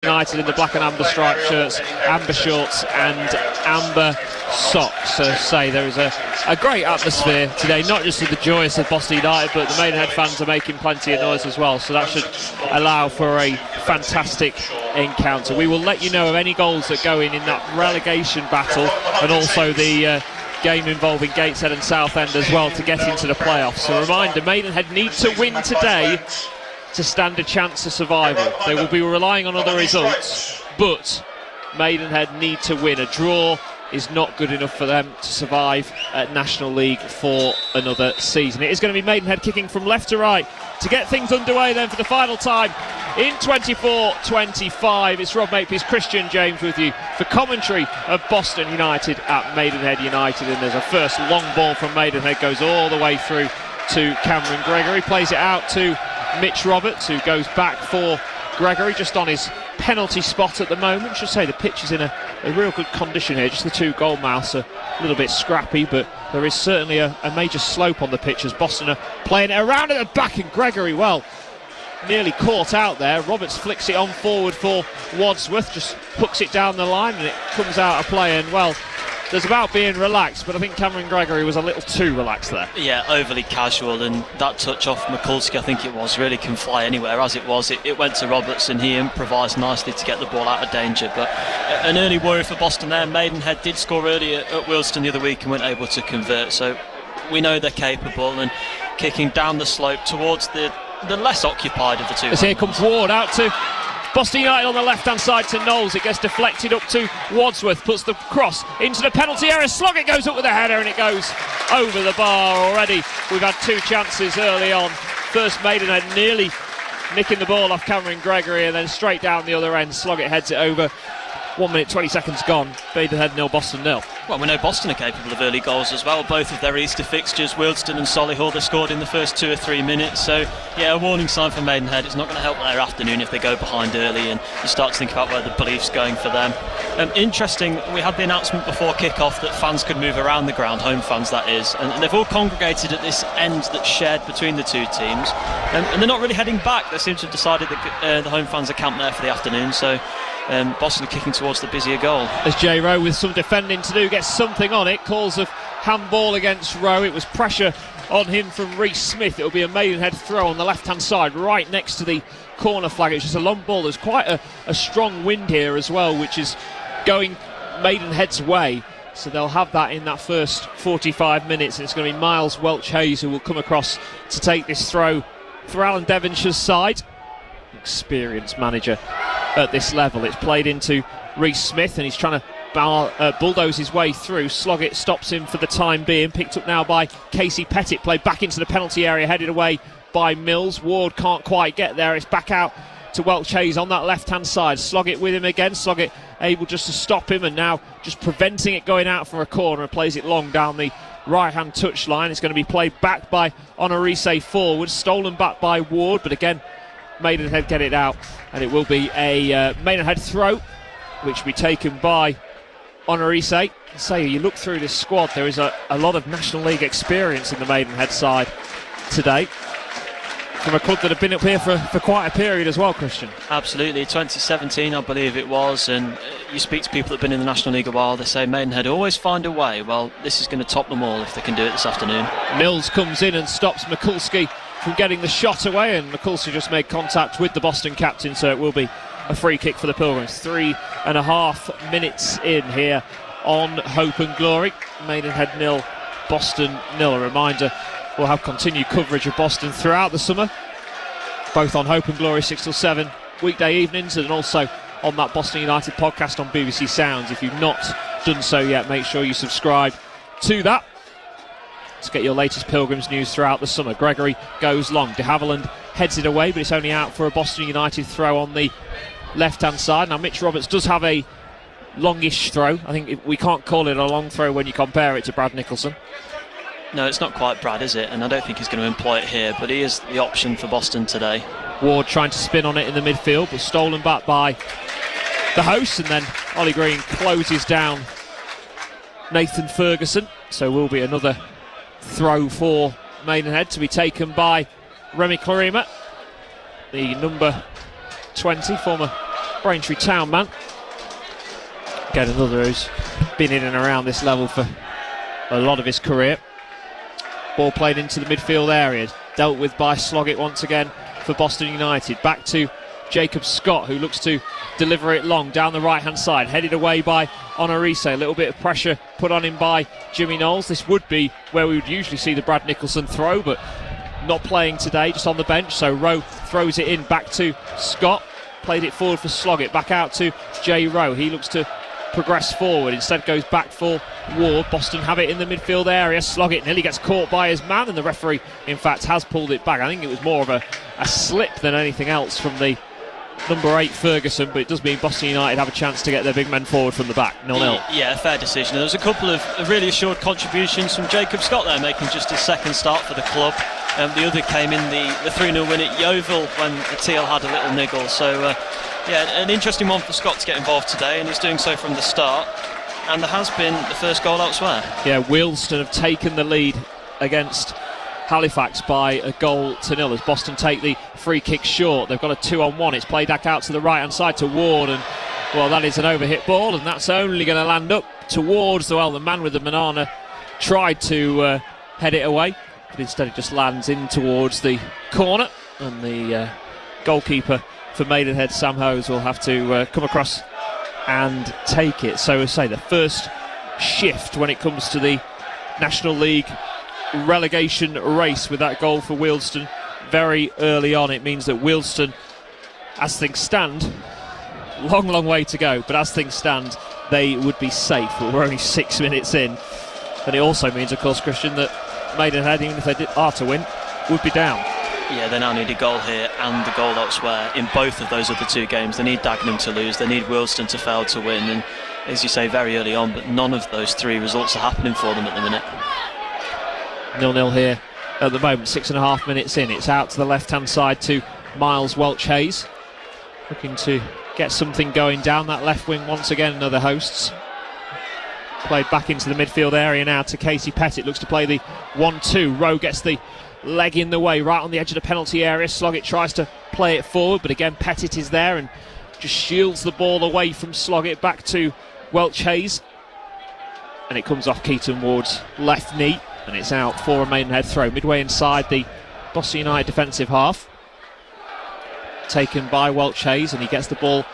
United in the black and amber striped shirts, amber shorts and amber socks. So say there is a great atmosphere today, not just with the joyous of Boston United, but the Maidenhead fans are making plenty of noise as well, so that should allow for a fantastic encounter. We will let you know of any goals that go in that relegation battle, and also the game involving Gateshead and Southend as well to get into the playoffs. So a reminder, Maidenhead need to win today to stand a chance of survival. They will be relying on other results, but Maidenhead need to win. A draw is not good enough for them to survive at National League for another season. It is going to be Maidenhead kicking from left to right to get things underway then for the final time in 24-25. It's Rob Makepeace, Christian James with you for commentary of Boston United at Maidenhead United, and there's a first long ball from Maidenhead, goes all the way through to Cameron Gregory, plays it out to Mitch Roberts, who goes back for Gregory, just on his penalty spot at the moment. Should say the pitch is in a real good condition here. Just the two goal mouths are a little bit scrappy, but there is certainly a major slope on the pitch as Boston are playing it around at the back, and Gregory, well, nearly caught out there. Roberts flicks it on forward for Wadsworth, just hooks it down the line and it comes out of play, and well, there's about being relaxed, but I think Cameron Gregory was a little too relaxed there. Yeah, overly casual, and that touch off Mikulski, I think it was, really can fly anywhere. As it was, it went to Roberts and he improvised nicely to get the ball out of danger. But an early worry for Boston there. Maidenhead did score early at Wilston the other week and weren't able to convert, so we know they're capable, and kicking down the slope towards the less occupied of the two. As here comes Ward out to Boston United on the left-hand side to Knowles. It gets deflected up to Wadsworth, puts the cross into the penalty area. Sloggett goes up with a header and it goes over the bar already. We've had two chances early on. First, Maidenhead nearly nicking the ball off Cameron Gregory, and then straight down the other end, Sloggett heads it over. 1 minute 20 seconds gone. Maidenhead 0, Boston 0. Well, we know Boston are capable of early goals as well. Both of their Easter fixtures, Wealdstone and Solihull, they scored in the first 2 or 3 minutes. So yeah, a warning sign for Maidenhead. It's not going to help their afternoon if they go behind early and you start to think about where the belief's going for them. Interesting, we had the announcement before kick-off that fans could move around the ground, home fans that is, and they've all congregated at this end that's shared between the two teams, and they're not really heading back. They seem to have decided that the home fans are camped there for the afternoon. So Boston are kicking towards the busier goal. As Jay Rowe, with some defending to do, gets something on it. Calls of handball against Rowe. It was pressure on him from Reece Smith. It will be a Maidenhead throw on the left-hand side, right next to the corner flag. It's just a long ball. There's quite a strong wind here as well, which is going Maidenhead's way. So they'll have that in that first 45 minutes. And it's going to be Miles Welch-Hayes who will come across to take this throw for Alan Devonshire's side. Experienced manager at this level. It's played into Reece Smith and he's trying to bulldoze his way through. Sloggett stops him for the time being. Picked up now by Casey Pettit. Played back into the penalty area, headed away by Mills. Ward can't quite get there. It's back out to Welch-Hayes on that left-hand side. Sloggett with him again. Sloggett able just to stop him and now just preventing it going out for a corner, and plays it long down the right-hand touchline. It's going to be played back by Honorise forward. Stolen back by Ward, but again, Maidenhead get it out, and it will be a Maidenhead throw, which will be taken by Honorise. Say, you look through this squad, there is a lot of National League experience in the Maidenhead side today, from a club that have been up here for quite a period as well, Christian. Absolutely, 2017 I believe it was, and you speak to people that have been in the National League a while, they say Maidenhead always find a way. Well, this is going to top them all if they can do it this afternoon. Mills comes in and stops Mikulski from getting the shot away, and Mikulski just made contact with the Boston captain, so it will be a free kick for the Pilgrims. 3.5 minutes in here on Hope and Glory. Maidenhead 0, Boston 0. A reminder, we'll have continued coverage of Boston throughout the summer, both on Hope and Glory 6 till 7 weekday evenings, and also on that Boston United podcast on BBC Sounds. If you've not done so yet, make sure you subscribe to that to get your latest Pilgrims news throughout the summer. Gregory goes long. De Havilland heads it away, but it's only out for a Boston United throw on the left-hand side. Now, Mitch Roberts does have a longish throw. I think we can't call it a long throw when you compare it to Brad Nicholson. No, it's not quite Brad, is it? And I don't think he's going to employ it here, but he is the option for Boston today. Ward trying to spin on it in the midfield, but stolen back by the hosts, and then Ollie Green closes down Nathan Ferguson. So will be another throw for Maidenhead to be taken by Remy Clarima, the number 20, former Braintree Town man. Again, another who's been in and around this level for a lot of his career. Ball played into the midfield area, dealt with by Sloggett once again for Boston United. Back to Jacob Scott, who looks to deliver it long down the right hand side, headed away by Honorise. A little bit of pressure put on him by Jimmy Knowles. This would be where we would usually see the Brad Nicholson throw, but not playing today, just on the bench. So Rowe throws it in back to Scott, played it forward for Sloggett, back out to Jay Rowe. He looks to progress forward, instead goes back for Ward. Boston have it in the midfield area. Sloggett nearly gets caught by his man, and the referee in fact has pulled it back. I think it was more of a slip than anything else from the number 8 Ferguson, but it does mean Boston United have a chance to get their big men forward from the back. 0-0. Yeah, fair decision. There was a couple of really assured contributions from Jacob Scott there, making just his second start for the club. The other came in the 3-0 win at Yeovil when the Teal had a little niggle. So yeah, an interesting one for Scott to get involved today, and he's doing so from the start. And there has been the first goal elsewhere. Yeah, Wealdstone have taken the lead against Halifax by a goal to nil as Boston take the free kick short. They've got a 2-on-1. It's played back out to the right hand side to Ward, and well, that is an overhit ball, and that's only going to land up towards the man with the banana tried to head it away, but instead it just lands in towards the corner, and the goalkeeper for Maidenhead, Sam Hose, will have to come across and take it. So as I say, the first shift when it comes to the National League relegation race with that goal for Wealdstone very early on. It means that Wealdstone, as things stand, long way to go, but as things stand, they would be safe. But we're only 6 minutes in, and it also means, of course, Christian, that Maidenhead, even if they are to win, would be down. Yeah, they now need a goal here and the goal elsewhere in both of those other 2 games. They need Dagenham to lose, they need Wealdstone to fail to win, and as you say, very early on, but none of those 3 results are happening for them at the minute. 0-0 here at the moment, 6.5 minutes in. It's out to the left hand side to Miles Welch-Hayes, looking to get something going down that left wing once again. Another hosts played back into the midfield area now to Casey Pettit, looks to play the 1-2. Rowe gets the leg in the way right on the edge of the penalty area. Sloggett tries to play it forward, but again Pettit is there and just shields the ball away from Sloggett back to Welch-Hayes, and it comes off Keaton Ward's left knee, and it's out for a Maidenhead throw midway inside the Boston United defensive half, taken by Welch-Hayes, and he gets the ball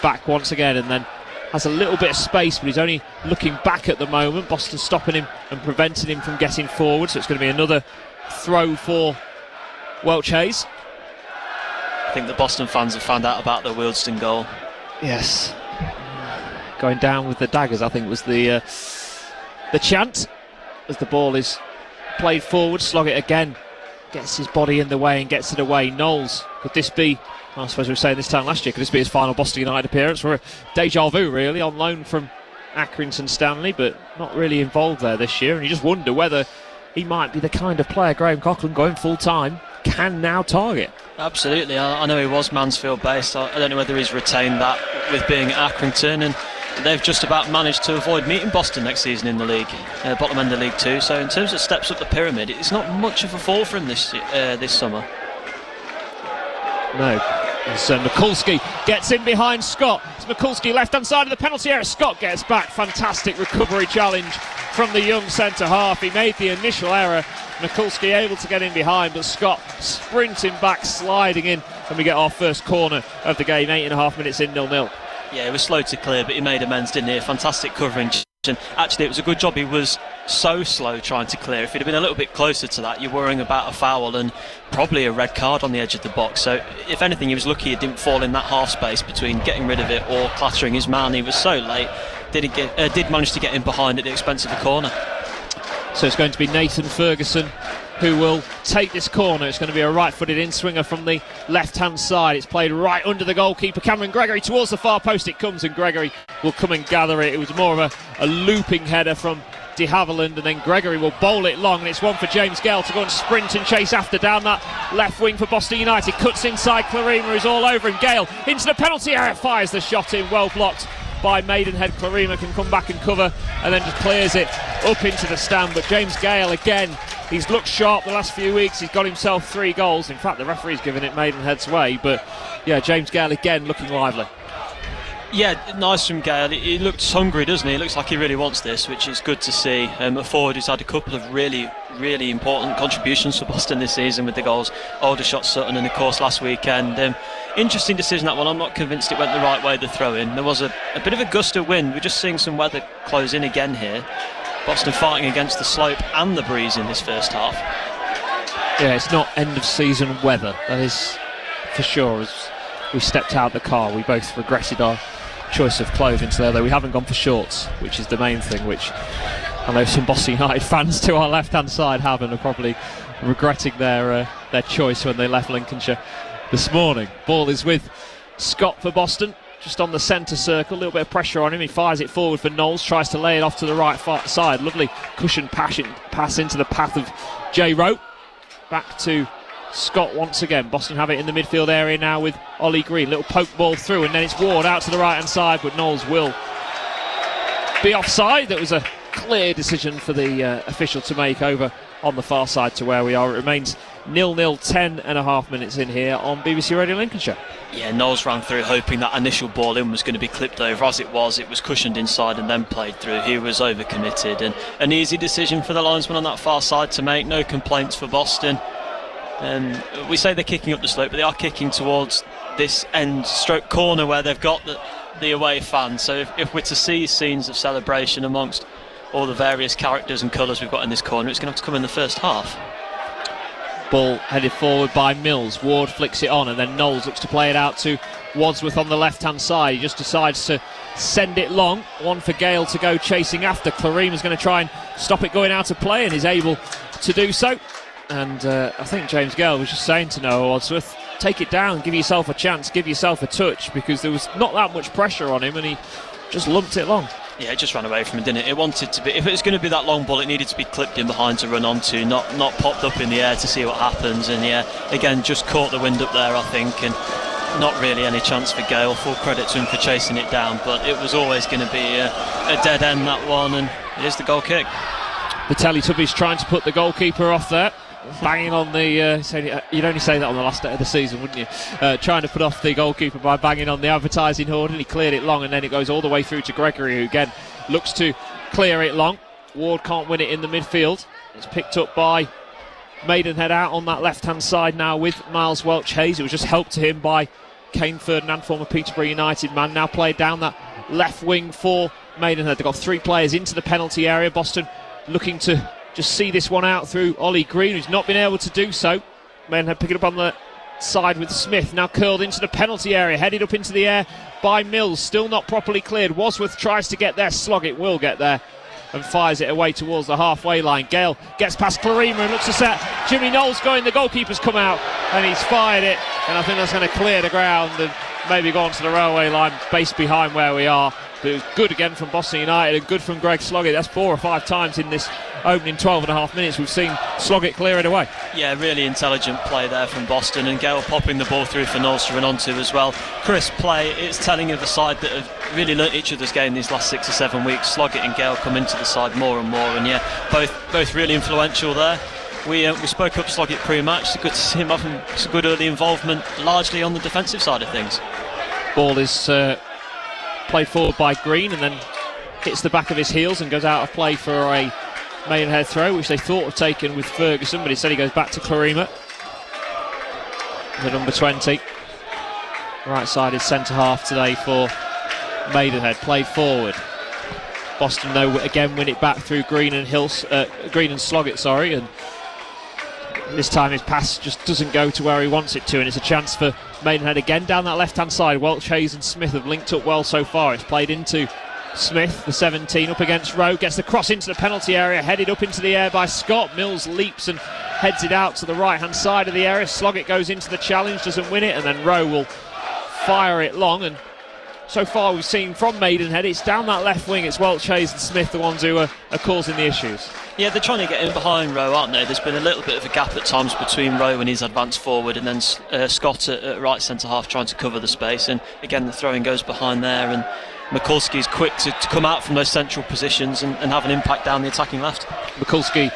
back once again and then has a little bit of space, but he's only looking back at the moment. Boston stopping him and preventing him from getting forward, so it's going to be another throw for Welch-Hayes. I think the Boston fans have found out about the Wealdstone goal. Yes, going down with the daggers, I think, was the chant as the ball is played forward. Sloggett again gets his body in the way and gets it away. Knowles, could this be, I suppose we were saying this time last year, could this be his final Boston United appearance? We're a deja vu really, on loan from Accrington Stanley, but not really involved there this year, and you just wonder whether he might be the kind of player Graham Coughlin, going full time, can now target. Absolutely. I know he was Mansfield based. I don't know whether he's retained that with being at Accrington, and they've just about managed to avoid meeting Boston next season in the league, bottom end of League 2. So in terms of steps up the pyramid, it's not much of a fall for him this summer. No. So Mikulski gets in behind Scott. It's Mikulski left hand side of the penalty area. Scott gets back. Fantastic recovery challenge from the young centre half. He made the initial error. Mikulski able to get in behind, but Scott sprinting back, sliding in, and we get our first corner of the game. 8.5 minutes in, 0-0. Yeah, he was slow to clear, but he made amends, didn't he? Fantastic coverage. And actually, it was a good job he was so slow trying to clear. If he'd have been a little bit closer to that, you're worrying about a foul and probably a red card on the edge of the box. So, if anything, he was lucky it didn't fall in that half space between getting rid of it or clattering his man. He was so late, did manage to get in behind at the expense of a corner. So it's going to be Nathan Ferguson who will take this corner. It's going to be a right-footed in-swinger from the left-hand side. It's played right under the goalkeeper, Cameron Gregory, towards the far post it comes, and Gregory will come and gather it. It was more of a looping header from de Havilland, and then Gregory will bowl it long, and it's one for James Gale to go and sprint and chase after down that left wing for Boston United. Cuts inside Clarima, who's all over him. Gale into the penalty area, fires the shot in, well blocked by Maidenhead. Clarima can come back and cover and then just clears it up into the stand, but James Gale again, he's looked sharp the last few weeks. He's got himself 3 goals. In fact, the referee's given it Maidenhead's way, but yeah, James Gale again looking lively. Yeah, nice from Gale. He looks hungry, doesn't he? He looks like he really wants this, which is good to see. A forward who's had a couple of really important contributions for Boston this season with the goals. Aldershot, Sutton, and of course last weekend. Interesting decision, that one. I'm not convinced it went the right way, the throw-in. There was a bit of a gust of wind. We're just seeing some weather close in again here. Boston fighting against the slope and the breeze in this first half. Yeah, it's not end-of-season weather, that is for sure. As we stepped out the car, we both regretted our choice of clothing today, although we haven't gone for shorts, which is the main thing, which I know some Boston United fans to our left-hand side have, and are probably regretting their choice when they left Lincolnshire this morning. Ball is with Scott for Boston, just on the centre circle. A little bit of pressure on him. He fires it forward for Knowles, tries to lay it off to the right side. Lovely cushioned pass into the path of J. Rowe. Back to Scott once again. Boston have it in the midfield area now with Ollie Green. Little poke ball through, and then it's Ward out to the right hand side, but Knowles will be offside. That was a clear decision for the official to make over on the far side to where we are. It remains 0-0, 10.5 minutes in here on BBC Radio Lincolnshire. Yeah, Knowles ran through hoping that initial ball in was going to be clipped over. As it was cushioned inside and then played through. He was overcommitted, and an easy decision for the linesman on that far side to make. No complaints for Boston. We say they're kicking up the slope, but they are kicking towards this end stroke corner where they've got the away fans. So if we're to see scenes of celebration amongst all the various characters and colours we've got in this corner, it's going to have to come in the first half. Ball headed forward by Mills. Ward flicks it on, and then Knowles looks to play it out to Wadsworth on the left-hand side. He just decides to send it long. One for Gale to go chasing after. Clarima's going to try and stop it going out of play, and is able to do so. And I think James Gale was just saying to Noah Wadsworth, take it down, give yourself a chance, give yourself a touch, because there was not that much pressure on him, and he just lumped it long. Yeah, it just ran away from him, didn't it? It wanted to be, if it was going to be that long ball, it needed to be clipped in behind to run onto, not popped up in the air to see what happens. And yeah, again, just caught the wind up there, I think, and not really any chance for Gale. Full credit to him for chasing it down, but it was always going to be a dead end, that one, and here's the goal kick. The Teletubbies trying to put the goalkeeper off there. Banging on the you'd only say that on the last day of the season, wouldn't you? Trying to put off the goalkeeper by banging on the advertising hoard, and he cleared it long, and then it goes all the way through to Gregory, who again looks to clear it long. Ward can't win it in the midfield. It's picked up by Maidenhead out on that left hand side now with Miles Welch-Hayes. It was just helped to him by Kane Ferdinand, former Peterborough United man, now played down that left wing for Maidenhead. They've got 3 players into the penalty area. Boston looking to just see this one out through Ollie Green, who's not been able to do so. Maidenhead pick it up on the side with Smith, now curled into the penalty area, headed up into the air by Mills, still not properly cleared. Wadsworth tries to get there, Sloggett will get there and fires it away towards the halfway line. Gale gets past Clarima and looks to set Jimmy Knowles going, the goalkeeper's come out and he's fired it, and I think that's going to clear the ground and maybe go onto the railway line, base behind where we are. But it was good again from Boston United and good from Greg Sloggett. That's 4 or 5 times in this opening 12.5 minutes we've seen Sloggett clear it away. Yeah, really intelligent play there from Boston, and Gale popping the ball through for Knowles to run onto as well. Crisp play. It's telling of a side that have really learnt each other's game these last 6 or 7 weeks. Sloggett and Gale come into the side more and more, and yeah, both really influential there. We spoke up Sloggett pre-match. It's good to see him having some good early involvement, largely on the defensive side of things. Ball is played forward by Green and then hits the back of his heels and goes out of play for a Maidenhead throw, which they thought of taken with Ferguson, but instead he goes back to Clarima, the number 20. Right-sided centre-half today for Maidenhead, played forward. Boston, though, again win it back through Green and Sloggett, and this time his pass just doesn't go to where he wants it to, and it's a chance for Maidenhead again down that left-hand side. Welch, Hayes and Smith have linked up well so far. It's played into Smith, the 17, up against Rowe, gets the cross into the penalty area, headed up into the air by Scott. Mills leaps and heads it out to the right-hand side of the area. Sloggett goes into the challenge, doesn't win it, and then Rowe will fire it long. And so far we've seen from Maidenhead, it's down that left wing, it's Welch, Hayes and Smith the ones who are causing the issues. Yeah, they're trying to get in behind Rowe, aren't they? There's been a little bit of a gap at times between Rowe and his advance forward, and then Scott at right centre-half trying to cover the space, and again the throwing goes behind there, and Mikulski's quick to come out from those central positions and have an impact down the attacking left. Mikulski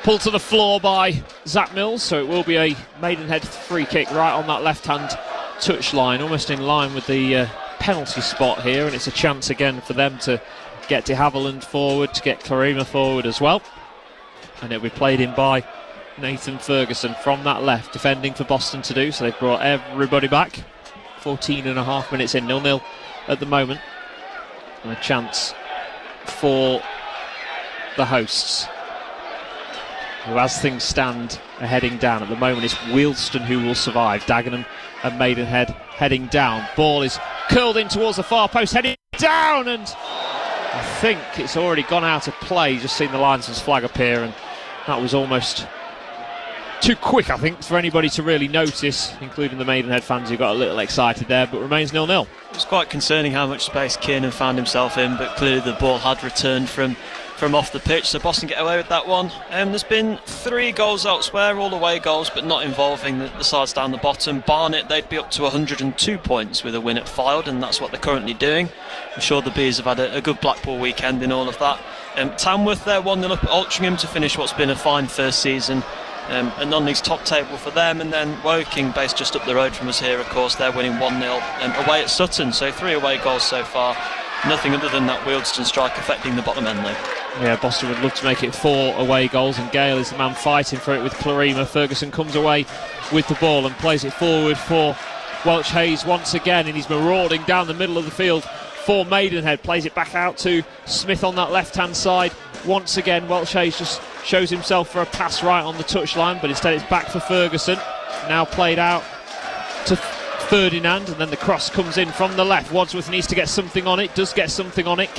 pulled to the floor by Zach Mills, so it will be a Maidenhead free kick right on that left-hand touch line, almost in line with the penalty spot here, and it's a chance again for them to get de Havilland forward, to get Clarima forward as well. And it'll be played in by Nathan Ferguson from that left, defending for Boston to do, so they've brought everybody back. 14 and a half minutes in, 0-0 at the moment. And a chance for the hosts, who, as things stand, are heading down. At the moment it's Wealdstone who will survive. Dagenham and Maidenhead heading down. Ball is curled in towards the far post, heading down, and I think it's already gone out of play. Just seen the linesman's flag appear, and that was almost too quick, I think, for anybody to really notice, including the Maidenhead fans who got a little excited there, but remains 0-0. It was quite concerning how much space Kiernan found himself in, but clearly the ball had returned from off the pitch, so Boston get away with that one. There's been 3 goals elsewhere, all away goals, but not involving the sides down the bottom. Barnet, they'd be up to 102 points with a win at Fylde, and that's what they're currently doing. I'm sure the Bees have had a good Blackpool weekend in all of that. Tamworth, they're 1-0 up at Altrincham to finish what's been a fine first season. A non-league's top table for them, and then Woking, based just up the road from us here, of course, they're winning 1-0 away at Sutton, so 3 away goals so far. Nothing other than that Wealdstone strike affecting the bottom end though. Yeah, Boston would love to make it 4 away goals, and Gale is the man fighting for it with Clarima. Ferguson comes away with the ball and plays it forward for Welch Hayes once again, and he's marauding down the middle of the field for Maidenhead. Plays it back out to Smith on that left-hand side. Once again, Welch Hayes just shows himself for a pass right on the touchline, but instead it's back for Ferguson. Now played out to Ferdinand, and then the cross comes in from the left. Wadsworth needs to get something on it, does get something on it.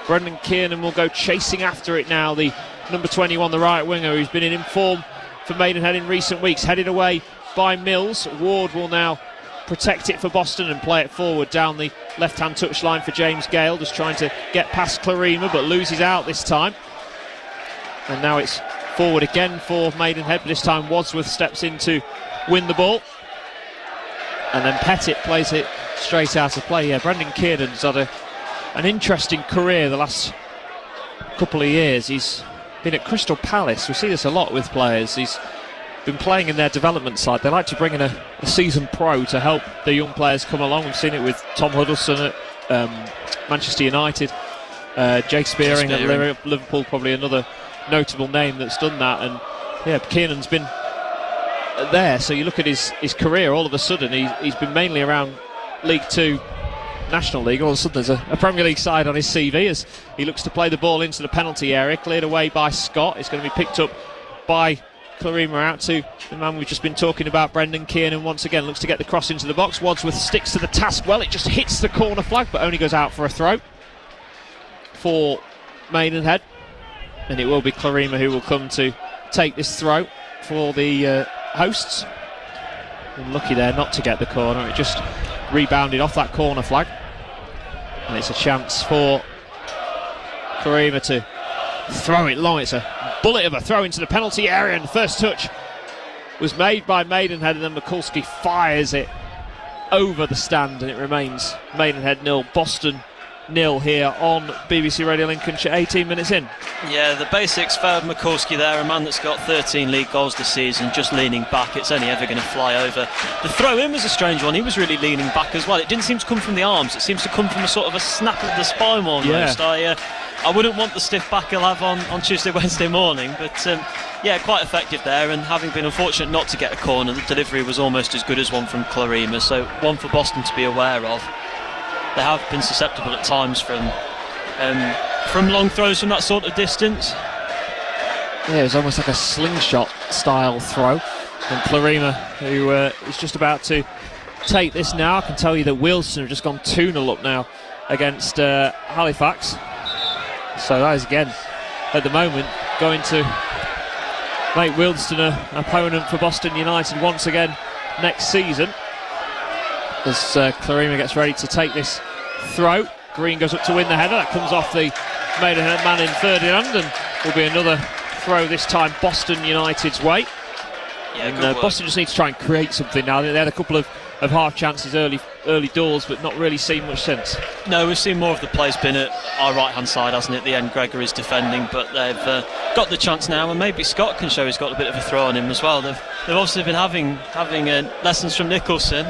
Brendan Kiernan will go chasing after it now, the number 21, the right winger, who's been in form for Maidenhead in recent weeks. Headed away by Mills. Ward will now protect it for Boston and play it forward down the left-hand touchline for James Gale, just trying to get past Clarima, but loses out this time. And now it's forward again for Maidenhead, but this time Wadsworth steps in to win the ball. And then Pettit plays it straight out of play. Yeah, Brendan Kiernan's had an interesting career the last couple of years. He's been at Crystal Palace. We see this a lot with players. He's been playing in their development side. They like to bring in a seasoned pro to help the young players come along. We've seen it with Tom Huddleston at Manchester United. Jake Spearing at Liverpool, probably another notable name that's done that. And yeah, Kiernan's been there. So you look at his career, all of a sudden he's been mainly around League 2, National League. All of a sudden there's a Premier League side on his CV as he looks to play the ball into the penalty area, cleared away by Scott. It's going to be picked up by Clarima, out to the man we've just been talking about, Brendan Kiernan. Once again looks to get the cross into the box. Wadsworth sticks to the task well. It just hits the corner flag but only goes out for a throw for Maidenhead, and it will be Clarima who will come to take this throw for the hosts. And lucky there not to get the corner. It just rebounded off that corner flag, and it's a chance for Clarima to throw it long. It's a bullet of a throw into the penalty area, and the first touch was made by Maidenhead, and then Mikulski fires it over the stand, and it remains Maidenhead 0, Boston 0 here on BBC Radio Lincolnshire, 18 minutes in. Yeah, the basics failed Mikulski there, a man that's got 13 league goals this season, just leaning back. It's only ever going to fly over. The throw in was a strange one. He was really leaning back as well. It didn't seem to come from the arms. It seems to come from a sort of a snap of the spine almost. Yeah. I wouldn't want the stiff back he'll have on Tuesday, Wednesday morning, but yeah, quite effective there, and having been unfortunate not to get a corner, the delivery was almost as good as one from Clarima, so one for Boston to be aware of. They have been susceptible at times from long throws from that sort of distance. Yeah, it was almost like a slingshot style throw. And Clarima, who is just about to take this now. I can tell you that Wealdstone have just gone 2-0 up now against Halifax. So that is again, at the moment, going to make Wealdstone an opponent for Boston United once again next season. As Clarima gets ready to take this throw, Green goes up to win the header. That comes off the Maidenhead man in Ferdinand, and will be another throw, this time Boston United's way. Yeah, and Boston just need to try and create something now. They had a couple of half chances early doors, but not really seen much since. No, we've seen more of the play's been at our right hand side, hasn't it? At the end, Gregory's defending, but they've got the chance now, and maybe Scott can show he's got a bit of a throw on him as well. They've obviously been having lessons from Nicholson.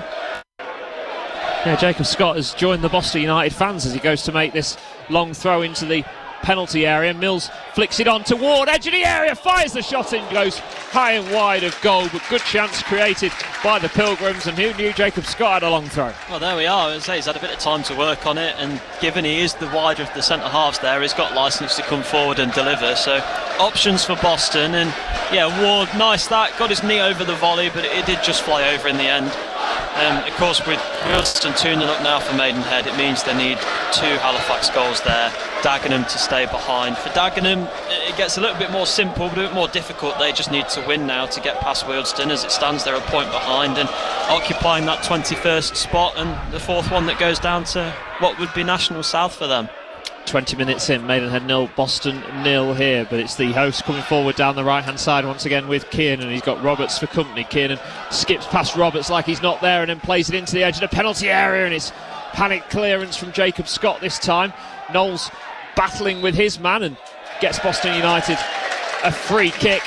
Yeah, Jacob Scott has joined the Boston United fans as he goes to make this long throw into the penalty area. Mills flicks it on to Ward, edge of the area, fires the shot in, goes high and wide of goal, but good chance created by the Pilgrims, and who knew Jacob Scott had a long throw? Well, there we are. As I say, he's had a bit of time to work on it, and given he is the wider of the centre halves there, he's got licence to come forward and deliver, so options for Boston. And yeah, Ward, nice that, got his knee over the volley, but it did just fly over in the end. Of course, with Wilson 2-0 up now for Maidenhead, it means they need 2 Halifax goals there. Dagenham to stay behind. For Dagenham, it gets a little bit more simple, but a bit more difficult. They just need to win now to get past Wealdstone. As it stands, they're a point behind and occupying that 21st spot, and the 4th one that goes down to what would be National South for them. 20 minutes in, Maidenhead 0, Boston 0 here, but it's the host coming forward down the right hand side once again with Kiernan. He's got Roberts for company. Kiernan skips past Roberts like he's not there and then plays it into the edge of the penalty area, and it's panic clearance from Jacob Scott this time. Knowles battling with his man and gets Boston United a free kick.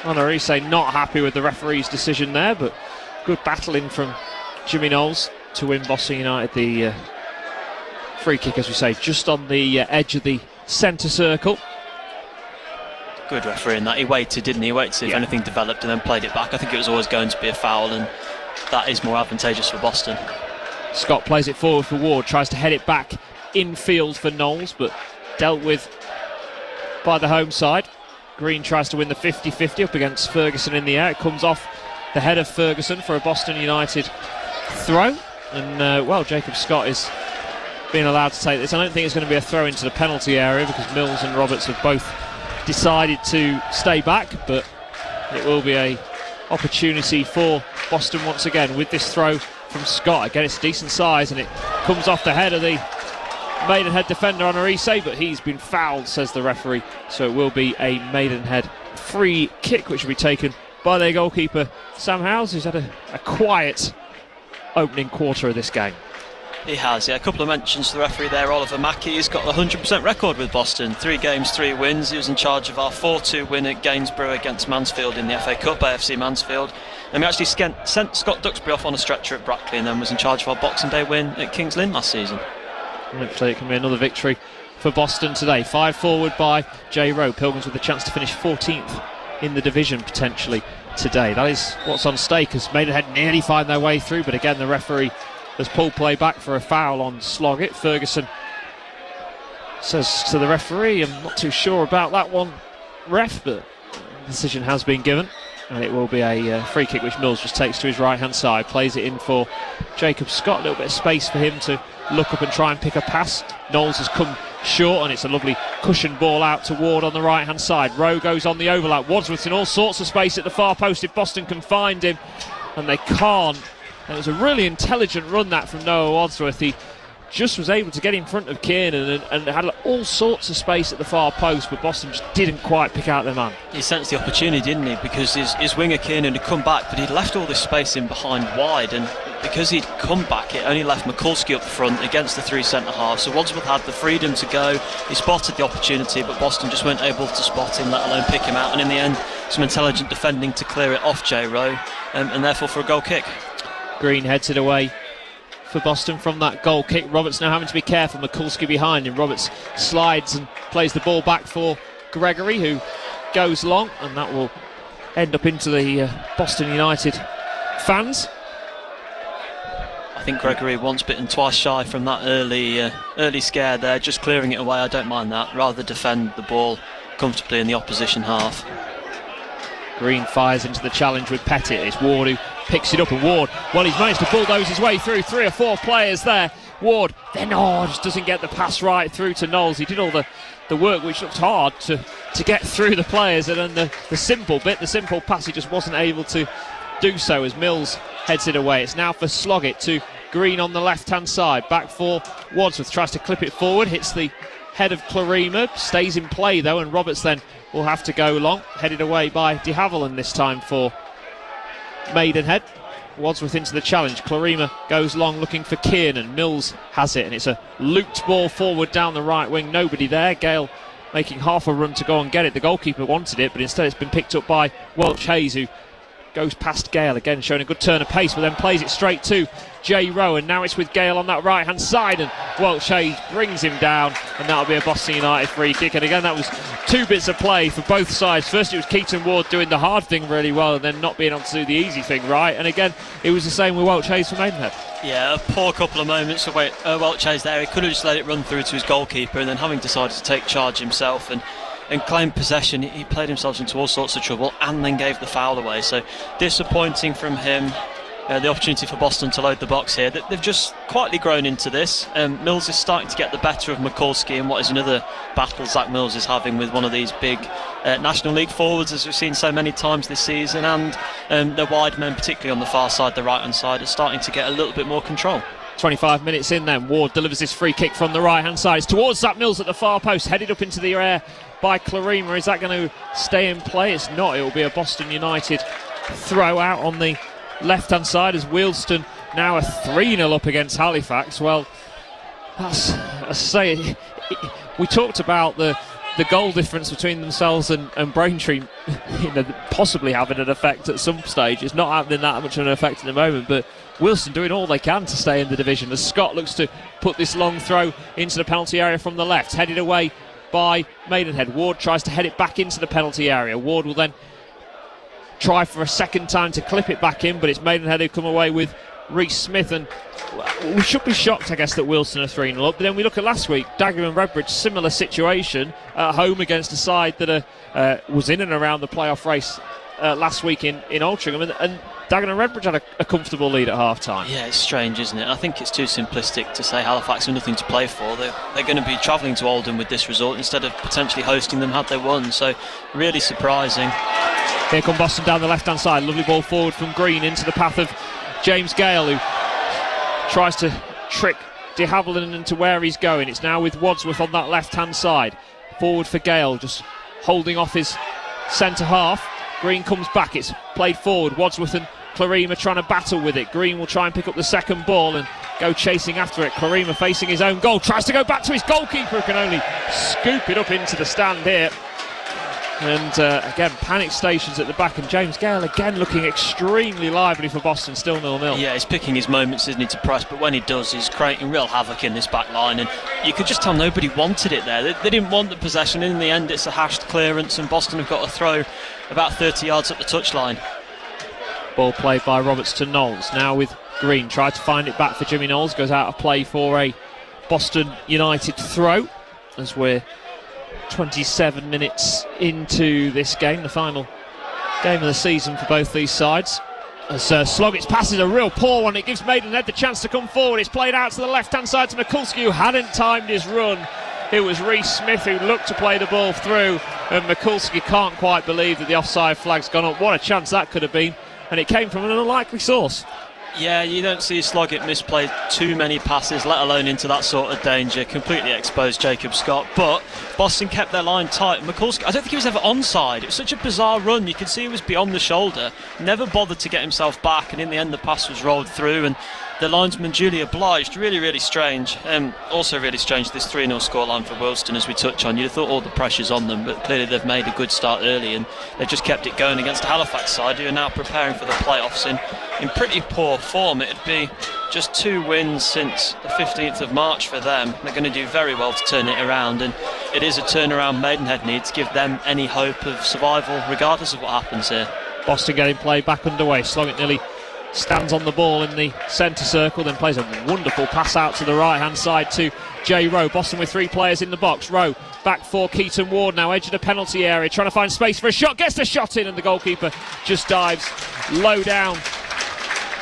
Honorise not happy with the referee's decision there, but good battling from Jimmy Knowles to win Boston United the free kick, as we say, just on the edge of the centre circle. Good referee in that. He waited, didn't he? He waited to see if anything developed and then played it back. I think it was always going to be a foul, and that is more advantageous for Boston. Scott plays it forward for Ward, tries to head it back infield for Knowles, but dealt with by the home side. Green tries to win the 50-50 up against Ferguson in the air. It comes off the head of Ferguson for a Boston United throw, and well, Jacob Scott is being allowed to take this. I don't think it's going to be a throw into the penalty area because Mills and Roberts have both decided to stay back, but it will be a opportunity for Boston once again with this throw from Scott. Again, it's decent size and it comes off the head of the Maidenhead defender Honorise, but he's been fouled, says the referee, so it will be a Maidenhead free kick, which will be taken by their goalkeeper Sam Howes, who's had a quiet opening quarter of this game. He has, yeah. A couple of mentions to the referee there. Oliver Mackey has got a 100% record with Boston. 3 games, 3 wins. He was in charge of our 4-2 win at Gainsborough against Mansfield in the FA Cup, AFC Mansfield. And we actually sent Scott Duxbury off on a stretcher at Brackley, and then was in charge of our Boxing Day win at Kings Lynn last season. Hopefully it can be another victory for Boston today. 5 forward by Jay Rowe. Pilgrims with a chance to finish 14th in the division potentially today. That is what's on stake, as Maidenhead nearly find their way through, but again the referee has pulled play back for a foul on Sloggett. Ferguson says to the referee, I'm not too sure about that one, ref, but the decision has been given, and it will be a free kick which Mills just takes to his right hand side, plays it in for Jacob Scott. A little bit of space for him to look up and try and pick a pass. Knowles has come short, and it's a lovely cushion ball out to Ward on the right hand side. Rowe goes on the overlap. Wadsworth's in all sorts of space at the far post if Boston can find him, and they can't. It was a really intelligent run that from Noah Wadsworth. He just was able to get in front of Kiernan and had all sorts of space at the far post, but Boston just didn't quite pick out their man. He sensed the opportunity, didn't he? Because his winger Kiernan had come back, but he'd left all this space in behind wide, and because he'd come back, it only left Mikulski up front against the 3 centre-halves. So Wadsworth had the freedom to go. He spotted the opportunity, but Boston just weren't able to spot him, let alone pick him out. And in the end, some intelligent defending to clear it off Jay Rowe, and therefore for a goal kick. Green heads it away for Boston from that goal kick. Roberts now having to be careful. Mikulski behind him. Roberts slides and plays the ball back for Gregory, who goes long, and that will end up into the Boston United fans. I think Gregory once bitten, twice shy from that early scare there, just clearing it away. I don't mind that. Rather defend the ball comfortably in the opposition half. Green fires into the challenge with Pettit. It's Ward who picks it up, and Ward, well, he's managed to bulldoze his way through 3 or 4 players there. Ward then just doesn't get the pass right through to Knowles. He did all the work which looked hard to get through the players, and then the simple pass, he just wasn't able to do so as Mills heads it away. It's now for Sloggett to Green on the left hand side, back for Wadsworth, tries to clip it forward, hits the head of Clarima, stays in play though, and Roberts then will have to go long, headed away by de Havilland this time for Maidenhead. Wadsworth into the challenge. Clarima goes long looking for Kiernan. Mills has it, and it's a looped ball forward down the right wing. Nobody there. Gale making half a run to go and get it. The goalkeeper wanted it, but instead it's been picked up by Welch Hayes, who goes past Gale again, showing a good turn of pace, but then plays it straight to Jay Rowe, and now it's with Gale on that right hand side, and Welch Hayes brings him down, and that'll be a Boston United free kick. And again, that was two bits of play for both sides. First it was Keaton Ward doing the hard thing really well, and then not being able to do the easy thing right, and again it was the same with Welch Hayes for Maidenhead. Yeah, a poor couple of moments for Welch Hayes there. He could have just let it run through to his goalkeeper, and then having decided to take charge himself and claim possession, he played himself into all sorts of trouble and then gave the foul away. So disappointing from him. The opportunity for Boston to load the box here. They've just quietly grown into this. Mills is starting to get the better of Mikulski in what is another battle Zach Mills is having with one of these big National League forwards, as we've seen so many times this season, and the wide men, particularly on the far side, the right hand side, are starting to get a little bit more control. 25 minutes in then, Ward delivers this free kick from the right hand side. It's towards Zach Mills at the far post, headed up into the air by Clarima. Is that going to stay in play? It's not. It will be a Boston United throw out on the left hand side as Wealdstone now a 3-0 up against Halifax. Well, that's, as I say, we talked about the goal difference between themselves and Braintree possibly having an effect at some stage. It's not having that much of an effect at the moment, but Wealdstone doing all they can to stay in the division as Scott looks to put this long throw into the penalty area from the left, headed away by Maidenhead. Ward tries to head it back into the penalty area. Ward will then try for a second time to clip it back in, but it's Maidenhead who come away with Reece Smith, and we should be shocked, I guess, that Wealdstone are 3-0 up. But then we look at last week, Dagenham and Redbridge, similar situation at home against a side that was in and around the playoff race last week in Altrincham, and Dagenham and Redbridge had a comfortable lead at half time. Yeah, it's strange, isn't it? I think it's too simplistic to say Halifax have nothing to play for. They're going to be travelling to Oldham with this result instead of potentially hosting them had they won, so really surprising. Here come Boston down the left hand side, lovely ball forward from Green into the path of James Gale, who tries to trick de Havilland into where he's going. It's now with Wadsworth on that left hand side, forward for Gale, just holding off his centre half. Green comes back, it's played forward, Wadsworth and Clarima trying to battle with it. Green will try and pick up the second ball and go chasing after it. Clarima facing his own goal, tries to go back to his goalkeeper, who can only scoop it up into the stand here. And again, panic stations at the back, and James Gale again looking extremely lively for Boston, still 0-0. Yeah, he's picking his moments, isn't he, to press, but when he does, he's creating real havoc in this back line, and you could just tell nobody wanted it there. They didn't want the possession. In the end, it's a hashed clearance, and Boston have got to throw about 30 yards up the touchline. Ball played by Roberts to Knowles, now with Green, tried to find it back for Jimmy Knowles, goes out of play for a Boston United throw, as we're 27 minutes into this game, the final game of the season for both these sides. As Sloggett's pass is a real poor one, it gives Maidenhead the chance to come forward. It's played out to the left hand side to Mikulski, who hadn't timed his run. It was Reece Smith who looked to play the ball through, and Mikulski can't quite believe that the offside flag's gone up. What a chance that could have been, and it came from an unlikely source. Yeah, you don't see Sloggett misplay too many passes, let alone into that sort of danger. Completely exposed Jacob Scott, but Boston kept their line tight. Mikulski, I don't think he was ever onside. It was such a bizarre run. You could see he was beyond the shoulder, never bothered to get himself back, and in the end the pass was rolled through, and the linesman duly obliged. Really, really strange. Also really strange, this 3-0 scoreline for Wealdstone, as we touch on. You'd have thought all the pressure's on them, but clearly they've made a good start early, and they've just kept it going against a Halifax side who are now preparing for the playoffs in pretty poor form. It'd be just 2 wins since the 15th of March for them. They're going to do very well to turn it around, and it is a turnaround Maidenhead need to give them any hope of survival regardless of what happens here. Boston getting play back underway. Sloggett nearly stands on the ball in the centre circle, then plays a wonderful pass out to the right hand side to Jay Rowe. Boston with 3 players in the box. Rowe back for Keaton Ward, now edge of the penalty area, trying to find space for a shot, gets the shot in, and the goalkeeper just dives low down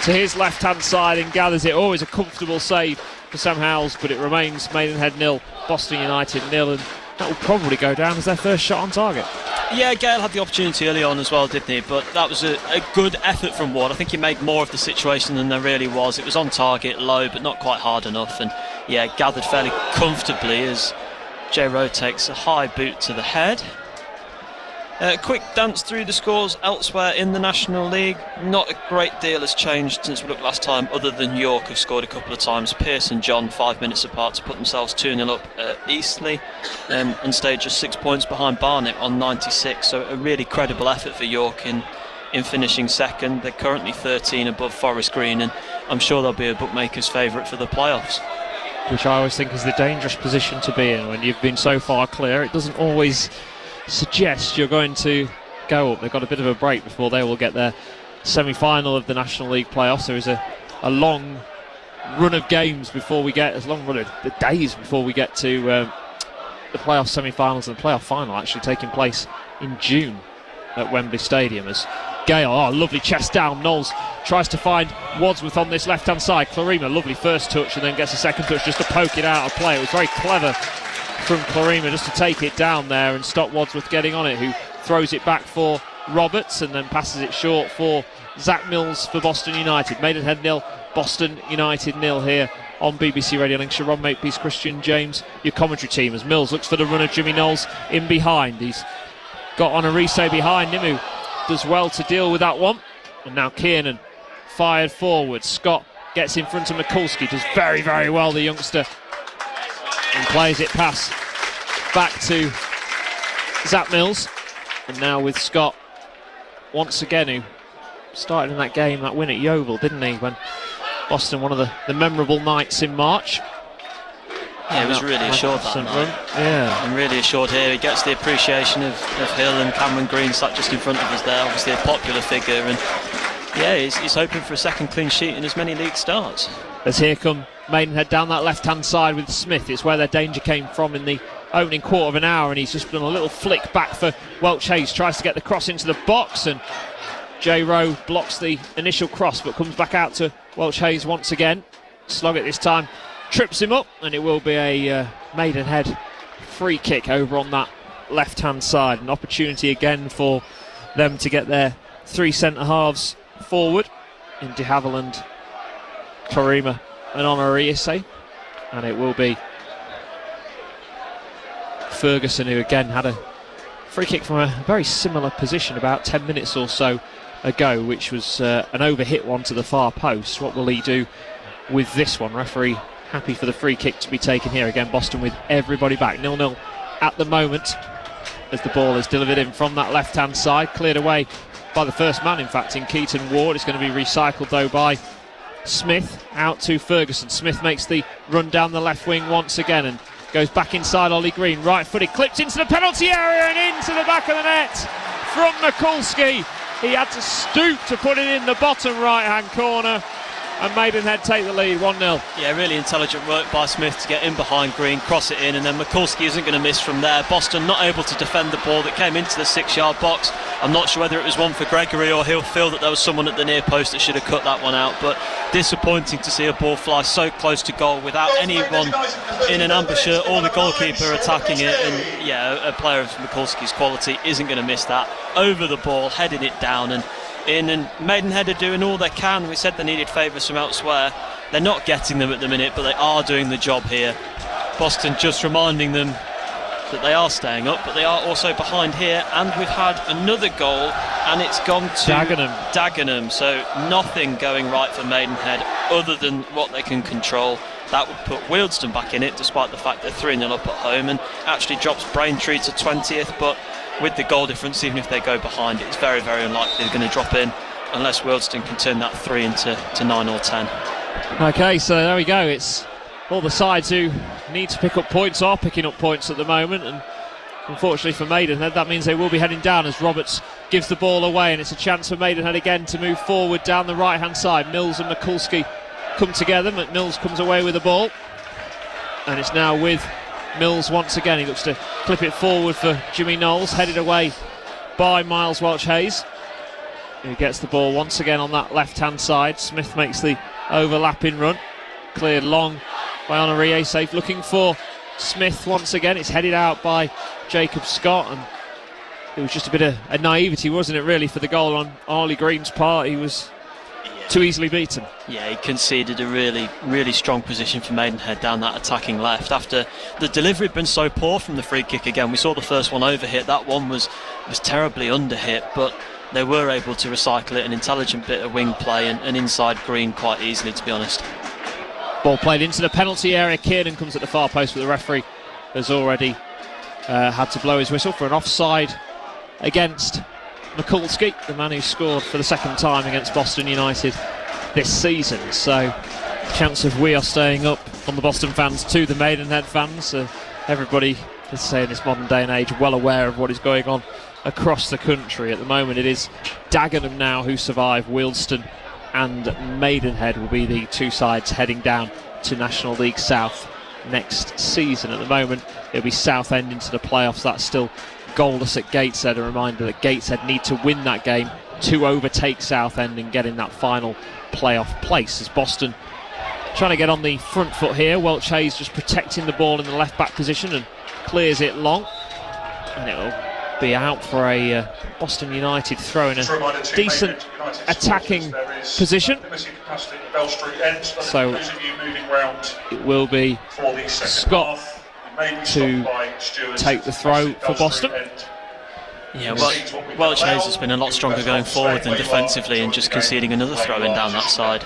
to his left hand side and gathers it. Always a comfortable save for Sam Howells, but it remains Maidenhead 0, Boston United 0, and that will probably go down as their first shot on target. Yeah, Gale had the opportunity early on as well, didn't he? But that was a good effort from Ward. I think he made more of the situation than there really was. It was on target, low, but not quite hard enough, and yeah, gathered fairly comfortably as Jay Rowe takes a high boot to the head. Quick dance through the scores elsewhere in the National League. Not a great deal has changed since we looked last time, other than York have scored a couple of times. Pearce and John 5 minutes apart to put themselves 2-0 up at Eastleigh, and stayed just 6 points behind Barnet on 96. So a really credible effort for York in in finishing second. They're currently 13 above Forest Green, and I'm sure they'll be a bookmaker's favourite for the playoffs. Which I always think is the dangerous position to be in when you've been so far clear. It doesn't always suggest you're going to go up. They've got a bit of a break before they will get their semi-final of the National League playoffs. There is a long run of games before we get, as long run of the days before we get to the playoff semi-finals and the playoff final actually taking place in June at Wembley Stadium. As Gale, lovely chest down, Knowles tries to find Wadsworth on this left hand side. Clarima, lovely first touch and then gets a second touch just to poke it out of play. It was very clever from Clarima just to take it down there and stop Wadsworth getting on it, who throws it back for Roberts and then passes it short for Zach Mills for Boston United. Maidenhead 0, Boston United 0 here on BBC Radio Lincolnshire. Ron Makepeace, Christian James, your commentary team, as Mills looks for the run of Jimmy Knowles in behind. He's got on Arise behind. Nimu does well to deal with that one. And now Kiernan fired forward. Scott gets in front of Mikulski, does very, very well, the youngster, and plays it past back to Zach Mills. And now with Scott once again, who started in that game, that win at Yeovil, didn't he, when Boston, one of the memorable nights in March. Yeah, he was really assured that night. Yeah. And really assured here. He gets the appreciation of Hill and Cameron Green sat just in front of us there, obviously a popular figure, and yeah, he's hoping for a second clean sheet in as many league starts. As here come Maidenhead down that left hand side with Smith. It's where their danger came from in the opening quarter of an hour, and he's just done a little flick back for Welch Hayes, tries to get the cross into the box, and J. Rowe blocks the initial cross but comes back out to Welch Hayes once again. Sloggett this time trips him up, and it will be a Maidenhead free kick over on that left hand side. An opportunity again for them to get their three centre halves forward in De Havilland, Clarima and Honoré, and it will be Ferguson, who again had a free kick from a very similar position about 10 minutes or so ago, which was an overhit one to the far post. What will he do with this one? Referee happy for the free kick to be taken here. Again, Boston with everybody back, 0-0 at the moment, as the ball is delivered in from that left hand side, cleared away by the first man, in fact, in Keaton Ward. It's going to be recycled though by Smith, out to Ferguson. Smith makes the run down the left wing once again and goes back inside Ollie Green, right footed, clipped into the penalty area and into the back of the net from Mikulski. He had to stoop to put it in the bottom right hand corner, and Maidenhead take the lead 1-0. Yeah, really intelligent work by Smith to get in behind Green, cross it in, and then Mikulski isn't going to miss from there. Boston not able to defend the ball that came into the 6-yard box. I'm not sure whether it was one for Gregory or he'll feel that there was someone at the near post that should have cut that one out, but disappointing to see a ball fly so close to goal without anyone in an amber shirt or the goalkeeper attacking it. And yeah, a player of Mikulski's quality isn't going to miss that. Over the ball, heading it down and in, and Maidenhead are doing all they can. We said they needed favours from elsewhere. They're not getting them at the minute, but they are doing the job here. Boston just reminding them that they are staying up, but they are also behind here, and we've had another goal and it's gone to Dagenham. So nothing going right for Maidenhead other than what they can control. That would put Wealdstone back in it, despite the fact they're 3-0 up at home, and actually drops Braintree to 20th, but with the goal difference, even if they go behind, it's very, very unlikely they're going to drop in unless Wealdstone can turn that 3 into 9 or 10. Okay, so there we go. It's all the sides who need to pick up points are picking up points at the moment, and unfortunately for Maidenhead, that means they will be heading down as Roberts gives the ball away, and it's a chance for Maidenhead again to move forward down the right hand side. Mills and Mikulski come together. McMills comes away with the ball, and it's now with Mills once again. He looks to clip it forward for Jimmy Knowles, headed away by Miles Welch Hayes, who gets the ball once again on that left hand side. Smith makes the overlapping run, cleared long by Honoré, safe looking for Smith once again. It's headed out by Jacob Scott, and it was just a bit of a naivety, wasn't it, really, for the goal on Ollie Green's part. He was too easily beaten. Yeah, he conceded a really, really strong position for Maidenhead down that attacking left after the delivery had been so poor from the free kick. Again, we saw the first one overhit, that one was terribly underhit, but they were able to recycle it. An intelligent bit of wing play and inside Green quite easily, to be honest. Ball played into the penalty area. Kiernan comes at the far post, but the referee has already had to blow his whistle for an offside against Mikulski, the man who scored for the second time against Boston United this season. So chance of we are staying up on the Boston fans to the Maidenhead fans. Everybody, let's say in this modern day and age, well aware of what is going on across the country. At the moment it is Dagenham now who survive. Wealdstone and Maidenhead will be the two sides heading down to National League South next season. At the moment it'll be Southend into the playoffs. That's still goalless at Gateshead. A reminder that Gateshead need to win that game to overtake Southend and get in that final playoff place, as Boston trying to get on the front foot here. Welch Hayes just protecting the ball in the left back position and clears it long, and it will be out for a Boston United throw in a decent attacking position. So it will be Scott to take the throw for Boston. Yeah, Welch Hayes has been a lot stronger going forward than defensively, and just conceding another throw in down that side.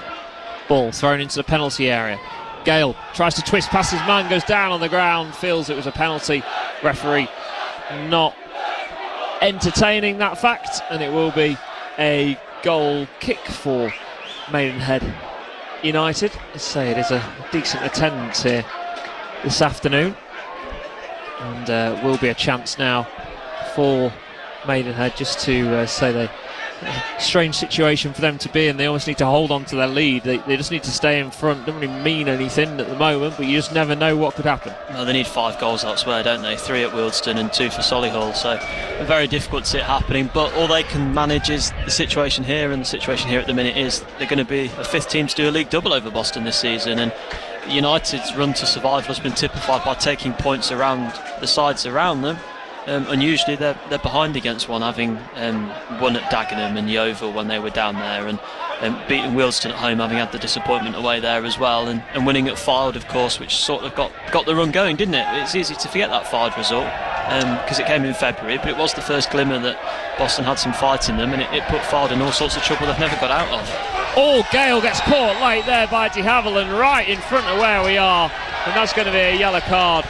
Ball thrown into the penalty area. Gale tries to twist past his man, goes down on the ground, feels it was a penalty. Referee not entertaining that fact, and it will be a goal kick for Maidenhead United. Let's say it is a decent attendance here this afternoon, and will be a chance now for Maidenhead just to say they strange situation for them to be in. They almost need to hold on to their lead. They just need to stay in front. Doesn't really mean anything at the moment, but you just never know what could happen. Well, they need 5 goals elsewhere, don't they? 3 at Wealdstone and 2 for Solihull, so very difficult to see it happening. But all they can manage is the situation here, and the situation here at the minute is they're going to be a 5th team to do a league double over Boston this season, and United's run to survival has been typified by taking points around the sides around them. And usually they're behind against one, having won at Dagenham and Yeovil when they were down there, and beating Wealdstone at home, having had the disappointment away there as well, and winning at Fylde, of course, which sort of got the run going, didn't it? It's easy to forget that Fylde result because it came in February, but it was the first glimmer that Boston had some fight in them, and it put Fylde in all sorts of trouble they've never got out of. Oh, Gale gets caught late there by de Havilland, right in front of where we are, and that's going to be a yellow card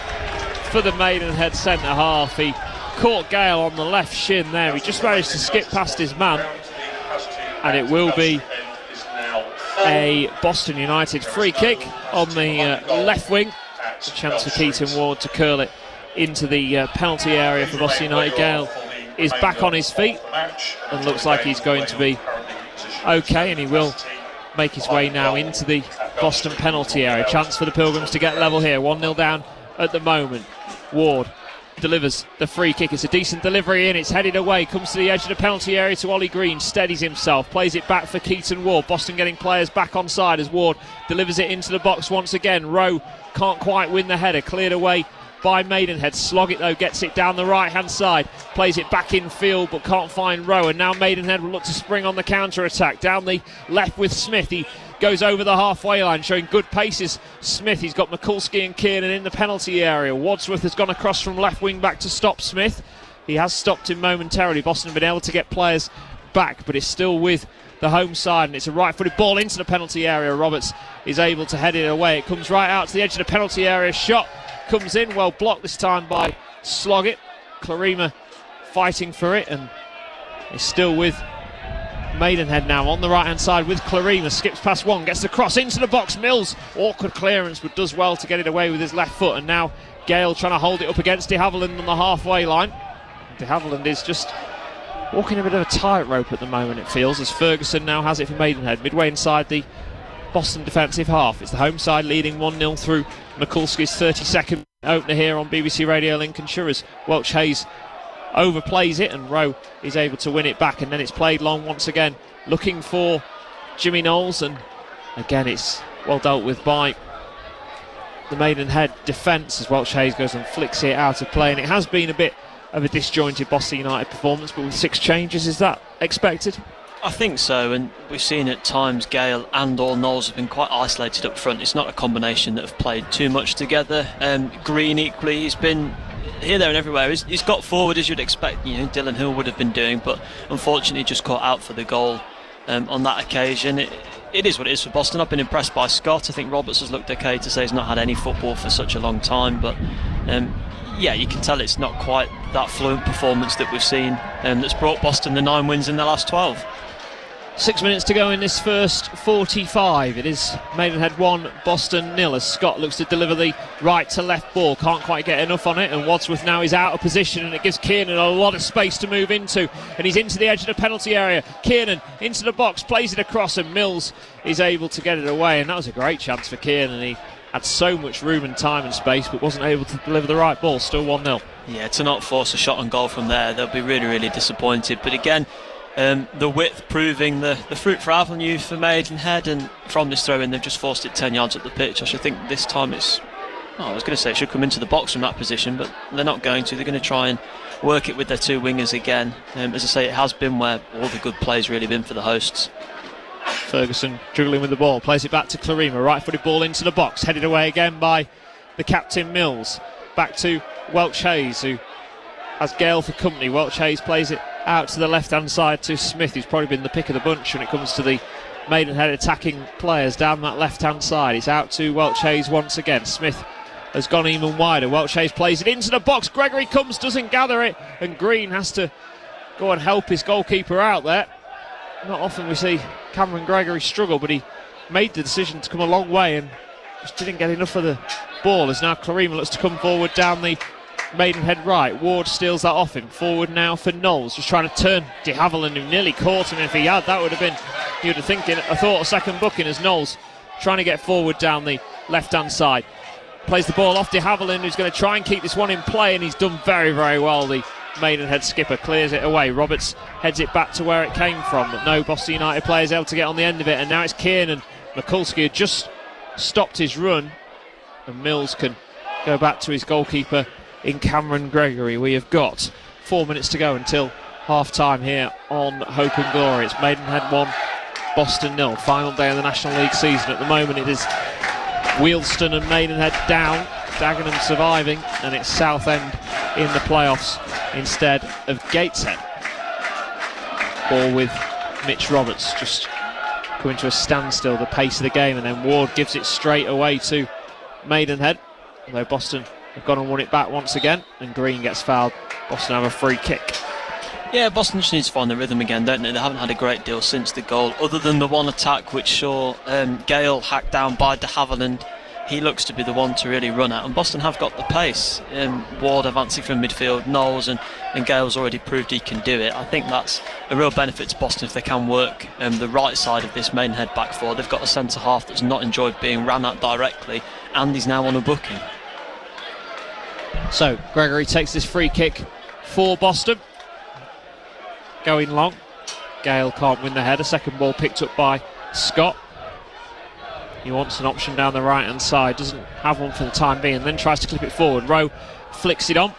for the Maidenhead centre half. He caught Gale on the left shin there. He just managed to skip past his man, and it will be a Boston United free kick on the left wing. A chance for Keaton Ward to curl it into the penalty area for Boston United. Gale is back on his feet and looks like he's going to be okay, and he will make his way now into the Boston penalty area. Chance for the Pilgrims to get level here. 1-0 down at the moment. Ward delivers the free kick. It's a decent delivery in, it's headed away, comes to the edge of the penalty area to Ollie Green, steadies himself, plays it back for Keaton Ward. Boston getting players back on side as Ward delivers it into the box once again. Rowe can't quite win the header, cleared away by Maidenhead. Sloggett though gets it down the right hand side, plays it back in field but can't find Rowe, and now Maidenhead will look to spring on the counter attack down the left with Smith. He goes over the halfway line, showing good paces. Smith, he's got Mikulski and Kiernan in the penalty area. Wadsworth has gone across from left wing back to stop Smith. He has stopped him momentarily. Boston have been able to get players back, but it's still with the home side, and it's a right-footed ball into the penalty area. Roberts is able to head it away. It comes right out to the edge of the penalty area. Shot comes in, well blocked this time by Sloggett. Clarima fighting for it, and it's still with Maidenhead now on the right hand side with Clarima. Skips past one, gets the cross into the box. Mills, awkward clearance, but does well to get it away with his left foot, and now Gale trying to hold it up against de Havilland on the halfway line. De Havilland is just walking a bit of a tightrope at the moment, it feels, as Ferguson now has it for Maidenhead midway inside the Boston defensive half. It's the home side leading 1-0 through Mikulski's 32nd opener here on BBC Radio Lincolnshire, as Welch Hayes overplays it and Rowe is able to win it back, and then it's played long once again looking for Jimmy Knowles, and again it's well dealt with by the Maidenhead defence as Welch Hayes goes and flicks it out of play. And it has been a bit of a disjointed Boston United performance, but with 6 changes, is that expected? I think so, and we've seen at times Gale and or Knowles have been quite isolated up front. It's not a combination that have played too much together. Green equally, he's been here, there and everywhere. He's got forward as you'd expect, Dylan Hill would have been doing, but unfortunately just caught out for the goal on that occasion. It is what it is for Boston. I've been impressed by Scott. I think Roberts has looked okay, to say he's not had any football for such a long time, but Yeah, you can tell it's not quite that fluent performance that we've seen that's brought Boston the 9 wins in the last 12. 6 minutes to go in this first 45. It is Maidenhead 1, Boston 0, as Scott looks to deliver the right to left ball. Can't quite get enough on it, and Wadsworth now is out of position, and it gives Kiernan a lot of space to move into, and he's into the edge of the penalty area. Kiernan into the box, plays it across, and Mills is able to get it away, and that was a great chance for Kiernan. He had so much room and time and space, but wasn't able to deliver the right ball. Still 1-0. Yeah, to not force a shot on goal from there, they'll be really, really disappointed. But again, the width proving the fruit for avenue for Maidenhead, and from this throw-in they've just forced it 10 yards up the pitch. I should think this time I was going to say it should come into the box from that position, but they're not going to. They're going to try and work it with their two wingers again. As I say, it has been where all the good play's really been for the hosts. Ferguson juggling with the ball, plays it back to Clarima, right-footed ball into the box, headed away again by the captain Mills. Back to Welch Hayes, who has Gale for company. Welch Hayes plays it out to the left-hand side to Smith, who's probably been the pick of the bunch when it comes to the Maidenhead attacking players down that left-hand side. It's out to Welch Hayes once again. Smith has gone even wider. Welch Hayes plays it into the box. Gregory comes, doesn't gather it, and Green has to go and help his goalkeeper out there. Not often we see Cameron Gregory struggle, but he made the decision to come a long way and just didn't get enough of the ball, as now Clarima looks to come forward down the Maidenhead right. Ward steals that off him. Forward now for Knowles, just trying to turn de Havilland, who nearly caught him. If he had, that would have been, you would have thinking, I thought a second booking, as Knowles trying to get forward down the left-hand side. Plays the ball off de Havilland, who's going to try and keep this one in play, and he's done very, very well. The Maidenhead skipper clears it away. Roberts heads it back to where it came from, but no Boston United players able to get on the end of it, and now it's Kiernan. Mikulski had just stopped his run, and Mills can go back to his goalkeeper in Cameron Gregory. We have got 4 minutes to go until half-time here on Hope and Glory. It's Maidenhead 1, Boston 0. Final day of the National League season. At the moment it is Wealdstone and Maidenhead down, Dagenham surviving, and it's Southend in the playoffs instead of Gateshead. Ball with Mitch Roberts just coming to a standstill, the pace of the game, and then Ward gives it straight away to Maidenhead, although Boston have gone and won it back once again, and Green gets fouled. Boston have a free kick. Yeah, Boston just needs to find the rhythm again, don't they? They haven't had a great deal since the goal, other than the one attack which saw Gale hacked down by de Havilland. He looks to be the one to really run at, and Boston have got the pace. Ward advancing from midfield, Knowles and Gale's already proved he can do it. I think that's a real benefit to Boston if they can work the right side of this Maidenhead back four. They've got a centre half that's not enjoyed being ran at directly, and he's now on a booking. So Gregory takes this free kick for Boston. Going long. Gale can't win the header. Second ball picked up by Scott. He wants an option down the right hand side, doesn't have one for the time being, then tries to clip it forward. Rowe flicks it on.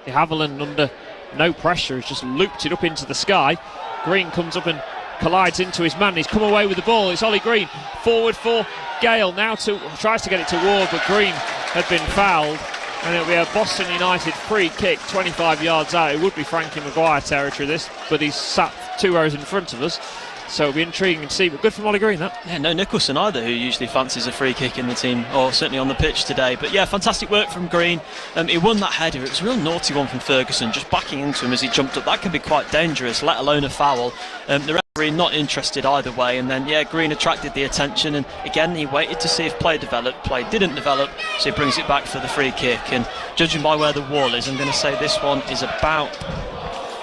De Havilland, under no pressure, has just looped it up into the sky. Green comes up and collides into his man. He's come away with the ball. It's Ollie Green forward for Gale. Now tries to get it to Ward, but Green had been fouled, and it'll be a Boston United free kick 25 yards out. It would be Frankie Maguire territory this, but he's sat 2 rows in front of us, so it'll be intriguing to see. But good from Ollie Green, that. Yeah, no Nicholson either, who usually fancies a free kick in the team, or certainly on the pitch today. But yeah, fantastic work from Green. He won that header. It was a real naughty one from Ferguson, just backing into him as he jumped up. That can be quite dangerous, let alone a foul. The referee not interested either way, and then yeah, Green attracted the attention, and again he waited to see if play developed. Play didn't develop, so he brings it back for the free kick. And judging by where the wall is, I'm going to say this one is about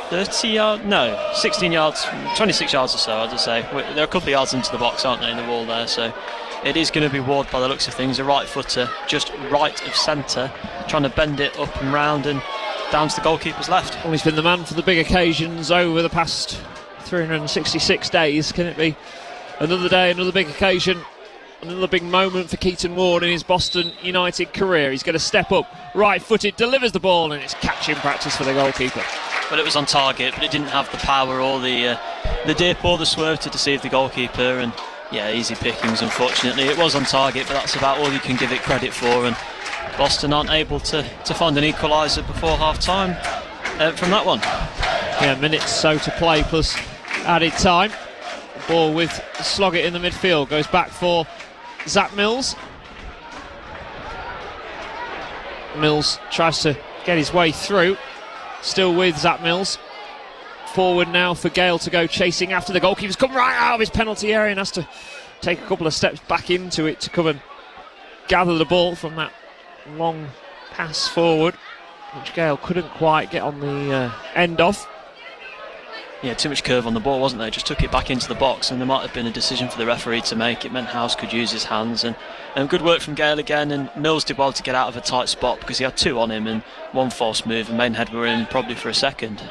30 yards, no, 16 yards, 26 yards or so, I'd say. They're a couple of yards into the box, aren't they, in the wall there, so it is going to be Ward by the looks of things. A right footer, just right of centre, trying to bend it up and round and down to the goalkeeper's left. Well, he's been the man for the big occasions over the past 366 days. Can it be another day, another big occasion, another big moment for Keaton Ward in his Boston United career? He's going to step up, right footed, delivers the ball, and it's catching practice for the goalkeeper. Well, it was on target, but it didn't have the power or the dip or the swerve to deceive the goalkeeper, and yeah, easy pickings unfortunately. It was on target, but that's about all you can give it credit for, and Boston aren't able to find an equaliser before half-time from that one. Yeah, minutes so to play plus added time. Ball with Sloggett in the midfield, goes back for Zach Mills. Mills tries to get his way through. Still with Zach Mills. Forward now for Gale to go chasing after the goalkeeper's come right out of his penalty area and has to take a couple of steps back into it to come and gather the ball from that long pass forward, which Gale couldn't quite get on the end of. Yeah, too much curve on the ball, wasn't there? Just took it back into the box, and there might have been a decision for the referee to make. It meant House could use his hands, and good work from Gale again. And Mills did well to get out of a tight spot because he had two on him and one false move, and Maidenhead were in probably for a second.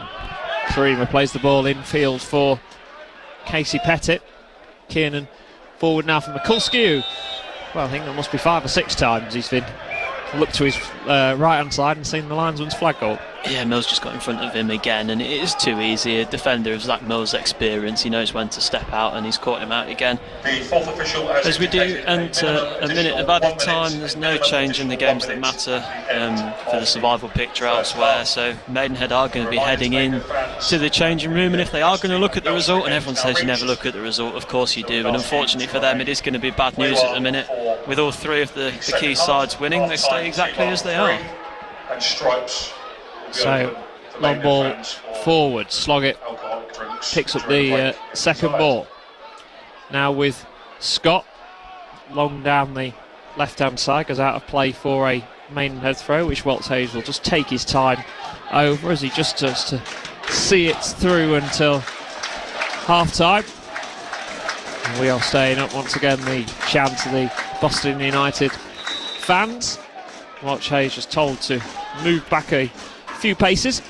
Creamer plays the ball infield for Casey Pettit. Kiernan forward now for Mikulski, who, well, I think that must be 5 or 6 times he's been looked to his right hand side and seen the linesman's flag go up. Yeah, Mills just got in front of him again, and it is too easy. A defender of Zach Mills' experience, he knows when to step out, and he's caught him out again. As we do enter a minute of added time, there's no change in the games that matter for the survival picture elsewhere, so Maidenhead are going to be heading in to the changing room, and if they are going to look at the result, and everyone says you never look at the result, of course you do, and unfortunately for them it is going to be bad news at the minute. With all three of the key sides winning, they stay exactly as they are. And stripes. So, long ball forward. Sloggett picks up the second ball. Now with Scott, long down the left-hand side, goes out of play for a Maidenhead throw, which Waltz Hayes will just take his time over as he just does to see it through until half-time. And we are staying up once again, the chant of the Boston United fans. Waltz Hayes just told to move back a few paces,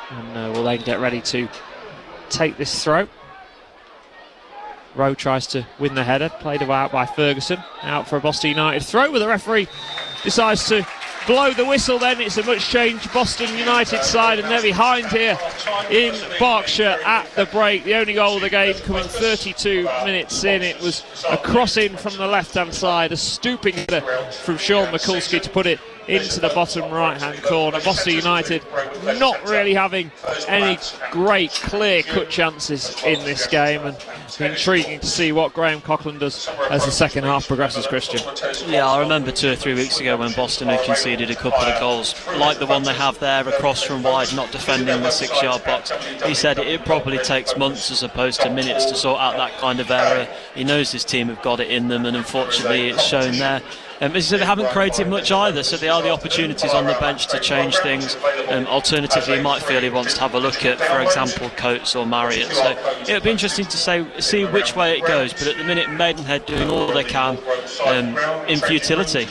and we'll then get ready to take this throw. Rowe tries to win the header, played out by Ferguson, out for a Boston United throw, but the referee decides to blow the whistle. Then it's a much changed Boston United side, and they're behind here in Berkshire at the break. The only goal of the game coming 32 minutes in. It was a cross-in from the left-hand side, a stooping header from Sean Mikulski to put it into the bottom right-hand corner. Boston United not really having any great clear-cut chances in this game, and intriguing to see what Graham Coughlin does as the second half progresses, Christian. Yeah, I remember 2 or 3 weeks ago when Boston had conceded a couple of goals like the one they have there, across from wide, not defending the 6-yard box. He said it probably takes months as opposed to minutes to sort out that kind of error. He knows his team have got it in them, and unfortunately it's shown there. As he said, they haven't created much either, so they are the opportunities on the bench to change things. Alternatively, he might feel he wants to have a look at, for example, Coates or Marriott. So it'll be interesting to see which way it goes, but at the minute, Maidenhead doing all they can in futility.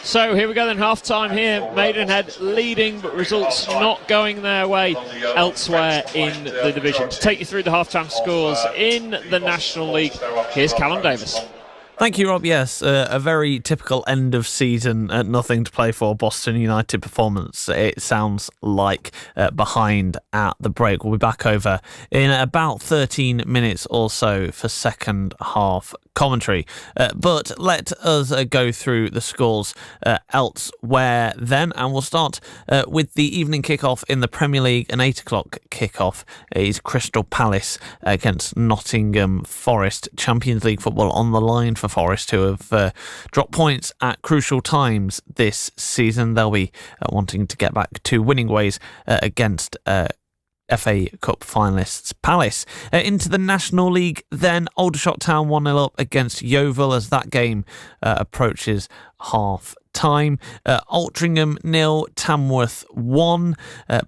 So here we go then, half-time here. Maidenhead leading, but results not going their way elsewhere in the division. To take you through the half-time scores in the National League, here's Callum Davis. Thank you, Rob. Yes, a very typical end of season, nothing to play for Boston United performance. It sounds like behind at the break. We'll be back over in about 13 minutes or so for second half commentary. But let us go through the scores elsewhere then, and we'll start with the evening kickoff in the Premier League. An 8 o'clock kickoff is Crystal Palace against Nottingham Forest. Champions League football on the line for Forest, who have dropped points at crucial times this season. They'll be wanting to get back to winning ways against FA Cup finalists Palace. Into the National League then, Aldershot Town 1-0 up against Yeovil as that game approaches half time. Altrincham 0, Tamworth 1,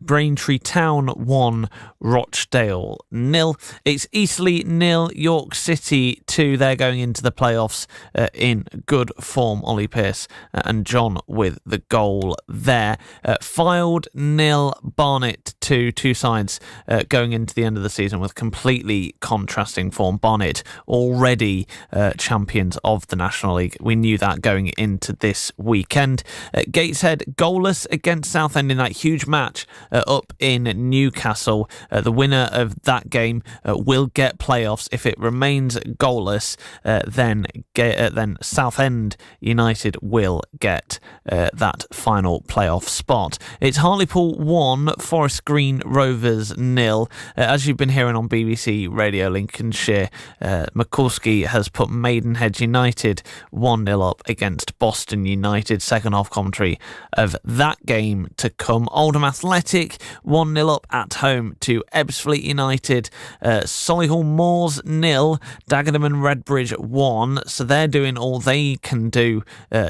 Braintree Town 1, Rochdale 0. It's Eastleigh 0, York City 2. They're going into the playoffs in good form. Ollie Pearce and John with the goal there. Fylde 0, Barnet 2. Two sides going into the end of the season with completely contrasting form. Barnet already champions of the National League. We knew that going into this weekend. Gateshead goalless against Southend in that huge match up in Newcastle. The winner of that game will get playoffs. If it remains goalless, then Southend United will get that final playoff spot. It's Hartlepool 1, Forest Green Rovers 0. As you've been hearing on BBC Radio Lincolnshire, Mikulski has put Maidenhead United 1-0 up against Boston United. United second half commentary of that game to come. Oldham Athletic 1-0 up at home to Ebbsfleet United. Solihull Moors 0, Dagenham and Redbridge 1. So they're doing all they can do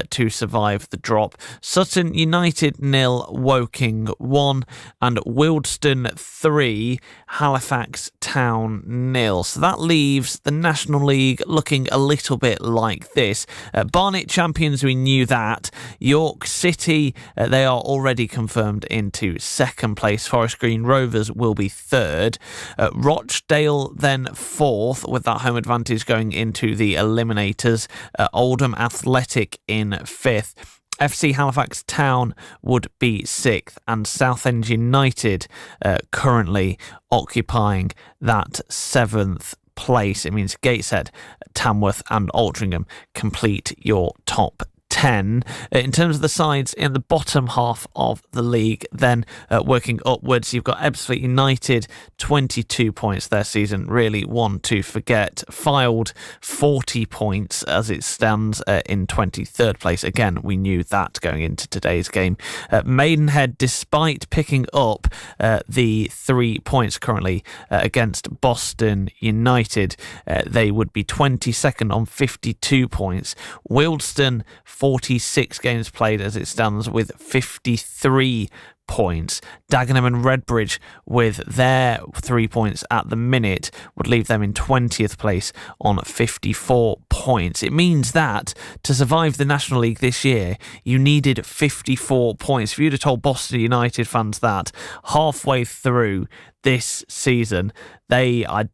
to survive the drop. Sutton United 0, Woking 1, and Wealdstone 3, Halifax Town 0. So that leaves the National League looking a little bit like this. Barnet champions, we knew that. York City, they are already confirmed into second place. Forest Green Rovers will be third. Rochdale then fourth, with that home advantage going into the eliminators. Oldham Athletic in fifth. FC Halifax Town would be sixth, and Southend United currently occupying that seventh place. It means Gateshead, Tamworth and Altrincham complete your top 10. In terms of the sides in the bottom half of the league, then working upwards, you've got Ebbsfleet United, 22 points their season, really one to forget. Fylde, 40 points as it stands in 23rd place. Again, we knew that going into today's game. Maidenhead, despite picking up the 3 points currently against Boston United, they would be 22nd on 52 points. Wealdstone, 46 games played as it stands with 53 points. Dagenham and Redbridge, with their 3 points at the minute, would leave them in 20th place on 54 points. It means that to survive the National League this year, you needed 54 points. If you'd have told Boston United fans that halfway through this season, I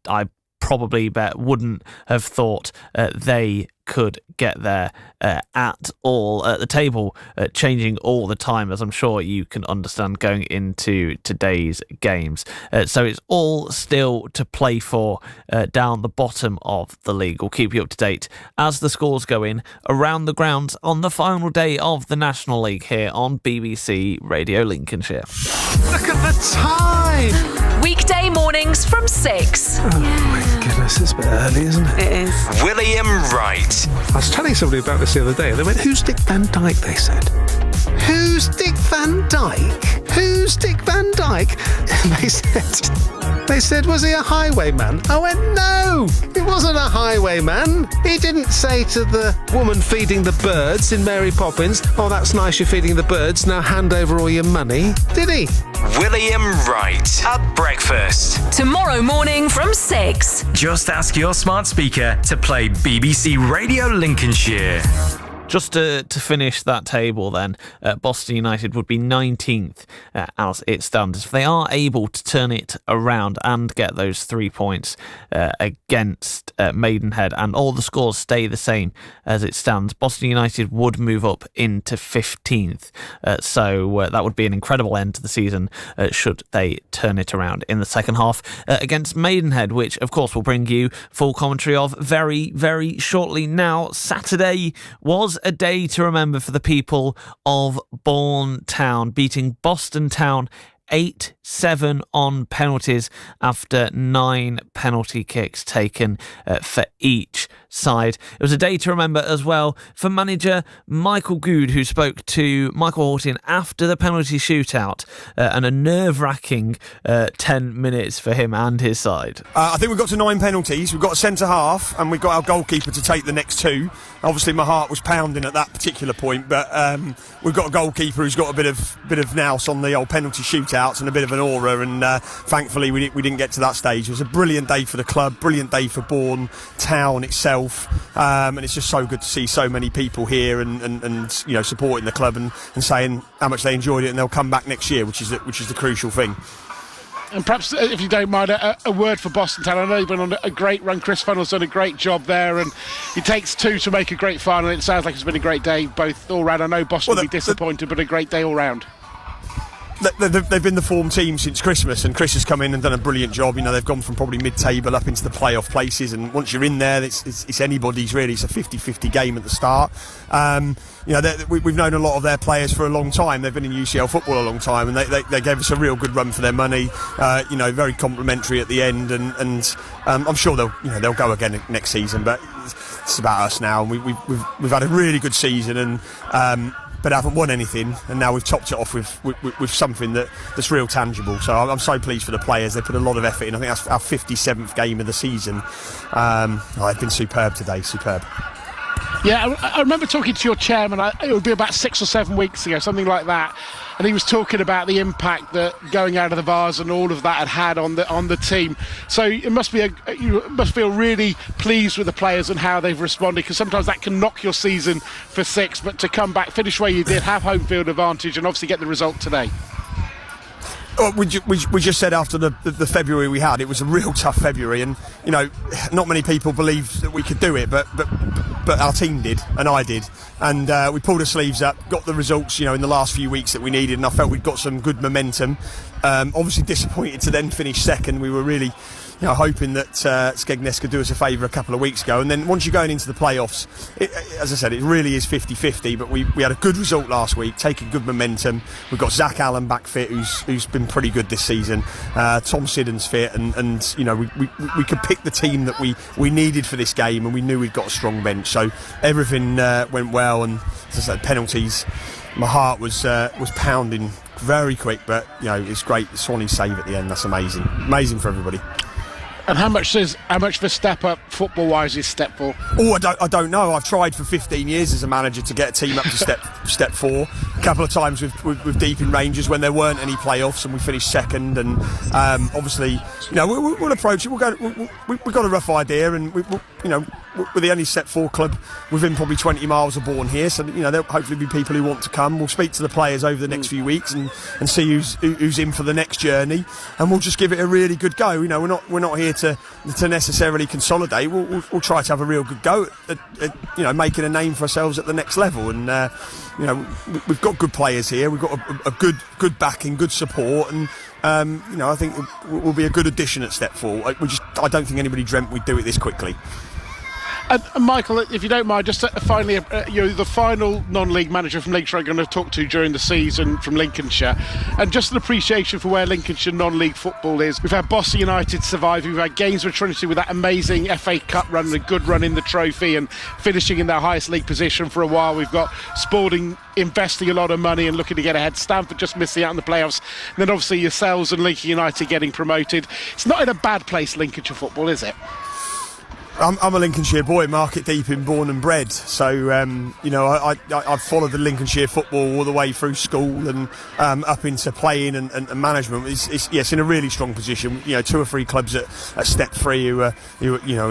probably bet wouldn't have thought they could get there at all. The table changing all the time, as I'm sure you can understand going into today's games. So it's all still to play for down the bottom of the league. We'll keep you up to date as the scores go in around the grounds on the final day of the National League here on BBC Radio Lincolnshire. Look at the time! Weekday mornings from 6. Oh my goodness, it's a bit early, isn't it? It is. William Wright. I was telling somebody about this the other day, and they went, "Who's Dick Van Dyke?" they said. "Who's Dick Van Dyke? Who's Dick Van Dyke?" They said, "Was he a highwayman?" I went, "No, he wasn't a highwayman. He didn't say to the woman feeding the birds in Mary Poppins, 'Oh, that's nice, you're feeding the birds, now hand over all your money,' did he?" William Wright at breakfast. Tomorrow morning from 6. Just ask your smart speaker to play BBC Radio Lincolnshire. Just to finish that table then, Boston United would be 19th as it stands. If they are able to turn it around and get those 3 points against Maidenhead and all the scores stay the same as it stands, Boston United would move up into 15th. So that would be an incredible end to the season should they turn it around in the second half against Maidenhead, which of course will bring you full commentary of very, very shortly. Now, Saturday was a day to remember for the people of Bourne Town, beating Boston Town 8-7 on penalties after 9 penalty kicks taken for each side. It was a day to remember as well for manager Michael Goode, who spoke to Michael Horton after the penalty shootout, and a nerve-wracking 10 minutes for him and his side. I think we've got to 9 penalties. We've got a centre-half and we've got our goalkeeper to take the next 2. Obviously my heart was pounding at that particular point, but we've got a goalkeeper who's got a bit of nous on the old penalty shootouts and a bit of an aura, and thankfully we didn't get to that stage. It was a brilliant day for the club, brilliant day for Bourne Town itself, and it's just so good to see so many people here and you know, supporting the club and saying how much they enjoyed it, and they'll come back next year, which is the crucial thing. And perhaps, if you don't mind, a word for Boston Town. I know you've been on a great run. Chris Funnell's done a great job there, and it takes 2 to make a great final. It sounds like it's been a great day, both all round. I know Boston will be disappointed, but a great day all round. They've been the form team since Christmas, and Chris has come in and done a brilliant job. You know, they've gone from probably mid-table up into the playoff places, and once you're in there, it's anybody's really. It's a 50-50 game at the start. You know, we've known a lot of their players for a long time. They've been in UCL football a long time, and they gave us a real good run for their money. You know, very complimentary at the end, and I'm sure they'll go again next season. But it's about us now, and we've had a really good season, and but haven't won anything, and now we've topped it off with something that's real tangible. So I'm so pleased for the players. They put a lot of effort in. I think that's our 57th game of the season. They've been superb today, superb. Yeah, I remember talking to your chairman, it would be about 6 or 7 weeks ago, something like that, and he was talking about the impact that going out of the Vars and all of that had on the team. So it must be you must feel really pleased with the players and how they've responded, because sometimes that can knock your season for 6, but to come back, finish where you did, have home field advantage, and obviously get the result today. Well, we just said after the February we had, it was a real tough February, and not many people believed that we could do it, but our team did, and I did, and we pulled our sleeves up, got the results in the last few weeks that we needed, and I felt we'd got some good momentum. Obviously disappointed to then finish second. We were really hoping that Skegness could do us a favour a couple of weeks ago, and then once you're going into the playoffs, as I said, it really is 50-50, but we had a good result last week, taking good momentum. We've got Zach Allen back fit, who's been pretty good this season. Tom Siddon's fit, and we could pick the team that we needed for this game, and we knew we'd got a strong bench, so everything went well. And as I said, penalties, my heart was pounding very quick, but it's great. The Swanee's save at the end, that's amazing for everybody. And how much of a step up football wise is step 4? Oh, I don't know. I've tried for 15 years as a manager to get a team up to step 4. A couple of times with Deeping Rangers when there weren't any playoffs and we finished second. And obviously, we'll approach it. We've got a rough idea, and we're the only step 4 club within probably 20 miles of Bourne here. So there'll hopefully be people who want to come. We'll speak to the players over the next few weeks and see who's in for the next journey, and we'll just give it a really good go. We're not here to necessarily consolidate. We'll try to have a real good go at making a name for ourselves at the next level. And we've got good players here. We've got a good backing, good support, and I think it will be a good addition at step 4. I don't think anybody dreamt we'd do it this quickly. And Michael, if you don't mind, just finally, the final non-league manager from Lincolnshire I'm going to talk to during the season from Lincolnshire, and just an appreciation for where Lincolnshire non-league football is. We've had Boston United survive, we've had Gainsborough Trinity with that amazing FA Cup run, a good run in the trophy and finishing in their highest league position for a while. We've got Sporting investing a lot of money and looking to get ahead. Stanford just missing out in the playoffs. And then obviously yourselves and Lincoln United getting promoted. It's not in a bad place, Lincolnshire football, is it? I'm a Lincolnshire boy, market deep in, born and bred. So, I've followed the Lincolnshire football all the way through school and up into playing and management. It's in a really strong position. 2 or 3 clubs at step 3 who are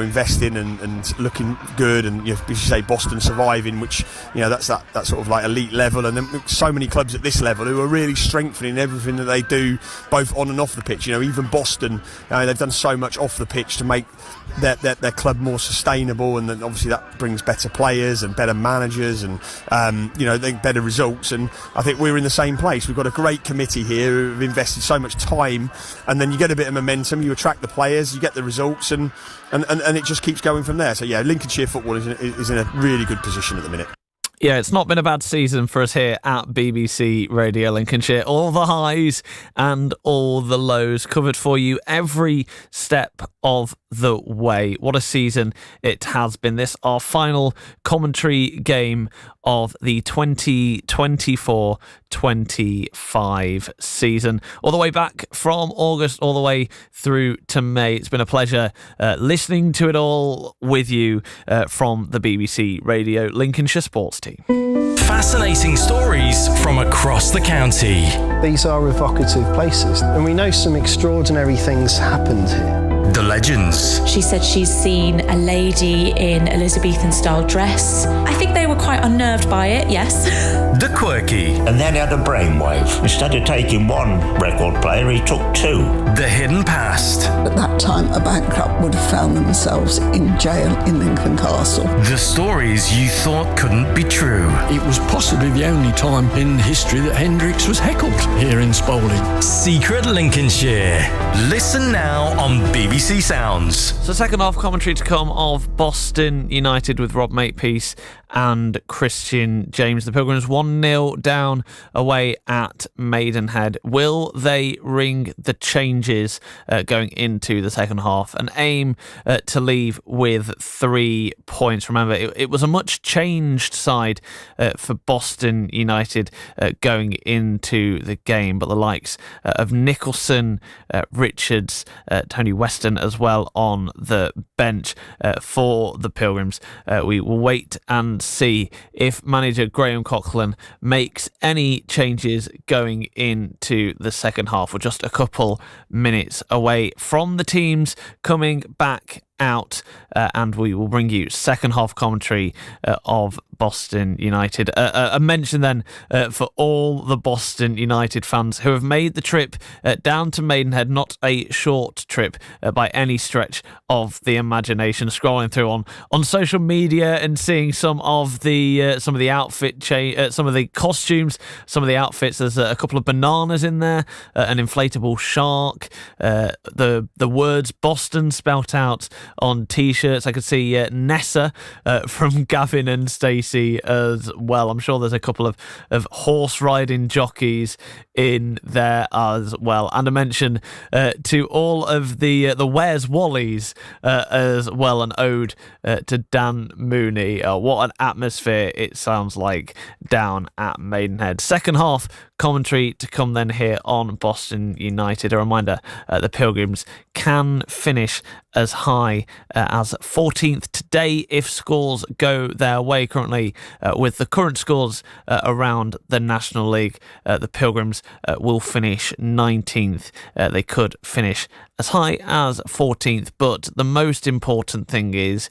investing and looking good, and you say Boston surviving, which that's that sort of like elite level, and then so many clubs at this level who are really strengthening everything that they do, both on and off the pitch. Even Boston, they've done so much off the pitch to make their club more sustainable, and then obviously that brings better players and better managers and better results. And I think we're in the same place. We've got a great committee here who've invested so much time, and then you get a bit of momentum, you attract the players, you get the results, and it just keeps going from there. So Lincolnshire football is in a really good position at the minute. Yeah, it's not been a bad season for us here at BBC Radio Lincolnshire. All the highs and all the lows covered for you every step of the way. What a season it has been. This our final commentary game of the 2024-25 season. All the way back from August all the way through to May. It's been a pleasure listening to it all with you from the BBC Radio Lincolnshire sports team. Fascinating stories from across the county. These are evocative places, and we know some extraordinary things happened here. The legends. She said she's seen a lady in Elizabethan-style dress. I think they were quite unnerved by it, yes. The quirky. And then he had a brainwave. Instead of taking 1 record player, he took 2. The hidden past. At that time, a bankrupt would have found themselves in jail in Lincoln Castle. The stories you thought couldn't be true. It was possibly the only time in history that Hendrix was heckled here in Spalding. Secret Lincolnshire. Listen now on BBC Sounds. So second half commentary to come of Boston United with Rob Makepeace and Christian James. The Pilgrims 1-0 down away at Maidenhead. Will they ring the changes going into the second half and aim to leave with 3 points? Remember, it was a much changed side for Boston United going into the game, but the likes of Nicholson, Richards, Tony Weston as well on the bench for the Pilgrims. We will wait and see if manager Graham Coughlin makes any changes going into the second half. We're just a couple minutes away from the teams coming back out, and we will bring you second half commentary of Boston United. A mention then for all the Boston United fans who have made the trip down to Maidenhead, not a short trip by any stretch of the imagination. Scrolling through on social media and seeing some of the outfit some of the costumes, some of the outfits. There's a couple of bananas in there, an inflatable shark, the words Boston spelt out on t-shirts. I could see Nessa from Gavin and Stacey as well. I'm sure there's a couple of horse riding jockeys in there as well, and a mention to all of the Where's Wally's as well, an ode to Dan Mooney. What an atmosphere it sounds like down at Maidenhead. Second half commentary to come then here on Boston United. A reminder, the Pilgrims can finish as high as 14th today if scores go their way. Currently, with the current scores around the National League, the Pilgrims will finish 19th. They could finish as high as 14th, but the most important thing is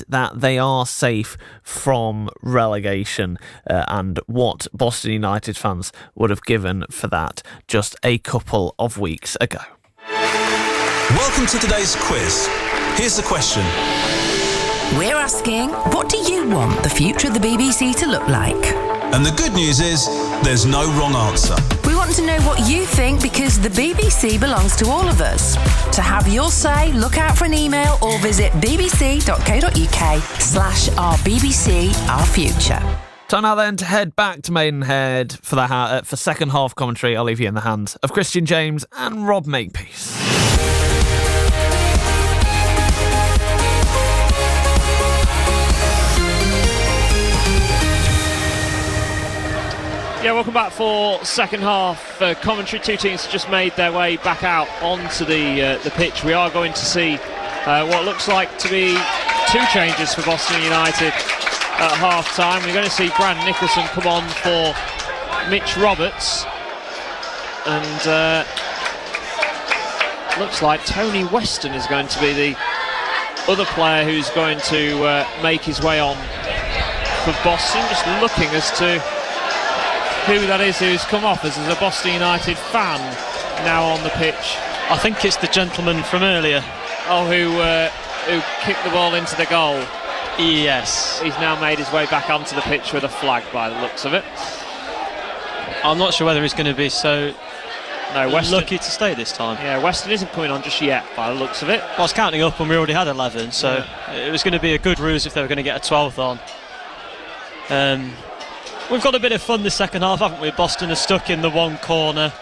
that they are safe from relegation, and what Boston United fans would have given for that just a couple of weeks ago. Welcome to today's quiz. Here's the question. We're asking, what do you want the future of the BBC to look like? And the good news is, there's no wrong answer. We want to know what you think because the BBC belongs to all of us. To have your say, look out for an email or visit bbc.co.uk/RBBC Time now then to head back to Maidenhead for for second half commentary. I'll leave you in the hands of Christian James and Rob Makepeace. Yeah, welcome back for second half commentary. Two teams just made their way back out onto the pitch. We are going to see what looks like to be two changes for Boston United at half-time. We're going to see Brad Nicholson come on for Mitch Roberts, and looks like Tony Weston is going to be the other player who's going to make his way on for Boston. Just looking as to who that is who's come off, as there's a Boston United fan now on the pitch. I think it's the gentleman from earlier. Oh, who kicked the ball into the goal. Yes. He's now made his way back onto the pitch with a flag by the looks of it. I'm not sure whether he's going to be so Weston, lucky to stay this time. Yeah, Weston isn't coming on just yet by the looks of it. I was counting up and we already had 11, so it was going to be a good ruse if they were going to get a 12th on. We've got a bit of fun this second half, haven't we? Boston are stuck in the one corner.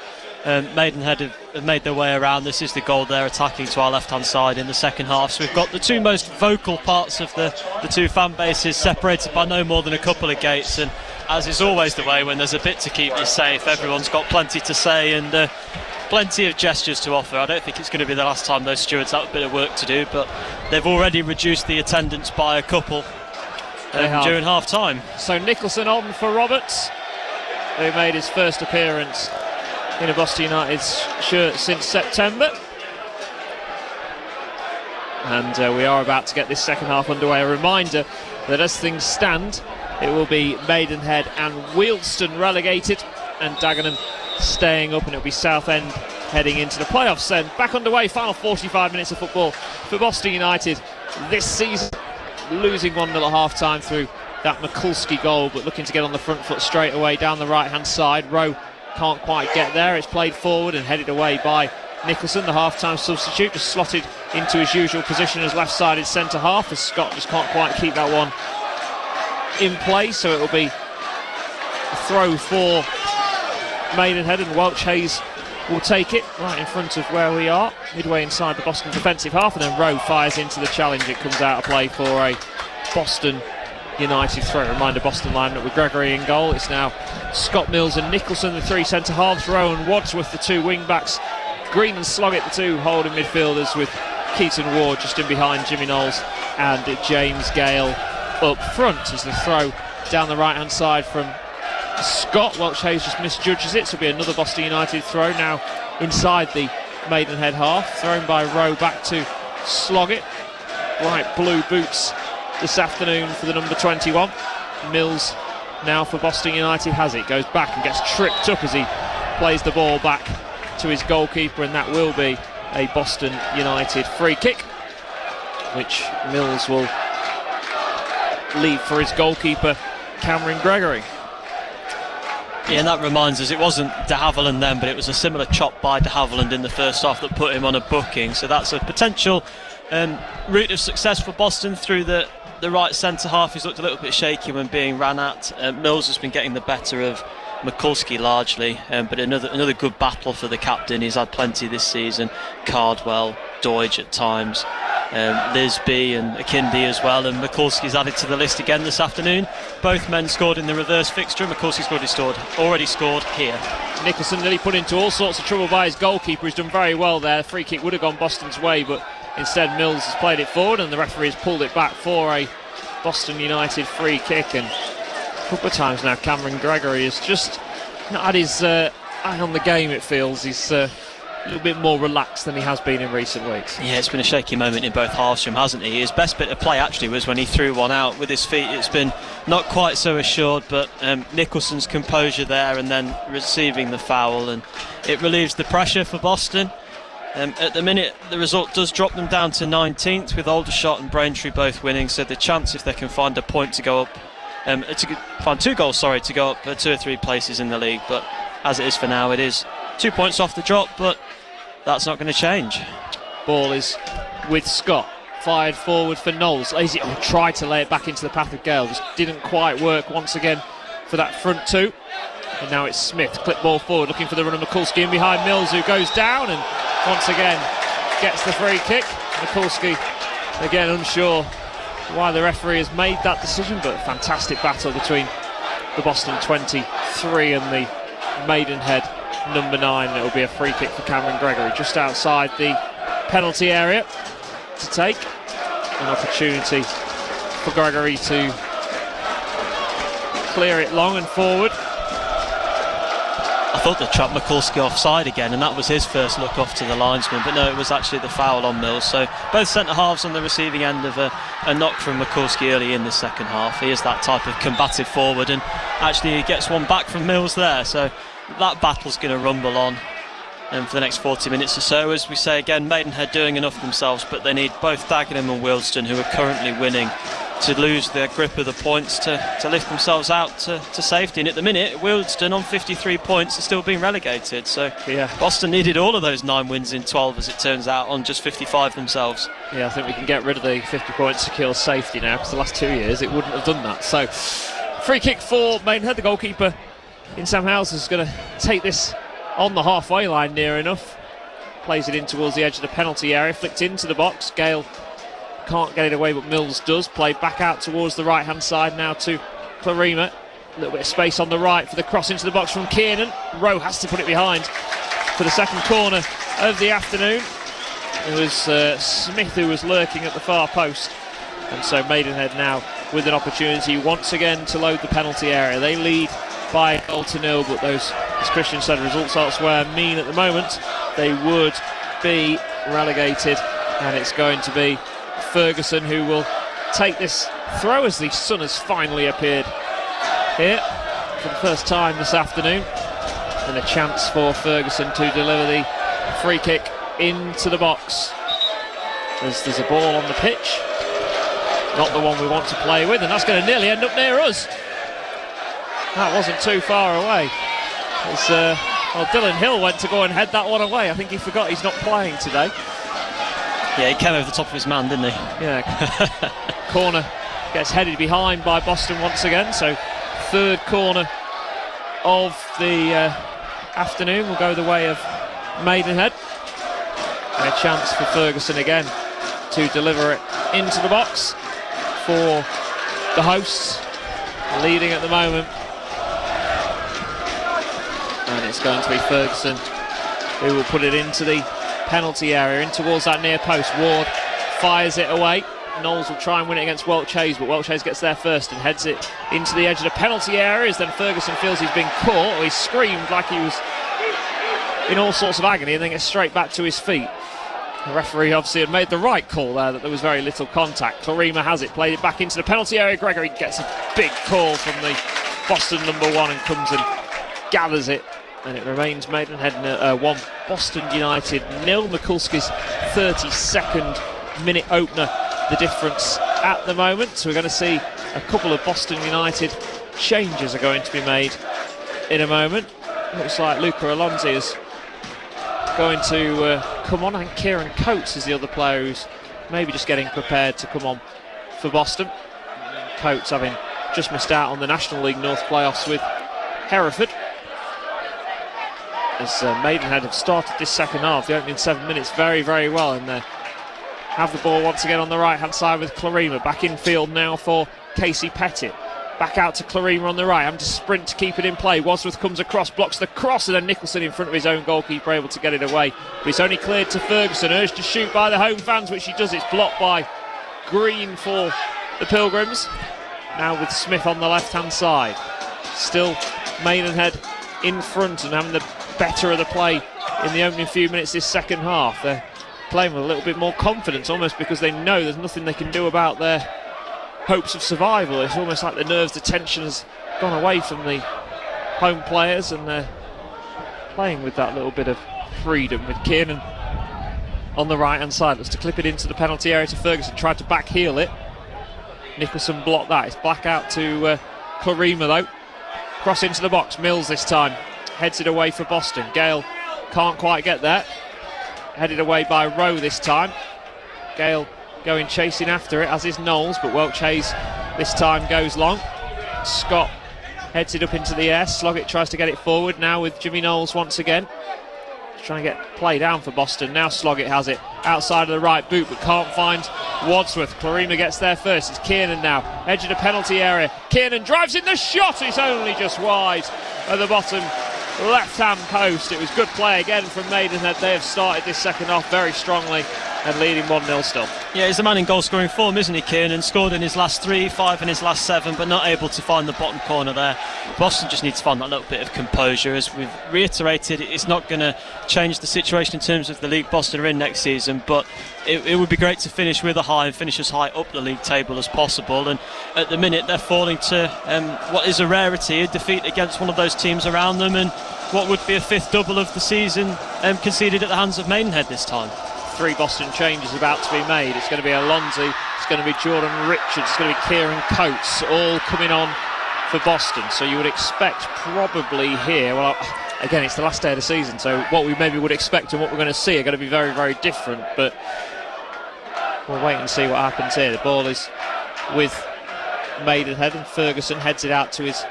Maidenhead have made their way around. This is the goal they're attacking to our left-hand side in the second half. So we've got the two most vocal parts of the two fan bases separated by no more than a couple of gates. And as is always the way when there's a bit to keep you safe, everyone's got plenty to say and plenty of gestures to offer. I don't think it's going to be the last time those stewards have a bit of work to do, but they've already reduced the attendance by a couple during half-time. So Nicholson on for Roberts, who made his first appearance in a Boston United shirt since September. And we are about to get this second half underway. A reminder that as things stand, it will be Maidenhead and Wealdstone relegated, and Dagenham staying up, and it'll be Southend heading into the playoffs. Then back underway, final 45 minutes of football for Boston United this season, losing 1-0 at half-time through that Mikulski goal, but looking to get on the front foot straight away down the right-hand side. Rowe can't quite get there. It's played forward and headed away by Nicholson, the half-time substitute, just slotted into his usual position as left-sided centre-half, as Scott just can't quite keep that one in play, so it'll be a throw for Maidenhead, and Welch Hayes will take it right in front of where we are, midway inside the Boston defensive half, and then Rowe fires into the challenge. It comes out of play for a Boston United throw. Reminder, Boston lined up with Gregory in goal. It's now Scott, Mills and Nicholson, the three centre halves, Rowe and Wadsworth, the two wing backs, Green and Sloggett, the two holding midfielders, with Keaton Ward just in behind Jimmy Knowles and James Gale up front. As the throw down the right hand side from Scott, Welch Hayes just misjudges it, so it'll be another Boston United throw now inside the Maidenhead half, thrown by Rowe back to Sloggett. Bright blue boots this afternoon for the number 21. Mills now for Boston United has it, goes back and gets tripped up as he plays the ball back to his goalkeeper, and that will be a Boston United free kick, which Mills will leave for his goalkeeper Cameron Gregory. Yeah, and that reminds us, it wasn't de Havilland then, but it was a similar chop by de Havilland in the first half that put him on a booking. So that's a potential route of success for Boston through the right centre half. He's looked a little bit shaky when being ran at. Mills has been getting the better of Mikulski largely, but another good battle for the captain. He's had plenty this season. Cardwell, Doidge at times, Lisby and Akindi as well, and Mikulski's added to the list again this afternoon. Both men scored in the reverse fixture. Mikulski's already scored here. Nicholson nearly put into all sorts of trouble by his goalkeeper, who's done very well there. Free kick would have gone Boston's way, but instead Mills has played it forward, and the referee has pulled it back for a Boston United free kick. And a couple of times now Cameron Gregory has just not had his eye on the game, it feels. He's a little bit more relaxed than he has been in recent weeks. Yeah, it's been a shaky moment in both halves from him, hasn't he? His best bit of play actually was when he threw one out with his feet. It's been not quite so assured, but Nicholson's composure there and then receiving the foul, and it relieves the pressure for Boston. At the minute, the result does drop them down to 19th, with Aldershot and Braintree both winning, so the chance, if they can find a point to go up, find 2 goals, to go up 2 or 3 places in the league. But as it is for now, it is 2 points off the drop, but that's not going to change. Ball is with Scott, fired forward for Knowles. Lazy, tried to lay it back into the path of Gale, just didn't quite work once again for that front two. And now it's Smith, clip ball forward, looking for the run of Mikulski in behind Mills, who goes down and once again gets the free kick. Mikulski again unsure why the referee has made that decision, but a fantastic battle between the Boston 23 and the Maidenhead number 9. It will be a free kick for Cameron Gregory just outside the penalty area to take. An opportunity for Gregory to clear it long and forward. I thought they trapped Mikulski offside again, and that was his first look off to the linesman, but no, it was actually the foul on Mills. So both centre halves on the receiving end of a knock from Mikulski early in the second half. He is that type of combative forward, and actually he gets one back from Mills there, so that battle's going to rumble on for the next 40 minutes or so. As we say again, Maidenhead doing enough themselves, but they need both Dagenham and Wealdstone, who are currently winning, to lose their grip of the points to lift themselves out to safety. And at the minute, Wealdstone on 53 points are still being relegated, so yeah, Boston needed all of those 9 wins in 12, as it turns out, on just 55 themselves. Yeah, I think we can get rid of the 50 points secure safety now, because the last 2 years it wouldn't have done that. So free kick for Maidenhead. The goalkeeper in Sam Howes is going to take this on the halfway line near enough, plays it in towards the edge of the penalty area, flicked into the box. Gale can't get it away, but Mills does. Play back out towards the right hand side now to Clarima. A little bit of space on the right for the cross into the box from Kiernan. Rowe has to put it behind for the second corner of the afternoon. It was Smith who was lurking at the far post, and so Maidenhead now with an opportunity once again to load the penalty area. They lead by 0-0, but those, as Christian said, results elsewhere mean at the moment they would be relegated, and it's going to be Ferguson who will take this throw as the sun has finally appeared here for the first time this afternoon, and a chance for Ferguson to deliver the free kick into the box. There's a ball on the pitch, not the one we want to play with, and that's going to nearly end up near us. That wasn't too far away. Dylan Hill went to go and head that one away. I think he forgot he's not playing today. Yeah, he came over the top of his man, didn't he? Yeah. Corner gets headed behind by Boston once again, so third corner of the afternoon will go the way of Maidenhead. And a chance for Ferguson again to deliver it into the box for the hosts, leading at the moment. And it's going to be Ferguson who will put it into the penalty area, in towards that near post. Ward fires it away. Knowles will try and win it against Welch Hayes, but Welch Hayes gets there first and heads it into the edge of the penalty areas. Then Ferguson feels he's been caught, or he screamed like he was in all sorts of agony, and then gets straight back to his feet. The referee obviously had made the right call there, that there was very little contact. Clarima has it, played it back into the penalty area. Gregory gets a big call from the Boston number one and comes and gathers it. And it remains Maidenhead 1, Boston United 0. Mikulski's 32nd minute opener, the difference at the moment. So we're going to see a couple of Boston United changes are going to be made in a moment. Looks like Luca Alonzi is going to come on, and Kieran Coates is the other player who's maybe just getting prepared to come on for Boston. Coates having just missed out on the National League North playoffs with Hereford. As Maidenhead have started this second half, the opening 7 minutes, very, very well, and they have the ball once again on the right-hand side with Clarima. Back in field now for Casey Pettit. Back out to Clarima on the right, having to sprint to keep it in play. Wadsworth comes across, blocks the cross, and then Nicholson in front of his own goalkeeper, able to get it away. But it's only cleared to Ferguson, urged to shoot by the home fans, which he does. It's blocked by Green for the Pilgrims. Now with Smith on the left-hand side. Still Maidenhead in front and having the better of the play in the opening few minutes this second half. They're playing with a little bit more confidence, almost because they know there's nothing they can do about their hopes of survival. It's almost like the nerves, the tension has gone away from the home players, and they're playing with that little bit of freedom. With Kiernan on the right hand side, looks to clip it into the penalty area to Ferguson, tried to back heel it. Nicholson blocked that. It's back out to Clarima though. Cross into the box, Mills this time heads it away for Boston. Gale can't quite get there, headed away by Rowe this time. Gale going chasing after it, as is Knowles, but Welch Hayes this time goes long. Scott heads it up into the air. Sloggett tries to get it forward now with Jimmy Knowles once again. He's trying to get play down for Boston. Now Sloggett has it outside of the right boot, but can't find Wadsworth. Clarima gets there first. It's Kiernan now, edge of the penalty area. Kiernan drives in the shot. It's only just wide at the bottom left-hand post. It was good play again from Maidenhead. They have started this second half very strongly and leading 1-0 still. Yeah, he's the man in goal scoring form, isn't he, Kiernan? Scored in his last 3, 5 in his last 7, but not able to find the bottom corner there. Boston just needs to find that little bit of composure. As we've reiterated, it's not going to change the situation in terms of the league Boston are in next season, but it would be great to finish with a high and finish as high up the league table as possible. And at the minute they're falling to what is a rarity, a defeat against one of those teams around them, and what would be a 5th double of the season conceded at the hands of Maidenhead this time. 3 Boston changes about to be made. It's going to be Alonzi, it's going to be Jordan Richards, it's going to be Kieran Coates, all coming on for Boston. So you would expect probably here, well, again, it's the last day of the season, so what we maybe would expect and what we're going to see are going to be very, very different, but we'll wait and see what happens here. The ball is with Maidenhead, and Ferguson heads it out to his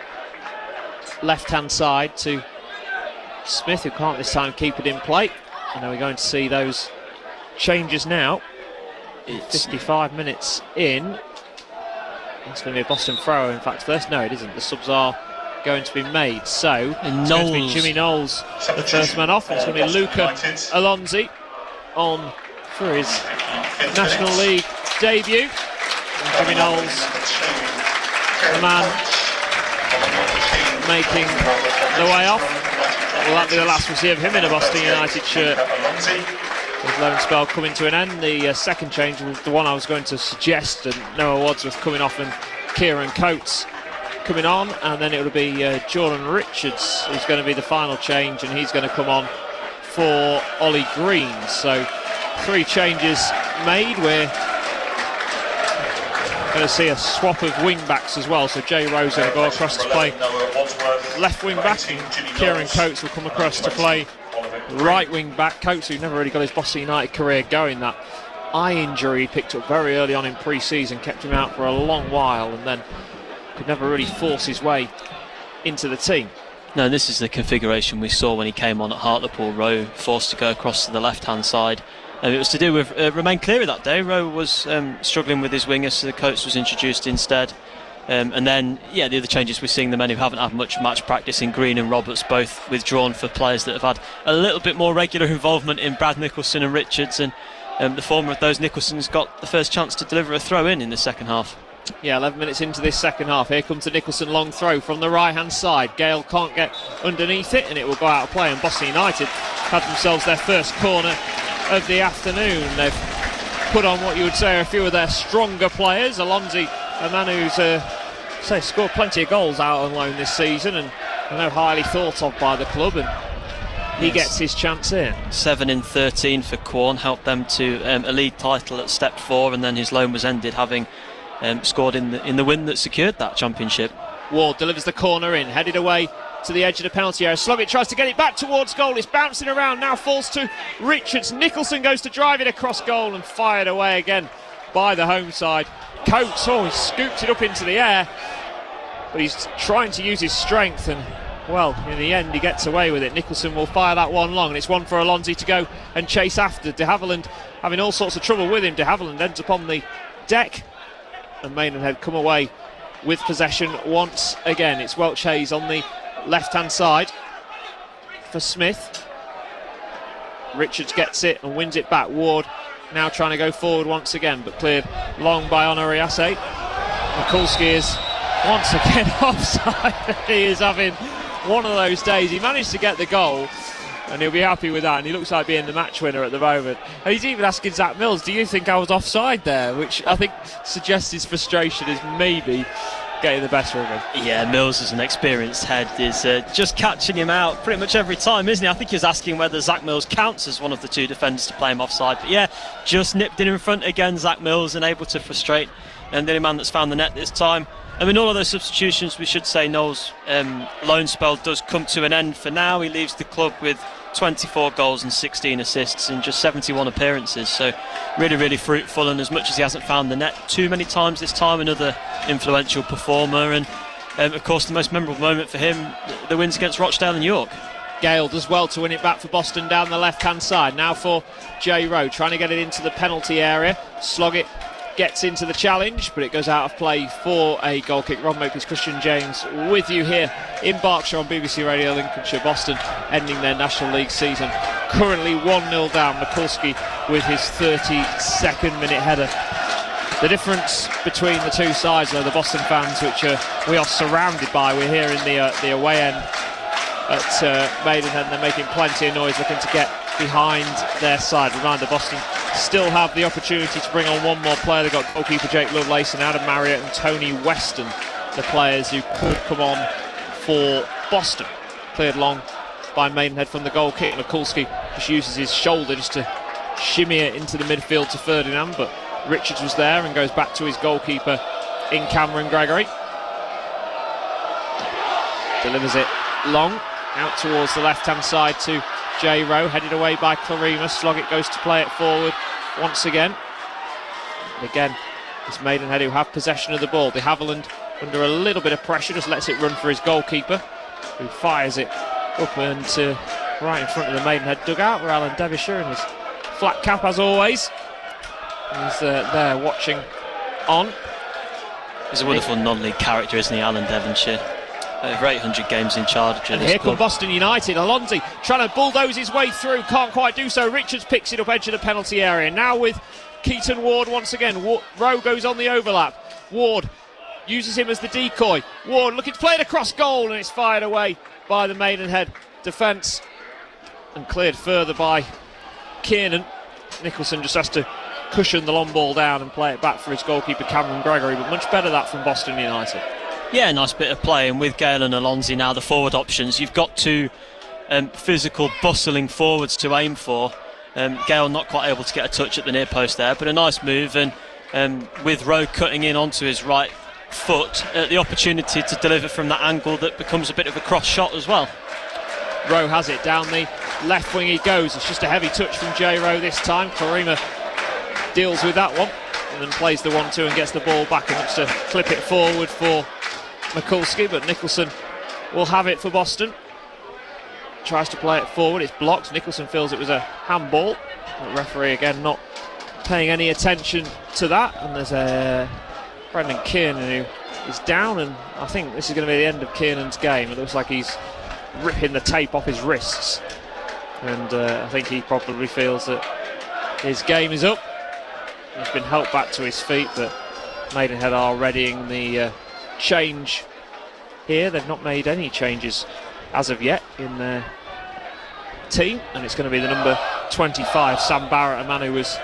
left-hand side to Smith, who can't this time keep it in play. And now we're going to see those changes now. It's 55 minutes in. It's going to be a Boston throw, in fact, first. No, it isn't. The subs are going to be made. So it's going to be Jimmy Knowles, the first man off. It's going to be Luca Alonzi on for his National League debut. And Jimmy Knowles, the man making the way off. Will that be the last we see of him in a Boston United shirt? His loan spell coming to an end. The second change was the one I was going to suggest, and Noah Wadsworth coming off and Kieran Coates coming on, and then it will be Jordan Richards who's going to be the final change, and he's going to come on for Ollie Green. So 3 changes made. We're going to see a swap of wing backs as well. So Jay Rose going to go across to play left wing back, and Kieran Coates will come across to play right wing back. Coates, who never really got his Boston United career going that eye injury he picked up very early on in pre-season, kept him out for a long while, and then could never really force his way into the team. No, this is the configuration we saw when he came on at Hartlepool. Rowe forced to go across to the left-hand side. It was to do with Romain Cleary that day. Rowe was struggling with his winger, so the coach was introduced instead. And then, the other changes we're seeing, the men who haven't had much match practice in Green and Roberts, both withdrawn for players that have had a little bit more regular involvement in Brad Nicholson and Richards. And the former of those, Nicholson's got the first chance to deliver a throw-in in the second half. Yeah, 11 minutes into this second half. Here comes the Nicholson long throw from the right-hand side. Gale can't get underneath it, and it will go out of play. And Boston United have themselves their first corner of the afternoon. They've put on what you would say are a few of their stronger players. Alonzi, a man who's scored plenty of goals out on loan this season, and I know highly thought of by the club, and he gets his chance here. 7 in 13 for Quorn, helped them to a league title at step 4, and then his loan was ended having scored in the win that secured that championship. Ward delivers the corner in, headed away to the edge of the penalty area. Sloggett tries to get it back towards goal. It's bouncing around, now falls to Richards. Nicholson goes to drive it across goal and fired away again by the home side. Coates, he scooped it up into the air, but he's trying to use his strength, and in the end he gets away with it. Nicholson will fire that one long, and it's one for Alonzi to go and chase after. De Havilland having all sorts of trouble with him. De Havilland ends up on the deck, and Maidenhead come away with possession once again. It's Welch Hayes on the left-hand side for Smith. Richards gets it and wins it back. Ward now trying to go forward once again, but cleared long by Honoriase. Mikulski is once again offside. He is having one of those days. He managed to get the goal, and he'll be happy with that, and he looks like being the match winner at the moment. And he's even asking Zach Mills, do you think I was offside there? Which I think suggests his frustration is maybe getting the better of him. Yeah, Mills, as an experienced head, is just catching him out pretty much every time, isn't he? I think he was asking whether Zach Mills counts as one of the two defenders to play him offside. But just nipped in front again, Zach Mills, and able to frustrate the only man that's found the net this time. I mean, all of those substitutions, we should say Noel's loan spell does come to an end for now. He leaves the club with 24 goals and 16 assists in just 71 appearances, so really, really fruitful. And as much as he hasn't found the net too many times this time, another influential performer. And of course, the most memorable moment for him, the wins against Rochdale and York. Gale does well to win it back for Boston down the left-hand side. Now for Jay Rowe, trying to get it into the penalty area. Sloggett gets into the challenge, but it goes out of play for a goal kick. Ron Mopey's Christian James with you here in Berkshire on BBC Radio Lincolnshire. Boston ending their National League season currently 1-0 down. Mikulski with his 32nd minute header. The difference between the two sides, though, the Boston fans, which we are surrounded by, we're here in the away end at Maidenhead, and they're making plenty of noise looking to get behind their side. Reminder, Boston still have the opportunity to bring on one more player. They've got goalkeeper Jake Lovelace and Adam Marriott and Tony Weston, the players who could come on for Boston. Cleared long by Maidenhead from the goal kick. Mikulski just uses his shoulder just to shimmy it into the midfield to Ferdinand, but Richards was there and goes back to his goalkeeper in Cameron Gregory. Delivers it long out towards the left-hand side to Jay Rowe, headed away by Clarima. Sloggett goes to play it forward once again. And again, it's Maidenhead who have possession of the ball. De Havilland, under a little bit of pressure, just lets it run for his goalkeeper, who fires it up and right in front of the Maidenhead dugout, where Alan Devonshire in his flat cap, as always, is there watching on. He's a wonderful non-league character, isn't he, Alan Devonshire? Over 800 games in charge. And here come Boston United. Alonzi trying to bulldoze his way through, can't quite do so. Richards picks it up edge of the penalty area. Now with Keaton Ward once again. Rowe goes on the overlap. Ward uses him as the decoy. Ward looking to play it across goal, and it's fired away by the Maidenhead defence and cleared further by Kiernan. Nicholson just has to cushion the long ball down and play it back for his goalkeeper Cameron Gregory, but much better that from Boston United. Yeah, nice bit of play, and with Gale and Alonzi now the forward options, you've got two physical, bustling forwards to aim for. Gale not quite able to get a touch at the near post there, but a nice move, and with Rowe cutting in onto his right foot, the opportunity to deliver from that angle that becomes a bit of a cross shot as well. Rowe has it down the left wing, he goes. It's just a heavy touch from Jay Rowe this time. Clarima deals with that one and then plays the 1-2 and gets the ball back and looks to clip it forward for Mikulski, but Nicholson will have it for Boston. Tries to play it forward, it's blocked. Nicholson feels it was a handball. The referee again not paying any attention to that, and there's a Brendan Kiernan who is down, and I think this is going to be the end of Kiernan's game. It looks like he's ripping the tape off his wrists, and I think he probably feels that his game is up. He's been helped back to his feet, but Maidenhead are readying the change here. They've not made any changes as of yet in their team, and it's going to be the number 25, Sam Barrett, a man who was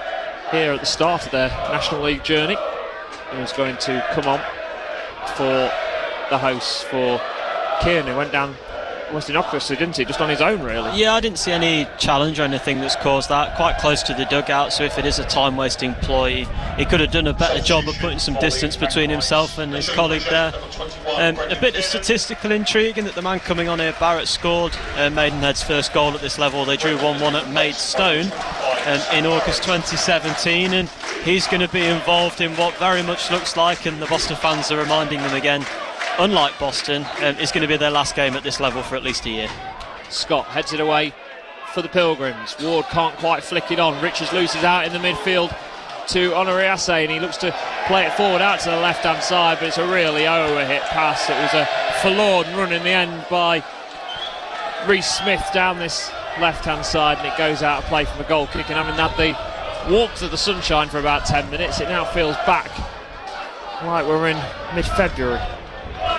here at the start of their National League journey, who's going to come on for the hosts for Kiernan, who went down innocuously, didn't he? Just on his own, really. Yeah, I didn't see any challenge or anything that's caused that. Quite close to the dugout, so if it is a time-wasting ploy, he could have done a better job of putting some distance between himself and his colleague there. A bit of statistical intrigue in that the man coming on here, Barrett, scored Maidenhead's first goal at this level. They drew 1-1 at Maidstone in August 2017, and he's going to be involved in what very much looks like, and the Boston fans are reminding them again, unlike Boston, it's going to be their last game at this level for at least a year. Scott heads it away for the Pilgrims. Ward can't quite flick it on. Richards loses out in the midfield to Honoriase, and he looks to play it forward out to the left-hand side, but it's a really over-hit pass. It was a forlorn run in the end by Reece Smith down this left-hand side, and it goes out of play from a goal kick. And having had the warmth of the sunshine for about 10 minutes, it now feels back like we're in mid-February.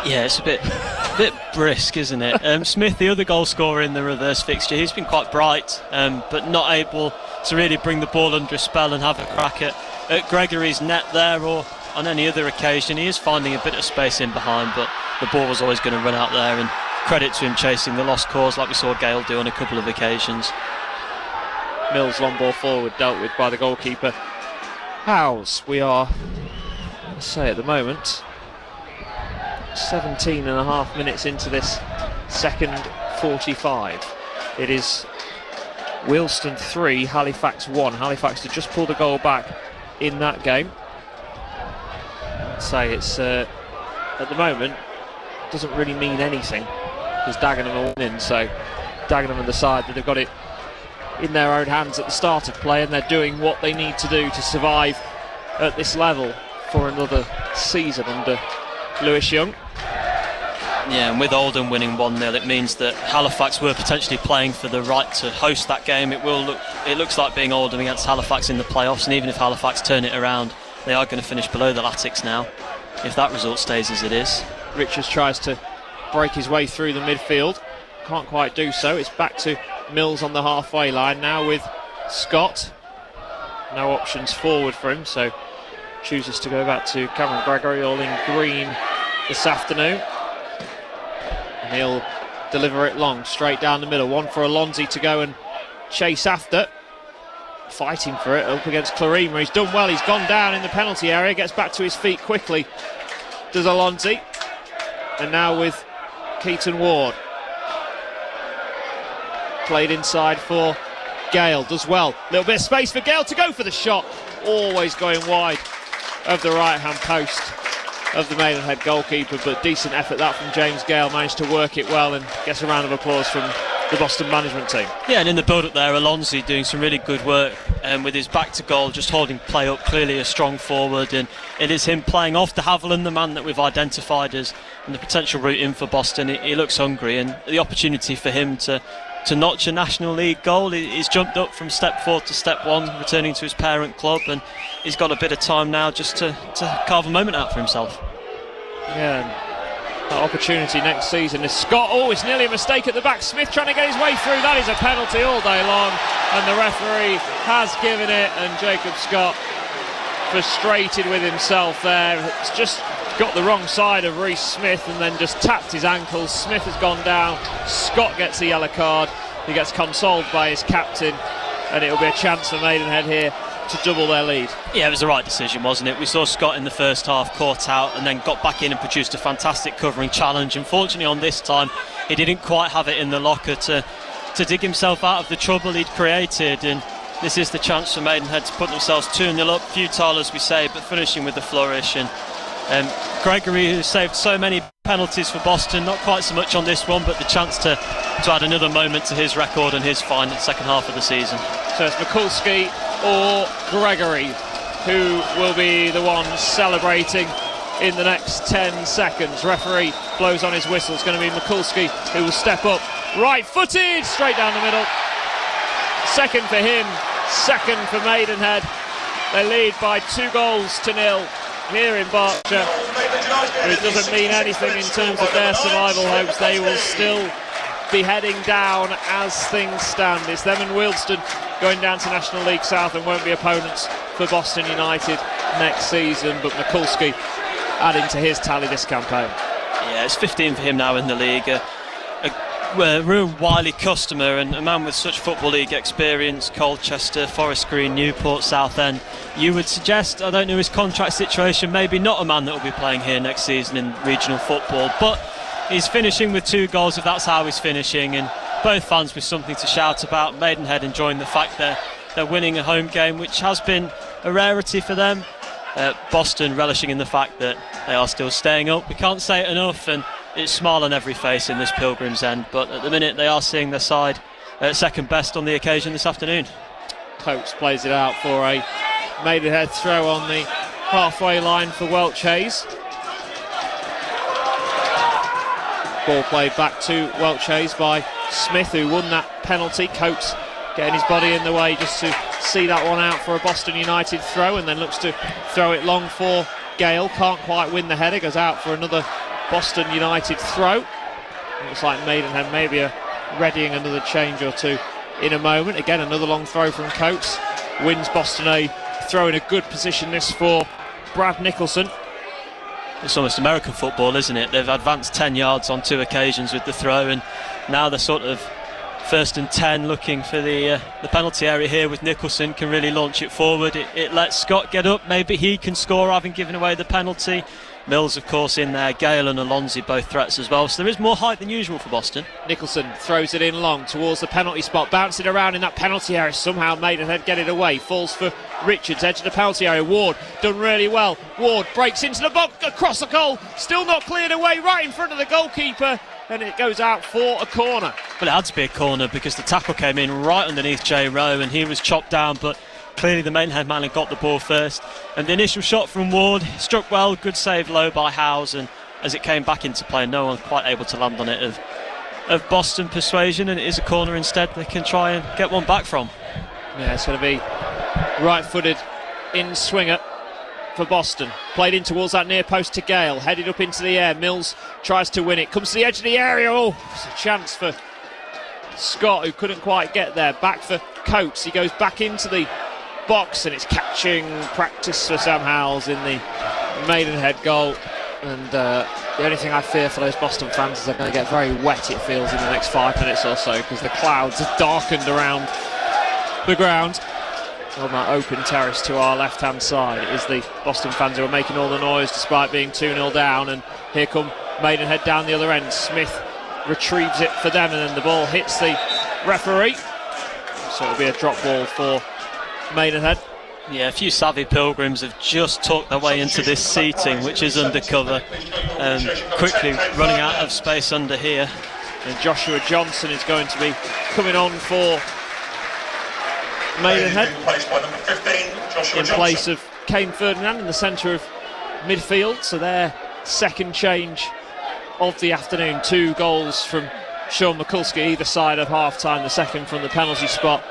Yeah, it's a bit brisk, isn't it? Smith, the other goal scorer in the reverse fixture, he's been quite bright, but not able to really bring the ball under a spell and have a crack at Gregory's net there or on any other occasion. He is finding a bit of space in behind, but the ball was always going to run out there, and credit to him chasing the lost cause like we saw Gale do on a couple of occasions. Mills long ball forward, dealt with by the goalkeeper Howes. We are, let's say at the moment, 17 and a half minutes into this second 45. It is Wealdstone 3, Halifax 1. Halifax to just pull the goal back in that game. I'd say it's at the moment doesn't really mean anything because Dagenham are winning, so Dagenham are the side that have got it in their own hands at the start of play, and they're doing what they need to do to survive at this level for another season under Lewis Young. Yeah, and with Oldham winning 1-0, it means that Halifax were potentially playing for the right to host that game. It looks like being Oldham against Halifax in the playoffs, and even if Halifax turn it around, they are going to finish below the Latics now, if that result stays as it is. Richards tries to break his way through the midfield, can't quite do so. It's back to Mills on the halfway line now with Scott. No options forward for him, so chooses to go back to Cameron Gregory, all in green this afternoon. And he'll deliver it long, straight down the middle. One for Alonzi to go and chase after. Fighting for it up against Clarima. He's done well, he's gone down in the penalty area, gets back to his feet quickly, does Alonzi. And now with Keaton Ward. Played inside for Gale, does well. Little bit of space for Gale to go for the shot. Always going wide of the right-hand post of the Maidenhead goalkeeper, but decent effort that from James Gale, managed to work it well and gets a round of applause from the Boston management team. Yeah, and in the build-up there, Alonzi doing some really good work with his back to goal, just holding play up, clearly a strong forward, and it is him playing off de Havilland, the man that we've identified as the potential route in for Boston. He looks hungry, and the opportunity for him to notch a National League goal. He's jumped up from step 4 to step 1, returning to his parent club, and he's got a bit of time now just to carve a moment out for himself. Yeah, that opportunity next season is Scott. Oh, it's nearly a mistake at the back. Smith trying to get his way through. That is a penalty all day long, and the referee has given it, and Jacob Scott frustrated with himself there. It's just got the wrong side of Reece Smith and then just tapped his ankles. Smith has gone down. Scott gets a yellow card. He gets consoled by his captain, and it'll be a chance for Maidenhead here to double their lead. Yeah, it was the right decision, wasn't it? We saw Scott in the first half caught out and then got back in and produced a fantastic covering challenge. Unfortunately, on this time, he didn't quite have it in the locker to dig himself out of the trouble he'd created, and this is the chance for Maidenhead to put themselves 2-0 up. Futile, as we say, but finishing with the flourish. And Gregory, who saved so many penalties for Boston, not quite so much on this one, but the chance to add another moment to his record and his fine in the second half of the season. So it's Mikulski or Gregory who will be the one celebrating in the next 10 seconds. Referee blows on his whistle. It's going to be Mikulski who will step up, right-footed, straight down the middle. Second for him, second for Maidenhead. They lead by 2-0 here in Berkshire. But it doesn't mean anything in terms of their survival hopes. They will still be heading down as things stand. It's them and Wealdstone going down to National League South and won't be opponents for Boston United next season. But Mikulski adding to his tally this campaign. Yeah, it's 15 for him now in the league. A real wily customer and a man with such Football League experience. Colchester, Forest Green, Newport, Southend. You would suggest, I don't know his contract situation, maybe not a man that will be playing here next season in regional football, but he's finishing with 2 goals if that's how he's finishing, and both fans with something to shout about. Maidenhead enjoying the fact they're winning a home game, which has been a rarity for them. Boston relishing in the fact that they are still staying up. We can't say it enough, and it's a smile on every face in this Pilgrim's End, but at the minute they are seeing their side second best on the occasion this afternoon. Coates plays it out for a Maidenhead throw on the halfway line for Welch Hayes. Ball played back to Welch Hayes by Smith, who won that penalty. Coates getting his body in the way just to see that one out for a Boston United throw, and then looks to throw it long for Gale. Can't quite win the header, goes out for another Boston United throw. Looks like Maidenhead maybe are readying another change or two in a moment. Again, another long throw from Coates. Wins Boston a throw in a good position, this for Brad Nicholson. It's almost American football, isn't it? They've advanced 10 yards on 2 occasions with the throw, and now they're sort of 1st and 10 looking for the penalty area here with Nicholson. Can really launch it forward. It lets Scott get up. Maybe he can score, having given away the penalty. Mills, of course, in there. Gale and Alonzi both threats as well. So there is more height than usual for Boston. Nicholson throws it in long towards the penalty spot, bouncing around in that penalty area. Somehow Maidenhead get it away. Falls for Richards, edge of the penalty area. Ward done really well. Ward breaks into the box, across the goal. Still not cleared away, right in front of the goalkeeper. And it goes out for a corner. Well, it had to be a corner because the tackle came in right underneath Jay Rowe and he was chopped down, but clearly the Maidenhead man had got the ball first. And the initial shot from Ward struck well, good save low by Howes, and as it came back into play, no one quite able to land on it of Boston persuasion, and it is a corner instead they can try and get one back from. Yeah, it's going to be right-footed in swinger for Boston. Played in towards that near post to Gale, headed up into the air. Mills tries to win it, comes to the edge of the area. Oh, it's a chance for Scott, who couldn't quite get there. Back for Coates, he goes back into the box, and it's catching practice for Sam Howells in the Maidenhead goal. And the only thing I fear for those Boston fans is they're going to get very wet, it feels, in the next 5 minutes or so, because the clouds have darkened around the ground. On that open terrace to our left-hand side is the Boston fans who are making all the noise despite being 2-0 down, and here come Maidenhead down the other end. Smith retrieves it for them, and then the ball hits the referee, so it'll be a drop ball for Maidenhead. Yeah, a few savvy Pilgrims have just talked their way into this seating, which is undercover, quickly running out of space under here. And Joshua Johnson is going to be coming on for Maidenhead in place of Kane Ferdinand in the centre of midfield. So their second change of the afternoon. 2 goals from Sean Mikulski either side of half-time, the second from the penalty spot.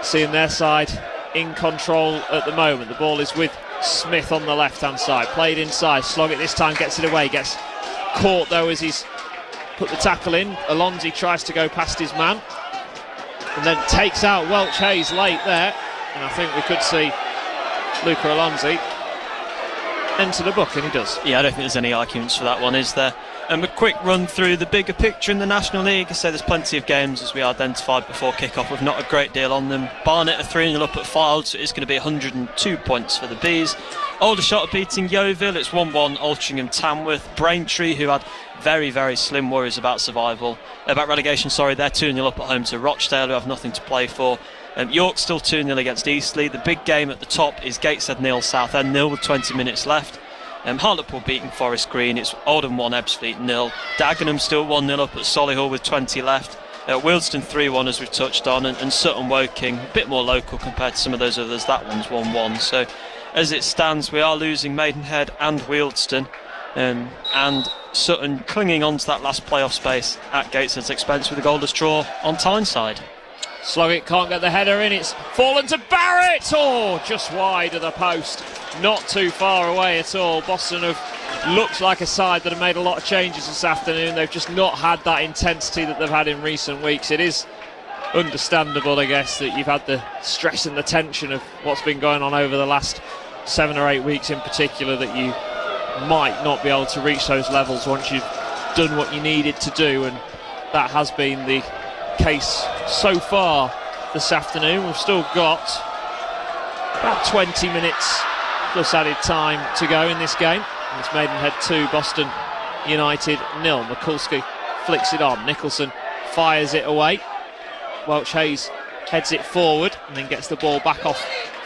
Seeing their side in control at the moment. The ball is with Smith on the left-hand side. Played inside, Sloggett this time gets it away. Gets caught though as he's put the tackle in. Alonzi tries to go past his man, and then takes out Welch Hayes late there, and I think we could see Luca Alonzi enter the book, and he does. Yeah, I don't think there's any arguments for that one, is there? A quick run through the bigger picture in the National League. I say there's plenty of games, as we identified before kick-off, with not a great deal on them. Barnet are 3-0 up at Fylde, so it's going to be 102 points for the Bees. Aldershot are beating Yeovil, it's 1-1 Altrincham Tamworth. Braintree, who had very, very slim worries about relegation, they're 2-0 up at home to Rochdale, who have nothing to play for. York still 2-0 against Eastleigh. The big game at the top is Gateshead 0, Southend 0 with 20 minutes left. Hartlepool beating Forest Green. It's Oldham 1, Ebbsfleet 0. Dagenham still 1-0 up at Solihull with 20 left. Wealdstone 3-1 as we've touched on, and Sutton Woking a bit more local compared to some of those others. That one's 1-1. So as it stands, we are losing Maidenhead and Wealdstone, and Sutton clinging on to that last playoff space at Gateshead's expense with a goalless draw on Tyneside. Sloggett can't get the header in, it's fallen to Barrett! Oh, just wide of the post, not too far away at all. Boston have looked like a side that have made a lot of changes this afternoon. They've just not had that intensity that they've had in recent weeks. It is understandable, I guess, that you've had the stress and the tension of what's been going on over the last 7 or 8 weeks in particular, that you might not be able to reach those levels once you've done what you needed to do, and that has been the case so far this afternoon. We've still got about 20 minutes plus added time to go in this game. It's Maidenhead 2, Boston United 0. Mikulski flicks it on, Nicholson fires it away, Welch Hayes heads it forward and then gets the ball back off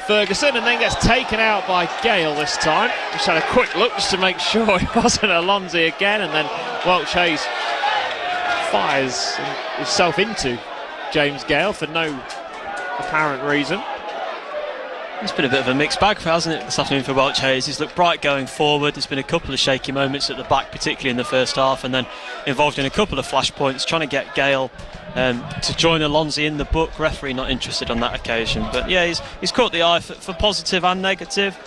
Ferguson, and then gets taken out by Gale this time. Just had a quick look just to make sure it wasn't Alonso again, and then Welch Hayes fires himself into James Gale for no apparent reason. It's been a bit of a mixed bag, hasn't it, this afternoon for Welch Hayes. He's looked bright going forward. There's been a couple of shaky moments at the back, particularly in the first half, and then involved in a couple of flashpoints trying to get Gale to join Alonso in the book. Referee not interested on that occasion, but yeah, he's caught the eye for positive and negative.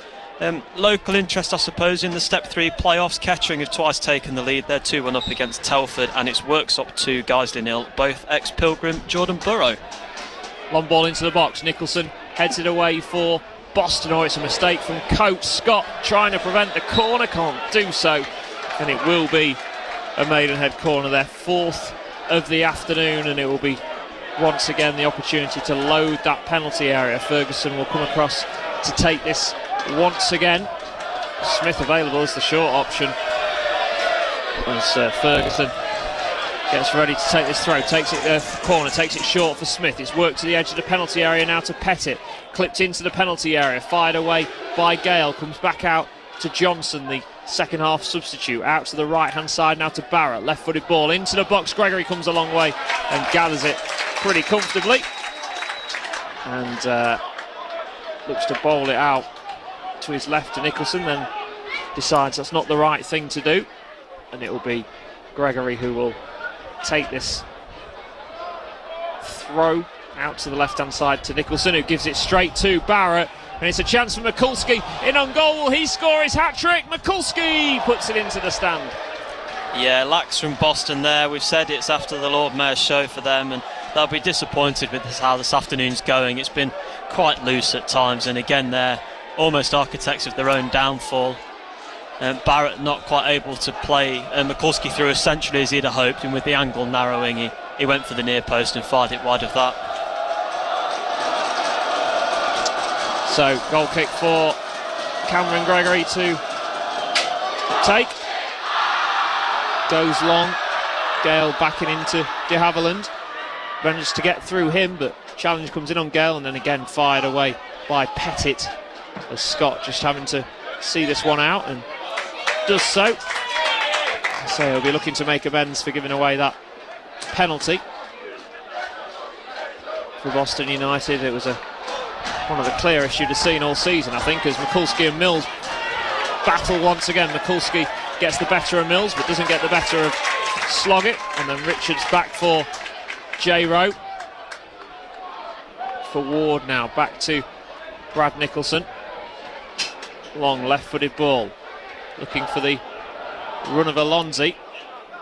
Local interest, I suppose, in the Step 3 playoffs. Kettering have twice taken the lead. They're 2-1 up against Telford, and it's Worksop 2, Guiseley 0, both ex-Pilgrim Jordan Burrow. Long ball into the box, Nicholson heads it away for Boston. Oh, it's a mistake from Coates. Scott trying to prevent the corner, can't do so, and it will be a Maidenhead corner, their 4th of the afternoon, and it will be once again the opportunity to load that penalty area. Ferguson will come across to take this once again. Smith available as the short option as Ferguson gets ready to take this throw, takes it corner, takes it short for Smith. It's worked to the edge of the penalty area now to Pettit, clipped into the penalty area, fired away by Gale, comes back out to Johnson, the second half substitute, out to the right hand side now to Barrett, left footed ball into the box. Gregory comes a long way and gathers it pretty comfortably, and looks to bowl it out to his left to Nicholson, then decides that's not the right thing to do, and it will be Gregory who will take this throw out to the left hand side to Nicholson, who gives it straight to Barrett, and it's a chance for Mikulski in on goal. Will he score his hat-trick? Mikulski puts it into the stand. Yeah, lax from Boston there. We've said it's after the Lord Mayor's show for them, and they'll be disappointed with how this afternoon's going. It's been quite loose at times, and again they're almost architects of their own downfall. Barrett not quite able to play Mikulski through as centrally as he'd have hoped, and with the angle narrowing, he went for the near post and fired it wide of that. So goal kick for Cameron Gregory to take. Goes long. Gale backing into de Havilland. Managed to get through him, but challenge comes in on Gale, and then again fired away by Pettit, as Scott just having to see this one out and does so. So he'll be looking to make amends for giving away that penalty for Boston United. It was one of the clearest you'd have seen all season, I think, as Mikulski and Mills battle once again. Mikulski gets the better of Mills but doesn't get the better of Sloggett, and then Richards back for J-Rowe. For Ward now, back to Brad Nicholson. Long left-footed ball, looking for the run of Alonso,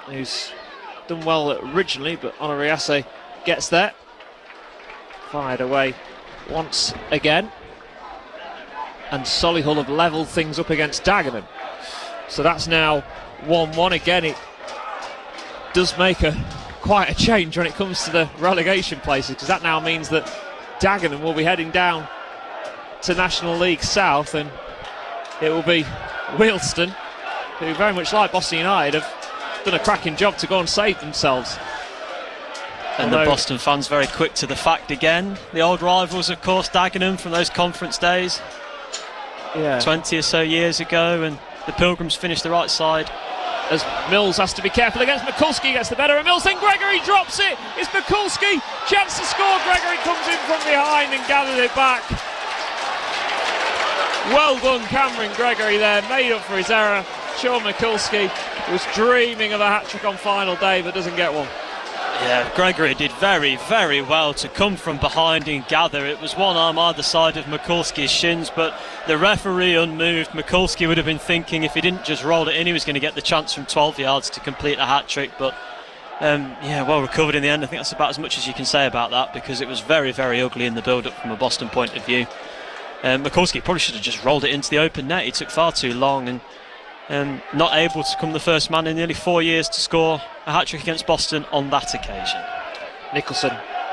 who's done well originally, but Onoriase gets there. Fired away once again, and Solihull have levelled things up against Dagenham, so that's now 1-1 again. It does make quite a change when it comes to the relegation places, because that now means that Dagenham will be heading down to National League South, and it will be Wealdstone, who very much like Boston United have done a cracking job to go and save themselves. And the Boston fans very quick to the fact again. The old rivals, of course, Dagenham from those conference days. 20 or so years ago, and the Pilgrims finished the right side. As Mills has to be careful against Mikulski, gets the better of Mills, then Gregory drops it. It's Mikulski, chance to score. Gregory comes in from behind and gathers it back. Well done, Cameron Gregory there, made up for his error. Sean Mikulski was dreaming of a hat-trick on final day, but doesn't get one. Yeah, Gregory did very, very well to come from behind and gather. It was one arm either side of Mikulski's shins, but the referee unmoved. Mikulski would have been thinking if he didn't just roll it in, he was going to get the chance from 12 yards to complete a hat-trick, but well recovered in the end. I think that's about as much as you can say about that, because it was very, very ugly in the build-up from a Boston point of view. Mikulski probably should have just rolled it into the open net. He took far too long, and not able to become the first man in nearly 4 years to score a hat-trick against Boston on that occasion. Nicholson,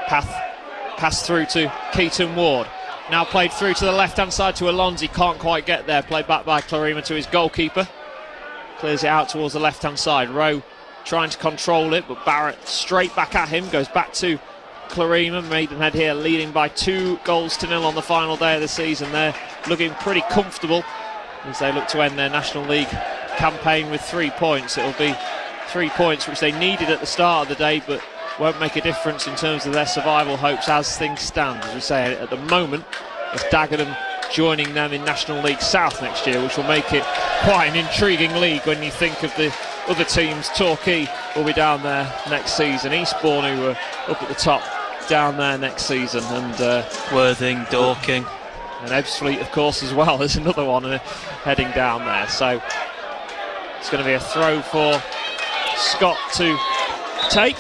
pass through to Keaton Ward. Now played through to the left-hand side to Alonzi, can't quite get there. Played back by Clarima to his goalkeeper. Clears it out towards the left-hand side. Rowe trying to control it, but Barrett straight back at him. Goes back to Clarima. Maidenhead here leading by 2-0 on the final day of the season. They're looking pretty comfortable as they look to end their National League campaign with 3 points. It'll be 3 points which they needed at the start of the day, but won't make a difference in terms of their survival hopes as things stand. As we say, at the moment, it's Dagenham joining them in National League South next year, which will make it quite an intriguing league when you think of the other teams. Torquay will be down there next season, Eastbourne, who are up at the top, down there next season, and Worthing, Dorking, and Ebbsfleet, of course, as well. There's another one heading down there. So it's going to be a throw for Scott to take.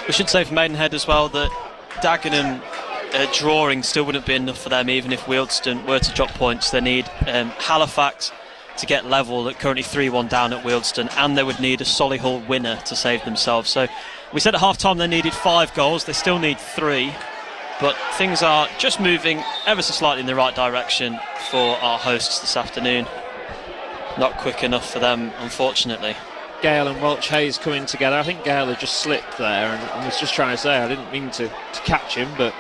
We should say for Maidenhead as well that Dagenham drawing still wouldn't be enough for them, even if Wealdstone were to drop points. They need Halifax to get level at currently 3-1 down at Wealdstone, and they would need a Solihull winner to save themselves. So we said at half-time they needed 5 goals. They still need 3. But things are just moving ever so slightly in the right direction for our hosts this afternoon. Not quick enough for them, unfortunately. Gale and Welch Hayes coming together. I think Gale had just slipped there and was just trying to say, I didn't mean to catch him, but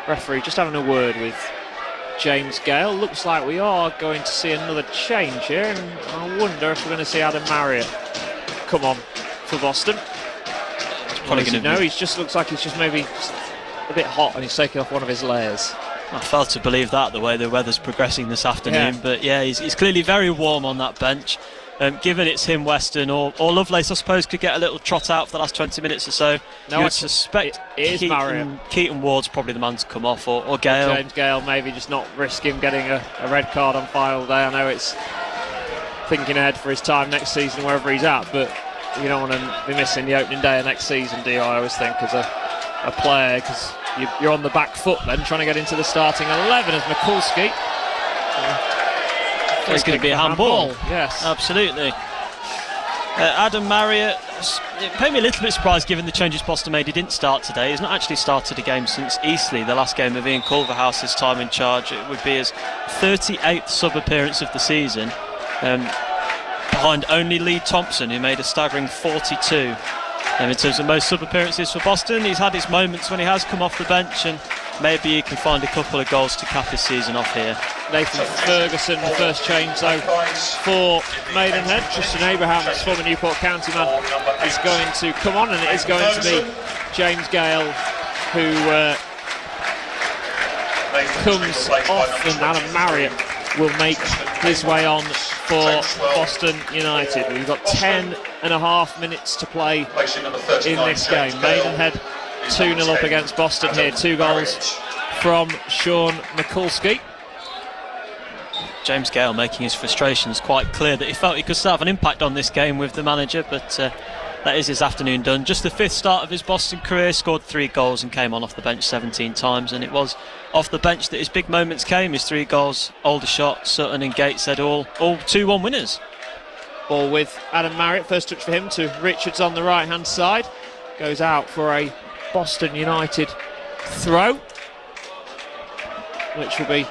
referee just having a word with James Gale. Looks like we are going to see another change here, and I wonder if we're going to see Adam Marriott come on for Boston. It's probably going to No, he just looks like he's just maybe a bit hot and he's taking off one of his layers. I failed to believe that the way the weather's progressing this afternoon, but yeah, he's clearly very warm on that bench. Given it's him, Weston or Lovelace, I suppose, could get a little trot out for the last 20 minutes or so. No, you would suspect Keaton Ward's probably the man to come off, or Gale. James Gale maybe just not risk him getting a red card on final day. I know it's thinking ahead for his time next season wherever he's at, but you don't want to be missing the opening day of next season, do you? I always think as a player, because you're on the back foot then trying to get into the starting 11 as Mikulski. It's going to be a handball. Yes, absolutely. Adam Marriott, it made me a little bit surprised given the changes Boston made. He didn't start today. He's not actually started a game since Eastleigh, the last game of Ian Culverhouse's time in charge. It would be his 38th sub-appearance of the season, behind only Lee Thompson, who made a staggering 42. In terms of most sub-appearances for Boston, he's had his moments when he has come off the bench, and maybe he can find a couple of goals to cap his season off here. Nathan Ferguson, the first change though for Maidenhead. Tristan Abrahams, former Newport County man, is going to come on, and it is going to be James Gale who comes off, and Adam Marriott will make his way on for Boston United. We've got 10.5 minutes to play in this game. Maidenhead 2-0 up against Boston here. 2 goals from Sean Mikulski. James Gale making his frustrations quite clear that he felt he could still have an impact on this game with the manager, but that is his afternoon done. Just the 5th start of his Boston career, scored 3 goals and came on off the bench 17 times, and it was off the bench that his big moments came. His 3 goals, Aldershot, Sutton and Gateshead, all 2-1 winners. Ball with Adam Marriott, first touch for him to Richards on the right hand side, goes out for a Boston United throw, which will be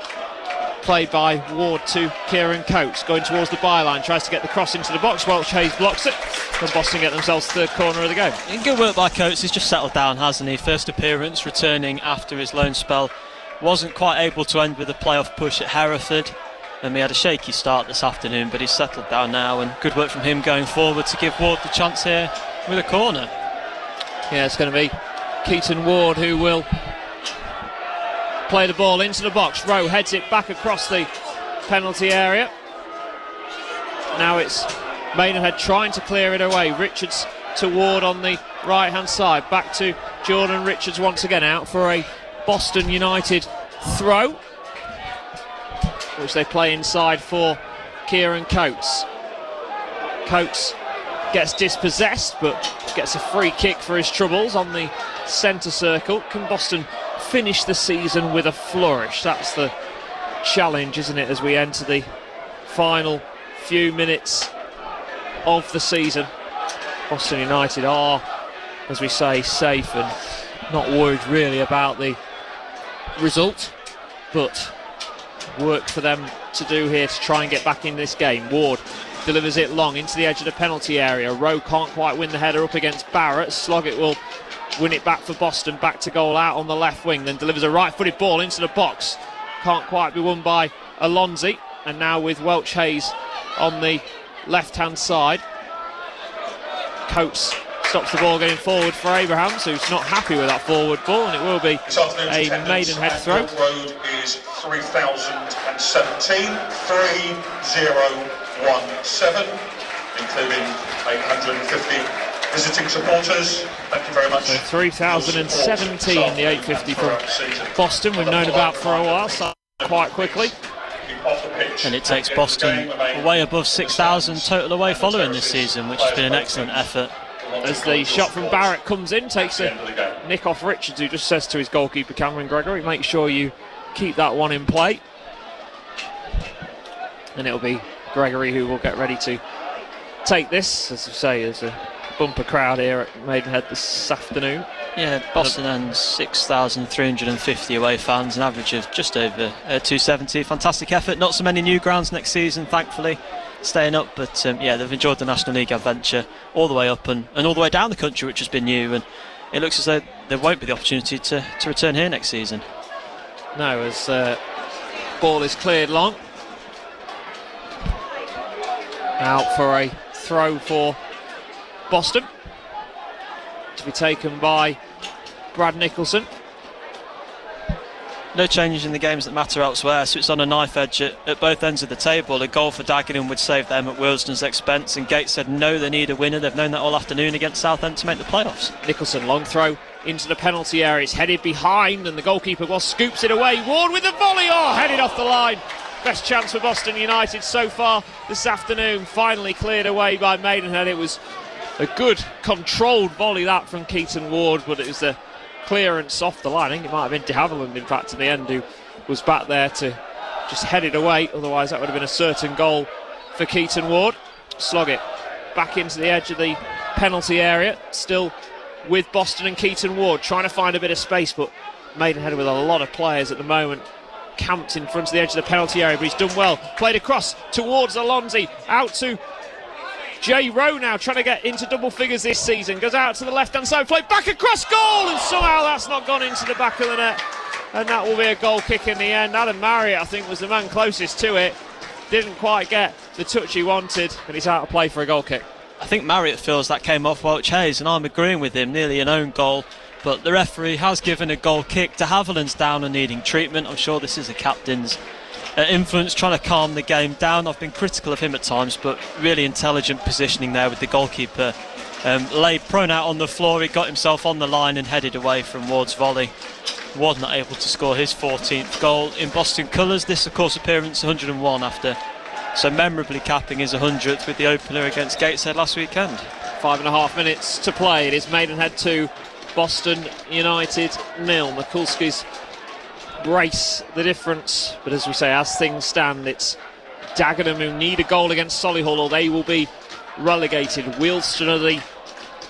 played by Ward to Kieran Coates, going towards the byline, tries to get the cross into the box. Welch Hayes blocks it, Can Boston get themselves third corner of the game? Good work by Coates. He's just settled down, hasn't he? First appearance, returning after his loan spell. Wasn't quite able to end with a playoff push at Hereford, and we had a shaky start this afternoon, but he's settled down now, and good work from him going forward to give Ward the chance here with a corner. Yeah, it's going to be Keaton Ward who will play the ball into the box. Rowe heads it back across the penalty area. Now it's Maidenhead trying to clear it away. Richards to Ward on the right hand side. Back to Jordan Richards once again, out for a Boston United throw, which they play inside for Kieran Coates. Coates gets dispossessed but gets a free kick for his troubles on the centre circle. Can Boston finish the season with a flourish? That's the challenge, isn't it, as we enter the final few minutes of the season. Boston United are, as we say, safe and not worried really about the result, but work for them to do here to try and get back in this game. Ward delivers it long into the edge of the penalty area. Rowe can't quite win the header up against Barrett. Sloggett will win it back for Boston, back to goal out on the left wing, then delivers a right-footed ball into the box. Can't quite be won by Alonzi, and now with Welch Hayes on the left-hand side. Coates stops the ball going forward for Abrahams, who's not happy with that forward ball, and it will be a Maidenhead throw. Road is 3,017, 3017, including 850 visiting supporters. Thank you very much. So 3,017, the 850 from Boston, we've known about for a while, so quite quickly. And it takes Boston way above 6,000 total away following this season, which has been an excellent effort. As the shot from Barrett comes in, takes a nick off Richards, who just says to his goalkeeper Cameron Gregory, make sure you keep that one in play. And it'll be Gregory who will get ready to take this. As I say, there's a bumper crowd here at Maidenhead this afternoon. Yeah, Boston ends 6,350 away fans, an average of just over 270. Fantastic effort. Not so many new grounds next season, thankfully, staying up. But yeah, they've enjoyed the National League adventure all the way up and all the way down the country, which has been new. And it looks as though there won't be the opportunity to return here next season. No, as ball is cleared long. Out for a throw for Boston, to be taken by Brad Nicholson. No changes in the games that matter elsewhere, so it's on a knife edge at both ends of the table. A goal for Dagenham would save them at Willesden's expense, and Gates said no, they need a winner. They've known that all afternoon against Southend to make the playoffs. Nicholson, long throw into the penalty area. It's headed behind, and the goalkeeper scoops it away. Ward with the volley, headed off the line. Best chance for Boston United so far this afternoon, finally cleared away by Maidenhead. It was a good controlled volley that from Keaton Ward, but it was the clearance off the line. I think it might have been de Havilland in fact in the end who was back there to just head it away, otherwise that would have been a certain goal for Keaton Ward. Sloggett back into the edge of the penalty area, still with Boston and Keaton Ward trying to find a bit of space, but Maidenhead with a lot of players at the moment camped in front of the edge of the penalty area, but he's done well. Played across towards Alonzi, out to Jay Rowe now, trying to get into double figures this season. Goes out to the left-hand side, played back across goal, and somehow that's not gone into the back of the net. And that will be a goal kick in the end. Adam Marriott, I think, was the man closest to it. Didn't quite get the touch he wanted, and he's out of play for a goal kick. I think Marriott feels that came off Welch Hayes, and I'm agreeing with him, nearly an own goal. But the referee has given a goal kick. De Havilland's down and needing treatment. I'm sure this is the captain's influence, trying to calm the game down. I've been critical of him at times, but really intelligent positioning there with the goalkeeper laid prone out on the floor. He got himself on the line and headed away from Ward's volley. Ward not able to score his 14th goal in Boston colours. This, of course, appearance 101 after so memorably capping his 100th with the opener against Gateshead last weekend. 5.5 minutes to play. It is Maidenhead 2, Boston United 0. Mikulski's brace the difference, but as we say, as things stand, it's Dagenham who need a goal against Solihull or they will be relegated. Willesden are the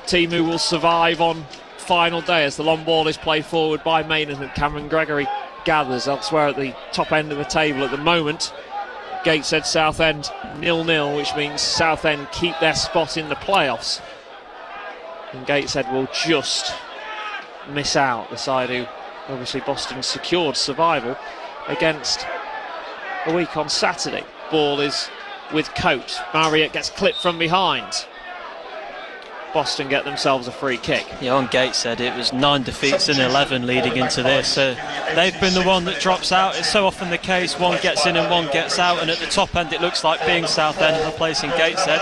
team who will survive on final day as the long ball is played forward by Maidenhead. Cameron Gregory gathers elsewhere at the top end of the table at the moment. Gateshead Southend 0-0, which means Southend keep their spot in the playoffs. And Gateshead will just miss out, the side who obviously Boston secured survival against a week on Saturday. Ball is with Coates. Marriott gets clipped from behind. Boston get themselves a free kick. Yeah, on Gateshead it was 9 defeats in 11 leading into this. They've been the one that drops out. It's so often the case, one gets in and one gets out, and at the top end it looks like being Southend replacing Gateshead.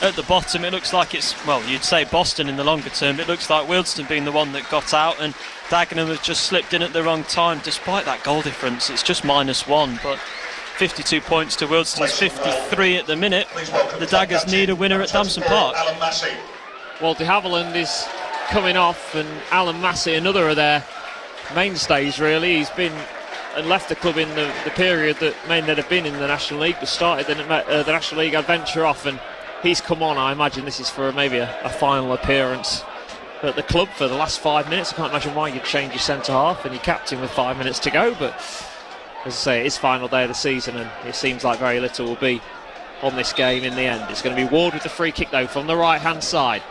At the bottom it looks like it's, well, you'd say Boston in the longer term. It looks like Wealdstone being the one that got out, and Dagenham has just slipped in at the wrong time. Despite that goal difference, it's just -1, but 52 points to Wealdstone's 53 at the minute. The Daggers need a winner at Damson Park. Well, de Havilland is coming off, and Alan Massey, another of their mainstays really. He's been and left the club in the period that Maidenhead have been in the National League, but started the National League adventure off, and he's come on. I imagine this is for maybe a final appearance at the club for the last 5 minutes. I can't imagine why you'd change your centre-half and your captain with 5 minutes to go, but as I say, it is final day of the season, and it seems like very little will be on this game in the end. It's going to be Ward with the free kick though from the right-hand side.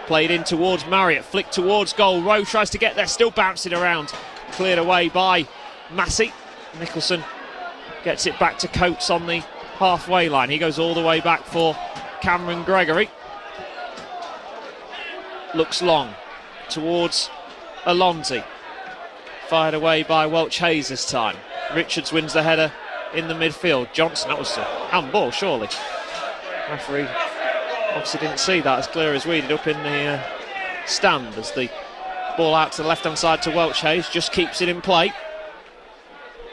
Played in towards Marriott, flicked towards goal. Rowe tries to get there, still bouncing around. Cleared away by Massey. Nicholson gets it back to Coates on the halfway line. He goes all the way back for Cameron Gregory. Looks long towards Alonzi. Fired away by Welch Hayes this time. Richards wins the header in the midfield. Johnson, that was a handball surely. Referee obviously didn't see that as clear as we did up in the stand, as the ball out to the left hand side to Welch Hayes, just keeps it in play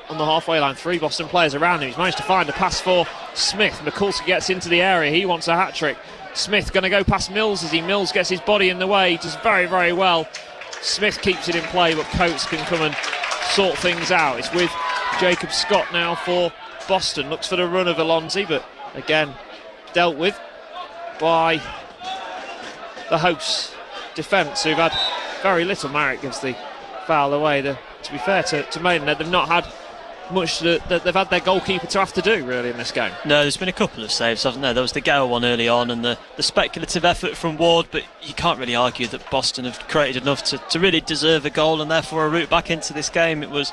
on the halfway line. 3 Boston players around him. He's managed to find a pass for Smith. Mikulski gets into the area, he wants a hat-trick. Smith going to go past Mills as Mills gets his body in the way, does very, very well. Smith keeps it in play, but Coates can come and sort things out. It's with Jacob Scott now for Boston. Looks for the run of Alonzi, but again dealt with by the hosts' defence, who've had very little. Marriott gives the foul away. To be fair to Maidenhead, they've not had much that they've had their goalkeeper to have to do really in this game. No, there's been a couple of saves, haven't there? There was the Gale one early on, and the speculative effort from Ward, but you can't really argue that Boston have created enough to really deserve a goal and therefore a route back into this game. It was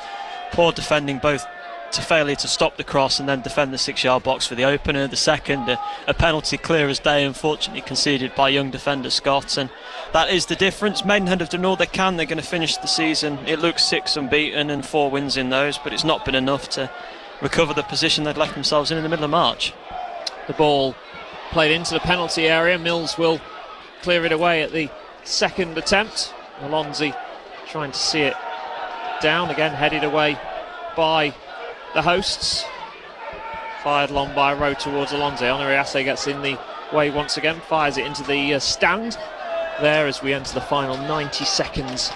poor defending, both to failure to stop the cross and then defend the 6-yard box for the opener. The second, a penalty clear as day, unfortunately conceded by young defender Scott, and that is the difference. Maidenhead have done all they can. They're going to finish the season, it looks 6 unbeaten and 4 wins in those, but it's not been enough to recover the position they'd left themselves in the middle of March. The ball played into the penalty area. Mills will clear it away at the second attempt. Alonzi trying to see it down, again headed away by the hosts. Fired long by Rowe towards Alonzi. Oniriase gets in the way once again, fires it into the stand there as we enter the final 90 seconds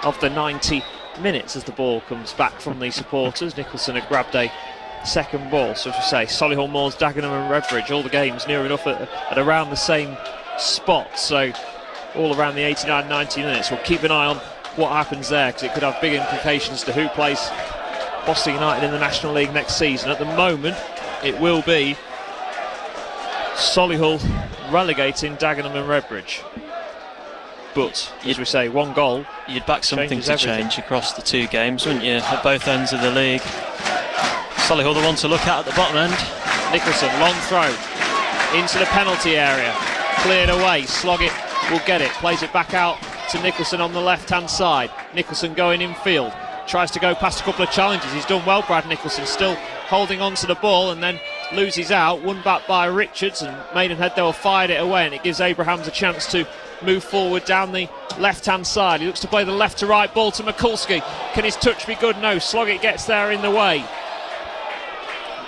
of the 90 minutes as the ball comes back from the supporters. Nicholson had grabbed a second ball. So as we say, Solihull Moors, Dagenham and Redbridge, all the games near enough at around the same spot. So all around the 89-90 minutes. We'll keep an eye on what happens there, because it could have big implications to who plays Boston United in the National League next season. At the moment, it will be Solihull relegating Dagenham and Redbridge. But, as we say, one goal. You'd back something to everything. change across the 2 games, wouldn't you, at both ends of the league? Solihull the one to look at the bottom end. Nicholson, long throw into the penalty area. Cleared away, Sloggett will get it. Plays it back out to Nicholson on the left-hand side. Nicholson going infield. Tries to go past a couple of challenges. He's done well, Brad Nicholson, still holding on to the ball, and then loses out. Won back by Richards, and Maidenhead, they will fired it away, and it gives Abrahams a chance to move forward down the left-hand side. He looks to play the left to right ball to Mikulski. Can his touch be good? No. Sloggett gets there in the way.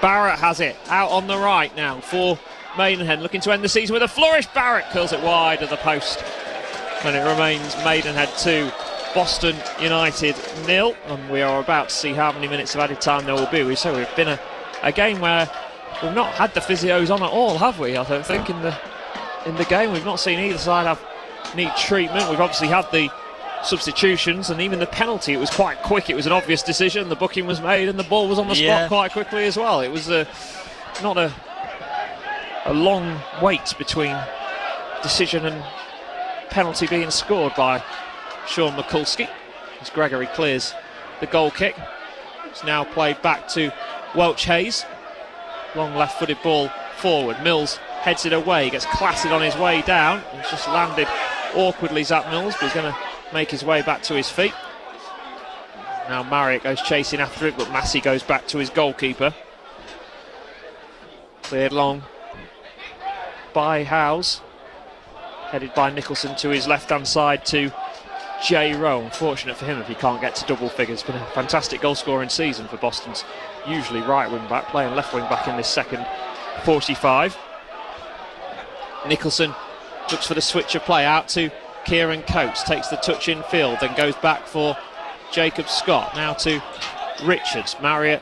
Barrett has it out on the right now for Maidenhead, looking to end the season with a flourish. Barrett curls it wide of the post, and it remains Maidenhead 2, Boston United 0, and we are about to see how many minutes of added time there will be. We've been a game where we've not had the physios on at all, have we? I don't think in the game we've not seen either side need treatment. We've obviously had the substitutions, and even the penalty, it was quite quick. It was an obvious decision. The booking was made and the ball was on the spot quite quickly as well. It was not a long wait between decision and penalty being scored by Sean Mikulski as Gregory clears the goal kick. It's now played back to Welch Hayes. Long left-footed ball forward. Mills heads it away, gets clattered on his way down. He's just landed awkwardly, Zach Mills, but he's going to make his way back to his feet. Now Marriott goes chasing after it, but Massey goes back to his goalkeeper. Cleared long by Howes. Headed by Nicholson to his left-hand side to Jay Rowe. Unfortunate for him if he can't get to double figures. It's been a fantastic goal-scoring season for Boston's usually right wing-back, playing left wing-back in this second 45. Nicholson looks for the switch of play out to Kieran Coates, takes the touch in field, then goes back for Jacob Scott. Now to Richards. Marriott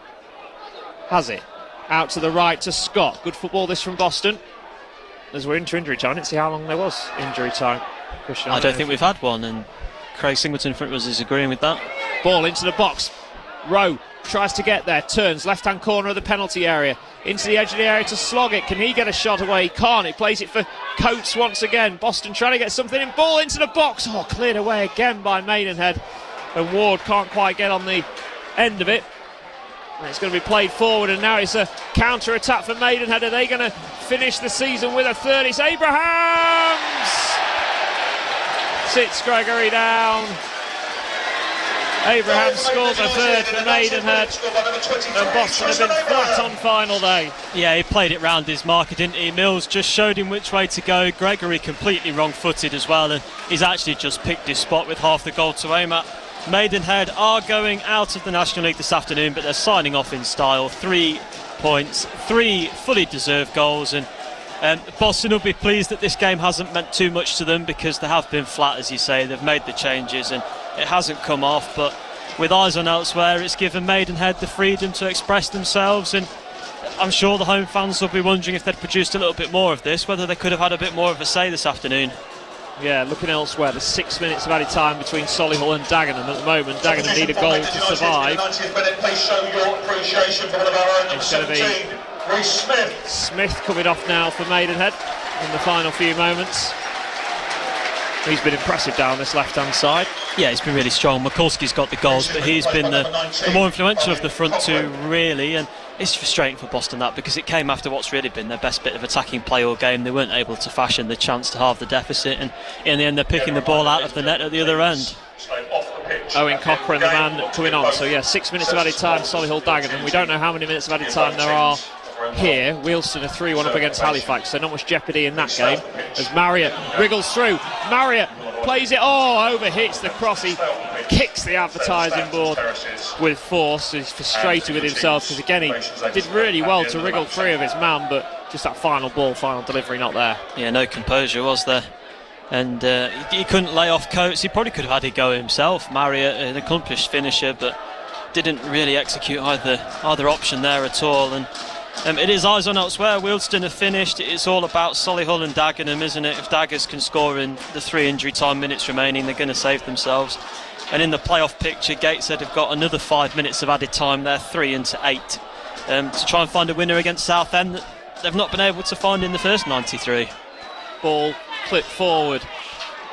has it. Out to the right to Scott. Good football this from Boston. As we're into injury time, I didn't see how long there was injury time. Christian, I don't think we've had one, and Craig Singleton in front of us is agreeing with that. Ball into the box. Rowe tries to get there, turns left-hand corner of the penalty area, into the edge of the area to slog it. Can he get a shot away? He can't. He plays it for Coates once again. Boston trying to get something in. Ball into the box. Oh, cleared away again by Maidenhead. And Ward can't quite get on the end of it. And it's going to be played forward, and now it's a counter-attack for Maidenhead. Are they going to finish the season with a third? It's Abrahams! Sits Gregory down. Abrahams scores a third for Maidenhead, and Boston have been flat on final day. Yeah, he played it round his marker, didn't he? Mills just showed him which way to go. Gregory completely wrong-footed as well, and he's actually just picked his spot with half the goal to aim at. Maidenhead are going out of the National League this afternoon, but they're signing off in style. 3 points, 3 fully deserved goals, and Boston will be pleased that this game hasn't meant too much to them, because they have been flat, as you say. They've made the changes and it hasn't come off, but with eyes on elsewhere, it's given Maidenhead the freedom to express themselves, and I'm sure the home fans will be wondering if they'd produced a little bit more of this, whether they could have had a bit more of a say this afternoon. Yeah, looking elsewhere, there's 6 minutes of added time between Solihull and Dagenham at the moment. Dagenham need a goal to survive. It's going to be Smith coming off now for Maidenhead in the final few moments. He's been impressive down this left-hand side. Yeah, he's been really strong. Mikulski's got the goals, but he's been the more influential of the front two, really. And it's frustrating for Boston, that, because it came after what's really been their best bit of attacking play all game. They weren't able to fashion the chance to halve the deficit, and in the end they're picking the ball out of the net at the other end. Owen Cochrane, the man coming on. So yeah, 6 minutes of added time, Solihull Dagenham. We don't know how many minutes of added time there are here. Wealdstone are 3-1 up against Halifax, so not much jeopardy in that game. As Marriott wriggles through. Marriott plays it, overhits the cross. He kicks the advertising board with force. He's frustrated with himself, because again he did really well to wriggle free of his man, but just that final ball, final delivery not there. Yeah, no composure was there, and he couldn't lay off Coates. He probably could have had it go himself. Marriott, an accomplished finisher, but didn't really execute either option there at all. And it is eyes on elsewhere. Wealdstone have finished. It's all about Solihull and Dagenham, isn't it? If Daggers can score in the 3 injury time minutes remaining, they're going to save themselves. And in the playoff picture, Gateshead have got another 5 minutes of added time there, 3 into 8, to try and find a winner against Southend that they've not been able to find in the first 93. Ball clipped forward,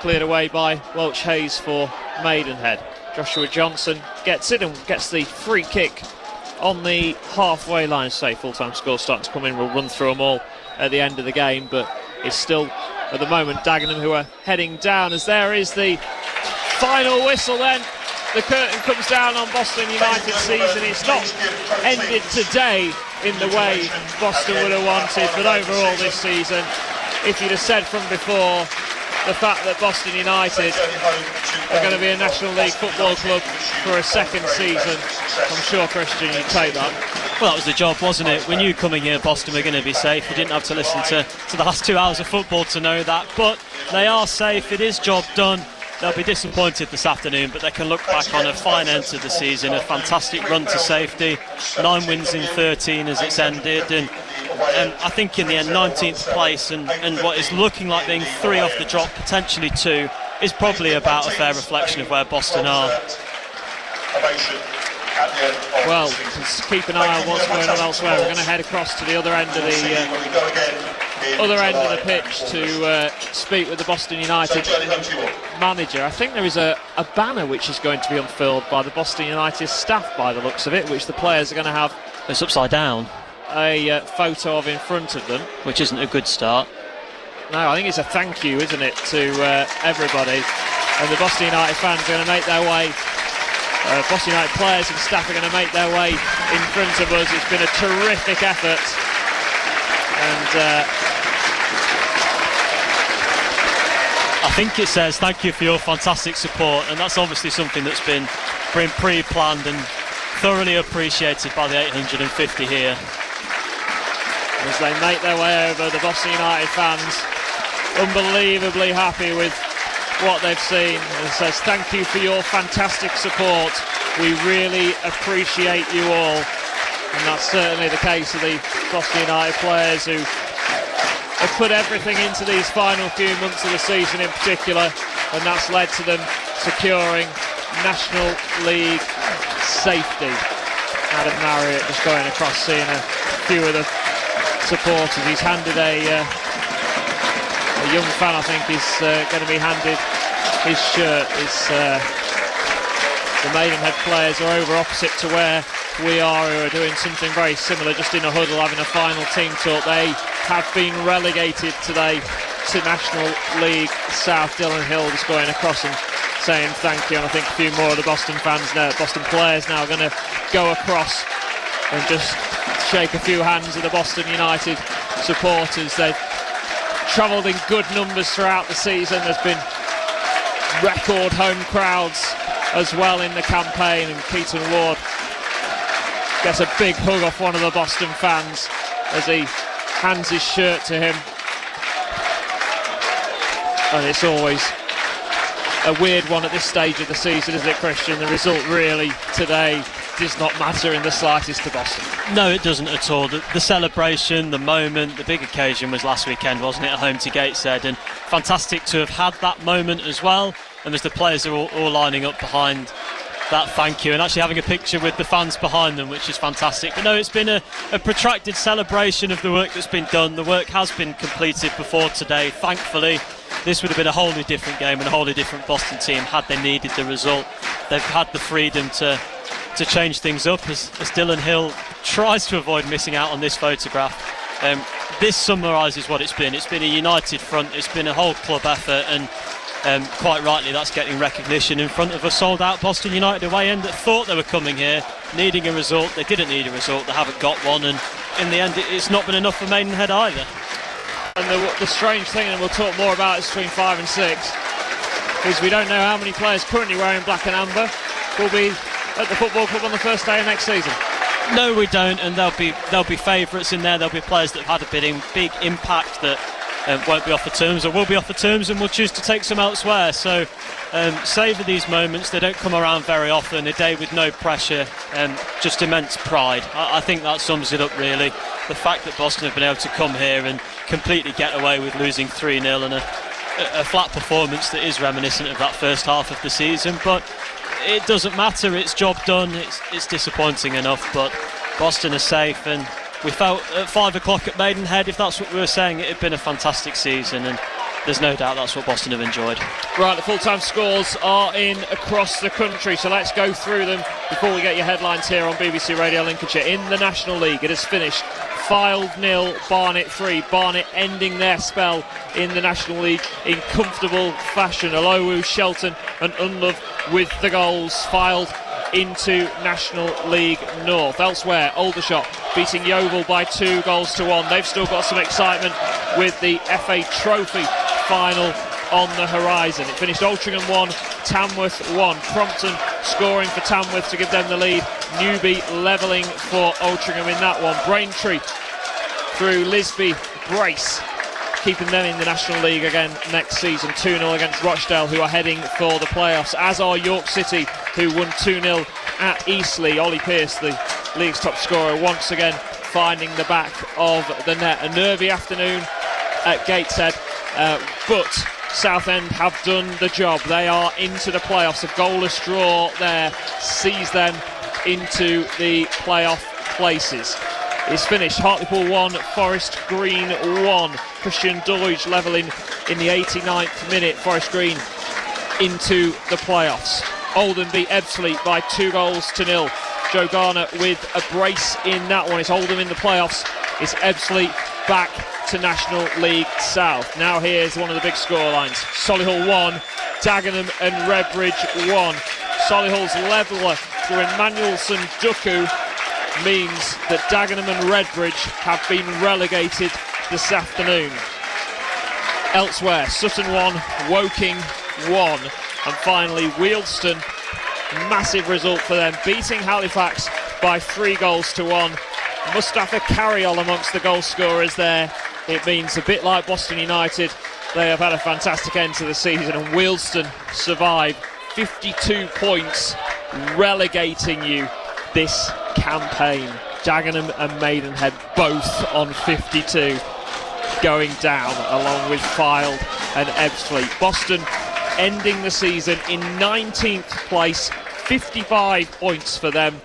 cleared away by Welch Hayes for Maidenhead. Joshua Johnson gets it and gets the free kick on the halfway line. Say full-time score starting to come in. We'll run through them all at the end of the game, but it's still at the moment Dagenham who are heading down, as there is the final whistle. Then the curtain comes down on Boston United's season. It's not ended today in the way Boston would have wanted, but overall this season, if you'd have said from before the fact that Boston United are going to be a National League football club for a second season, I'm sure, Christian, you'd take that. Well, that was the job, wasn't it? We knew coming here Boston were going to be safe. We didn't have to listen to the last 2 hours of football to know that, but they are safe. It is job done. They'll be disappointed this afternoon, but they can look back on a fine end to the season, a fantastic run to safety, 9 wins in 13 as it's ended, and I think in the end 19th place and what is looking like being 3 off the drop, potentially 2, is probably about a fair reflection of where Boston are. Well, just keep an eye on what's going on elsewhere. We're going to head across to the other end of the pitch to speak with the Boston United manager. I think there is a banner which is going to be unfurled by the Boston United staff by the looks of it, which the players are going to have. It's upside down. A photo of in front of them, which isn't a good start. No, I think it's a thank you, isn't it, to everybody. And the Boston United fans are going to make their way. Boston United players and staff are going to make their way in front of us. It's been a terrific effort, and I think it says thank you for your fantastic support, and that's obviously something that's been pre-planned and thoroughly appreciated by the 850 here. As they make their way over, the Boston United fans unbelievably happy with what they've seen, and says thank you for your fantastic support. We really appreciate you all, and that's certainly the case of the Boston United players who have put everything into these final few months of the season in particular, and that's led to them securing National League safety. Adam Marriott just going across, seeing a few of the supporters. He's handed a young fan, I think, is going to be handed his shirt. The Maidenhead players are over opposite to where we are, who are doing something very similar, just in a huddle, having a final team talk. They have been relegated today to National League South. Dylan Hill just going across and saying thank you, and I think a few more of the Boston fans now, Boston players now, are going to go across and just shake a few hands of the Boston United supporters. They've travelled in good numbers throughout the season. There's been record home crowds as well in the campaign, and Keaton Ward gets a big hug off one of the Boston fans as he hands his shirt to him. And it's always a weird one at this stage of the season, isn't it, Christian? The result really today does not matter in the slightest to Boston. No, it doesn't at all. The celebration, the moment, the big occasion was last weekend, wasn't it, at home to Gateshead, and fantastic to have had that moment as well. And as the players are all lining up behind that thank you, and actually having a picture with the fans behind them, which is fantastic. But no, it's been a protracted celebration of the work that's been done. The work has been completed before today, thankfully. This would have been a wholly different game and a wholly different Boston team had they needed the result. They've had the freedom to change things up, as Dylan Hill tries to avoid missing out on this photograph. This summarises what it's been. It's been a united front, it's been a whole club effort, and quite rightly that's getting recognition in front of a sold-out Boston United away end that thought they were coming here needing a result. They didn't need a result, they haven't got one, and in the end it's not been enough for Maidenhead either. And the strange thing, and we'll talk more about it between 5 and 6, is we don't know how many players currently wearing black and amber will be at the football club on the first day of next season. No, we don't, and there'll be favourites in there. There'll be players that have had a big impact that won't be off the terms, or will be off the terms, and will choose to take some elsewhere. So savour these moments. They don't come around very often. A day with no pressure, just immense pride. I think that sums it up really. The fact that Boston have been able to come here and completely get away with losing 3-0 and a flat performance that is reminiscent of that first half of the season, but it doesn't matter. It's job done. It's disappointing enough, but Boston are safe, and we felt at 5 o'clock at Maidenhead, if that's what we were saying, it had been a fantastic season, and there's no doubt that's what Boston have enjoyed. Right, the full-time scores are in across the country, so let's go through them before we get your headlines here on BBC Radio Lincolnshire. In the National League, it has finished Fylde 0, Barnet 3. Barnet ending their spell in the National League in comfortable fashion. Alowu, Shelton and Unlove with the goals. Fylde into National League North. Elsewhere, Aldershot beating Yeovil by 2-1. They've still got some excitement with the FA Trophy final on the horizon. It finished Altrincham 1, Tamworth 1. Crompton scoring for Tamworth to give them the lead. Newby levelling for Altrincham in that one. Braintree through Lisby, Brace keeping them in the National League again next season. 2-0 against Rochdale, who are heading for the playoffs, as are York City, who won 2-0 at Eastleigh. Ollie Pearce, the league's top scorer, once again finding the back of the net. A nervy afternoon at Gateshead, but Southend have done the job. They are into the playoffs. A goalless draw there sees them into the playoff places. It's finished Hartlepool 1, Forest Green 1. Christian Deutsch levelling in the 89th minute. Forest Green into the playoffs. Oldham beat Ebbsfleet by 2-0. Joe Garner with a brace in that one. It's Oldham in the playoffs. It's Ebbsfleet back to National League South. Now here's one of the big scorelines. Solihull 1, Dagenham and Redbridge 1. Solihull's leveller through Emmanuelson Duku means that Dagenham and Redbridge have been relegated this afternoon. Elsewhere, Sutton 1, Woking 1, and finally Wealdstone, massive result for them, beating Halifax by 3-1. Mustafa Carriol amongst the goal scorers there. It means a bit like Boston United, they have had a fantastic end to the season, and Wealdstone survived 52 points, relegating you this campaign. Dagenham and Maidenhead both on 52, going down along with Fylde and Ebbsfleet. Boston ending the season in 19th place, 55 points for them.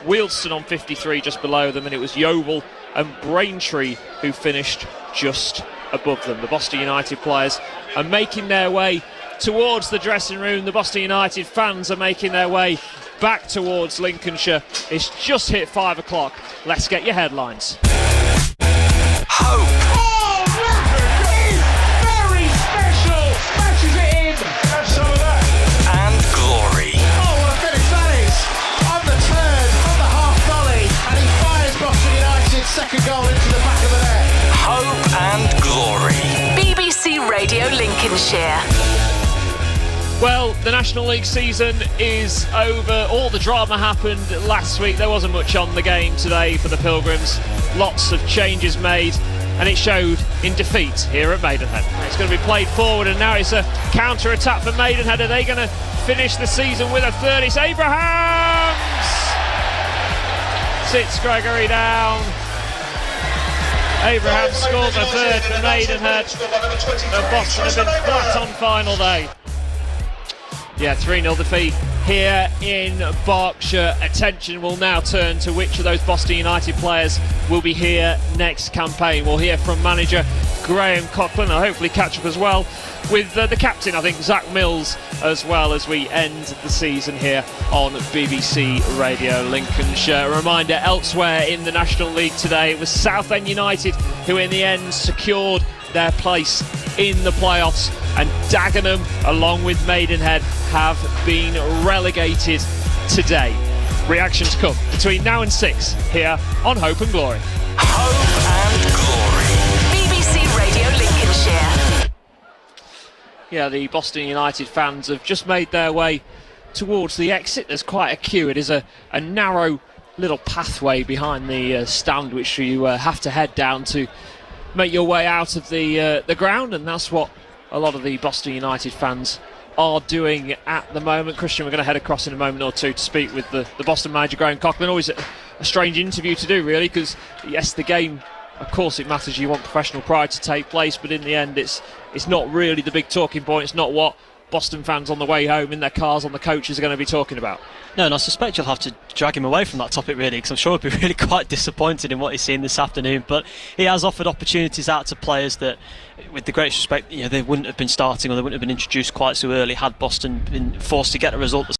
Wealdstone on 53 just below them, and it was Yeovil and Braintree who finished just above them. The Boston United players are making their way towards the dressing room. The Boston United fans are making their way back towards Lincolnshire. It's just hit 5 o'clock. Let's get your headlines. Hope. Oh, very special. Smashes it in. Have some of that. And glory. Oh, what a finish that is. On the turn, on the half volley, and he fires Boston United's second goal into the back of the net. Hope and glory. BBC Radio Lincolnshire. Well, the National League season is over. All the drama happened last week. There wasn't much on the game today for the Pilgrims. Lots of changes made, and it showed in defeat here at Maidenhead. It's going to be played forward, and now it's a counter-attack for Maidenhead. Are they going to finish the season with a third? It's Abrahams! Sits Gregory down. Abraham scores a third for Maidenhead, and Boston have been flat on final day. Yeah, 3-0 defeat here in Berkshire. Attention will now turn to which of those Boston United players will be here next campaign. We'll hear from manager Graham Coughlin. I'll hopefully catch up as well with the captain, I think, Zach Mills, as well as we end the season here on BBC Radio Lincolnshire. A reminder, elsewhere in the National League today, it was Southend United who in the end secured their place in the playoffs, and Dagenham along with Maidenhead have been relegated today. Reactions come between now and 6 here on Hope and Glory. Hope and glory. BBC Radio Lincolnshire. Yeah, the Boston United fans have just made their way towards the exit. There's quite a queue. It is a narrow little pathway behind the stand which you have to head down to make your way out of the ground, and that's what a lot of the Boston United fans are doing at the moment. Christian, we're going to head across in a moment or two to speak with the Boston manager Graham Coughlin. Always a strange interview to do, really, because yes, the game, of course it matters, you want professional pride to take place, but in the end it's not really the big talking point. It's not what Boston fans on the way home in their cars on the coaches are going to be talking about. No, and I suspect you'll have to drag him away from that topic, really, because I'm sure he'll be really quite disappointed in what he's seen this afternoon. But he has offered opportunities out to players that, with the greatest respect, they wouldn't have been starting, or they wouldn't have been introduced quite so early had Boston been forced to get a result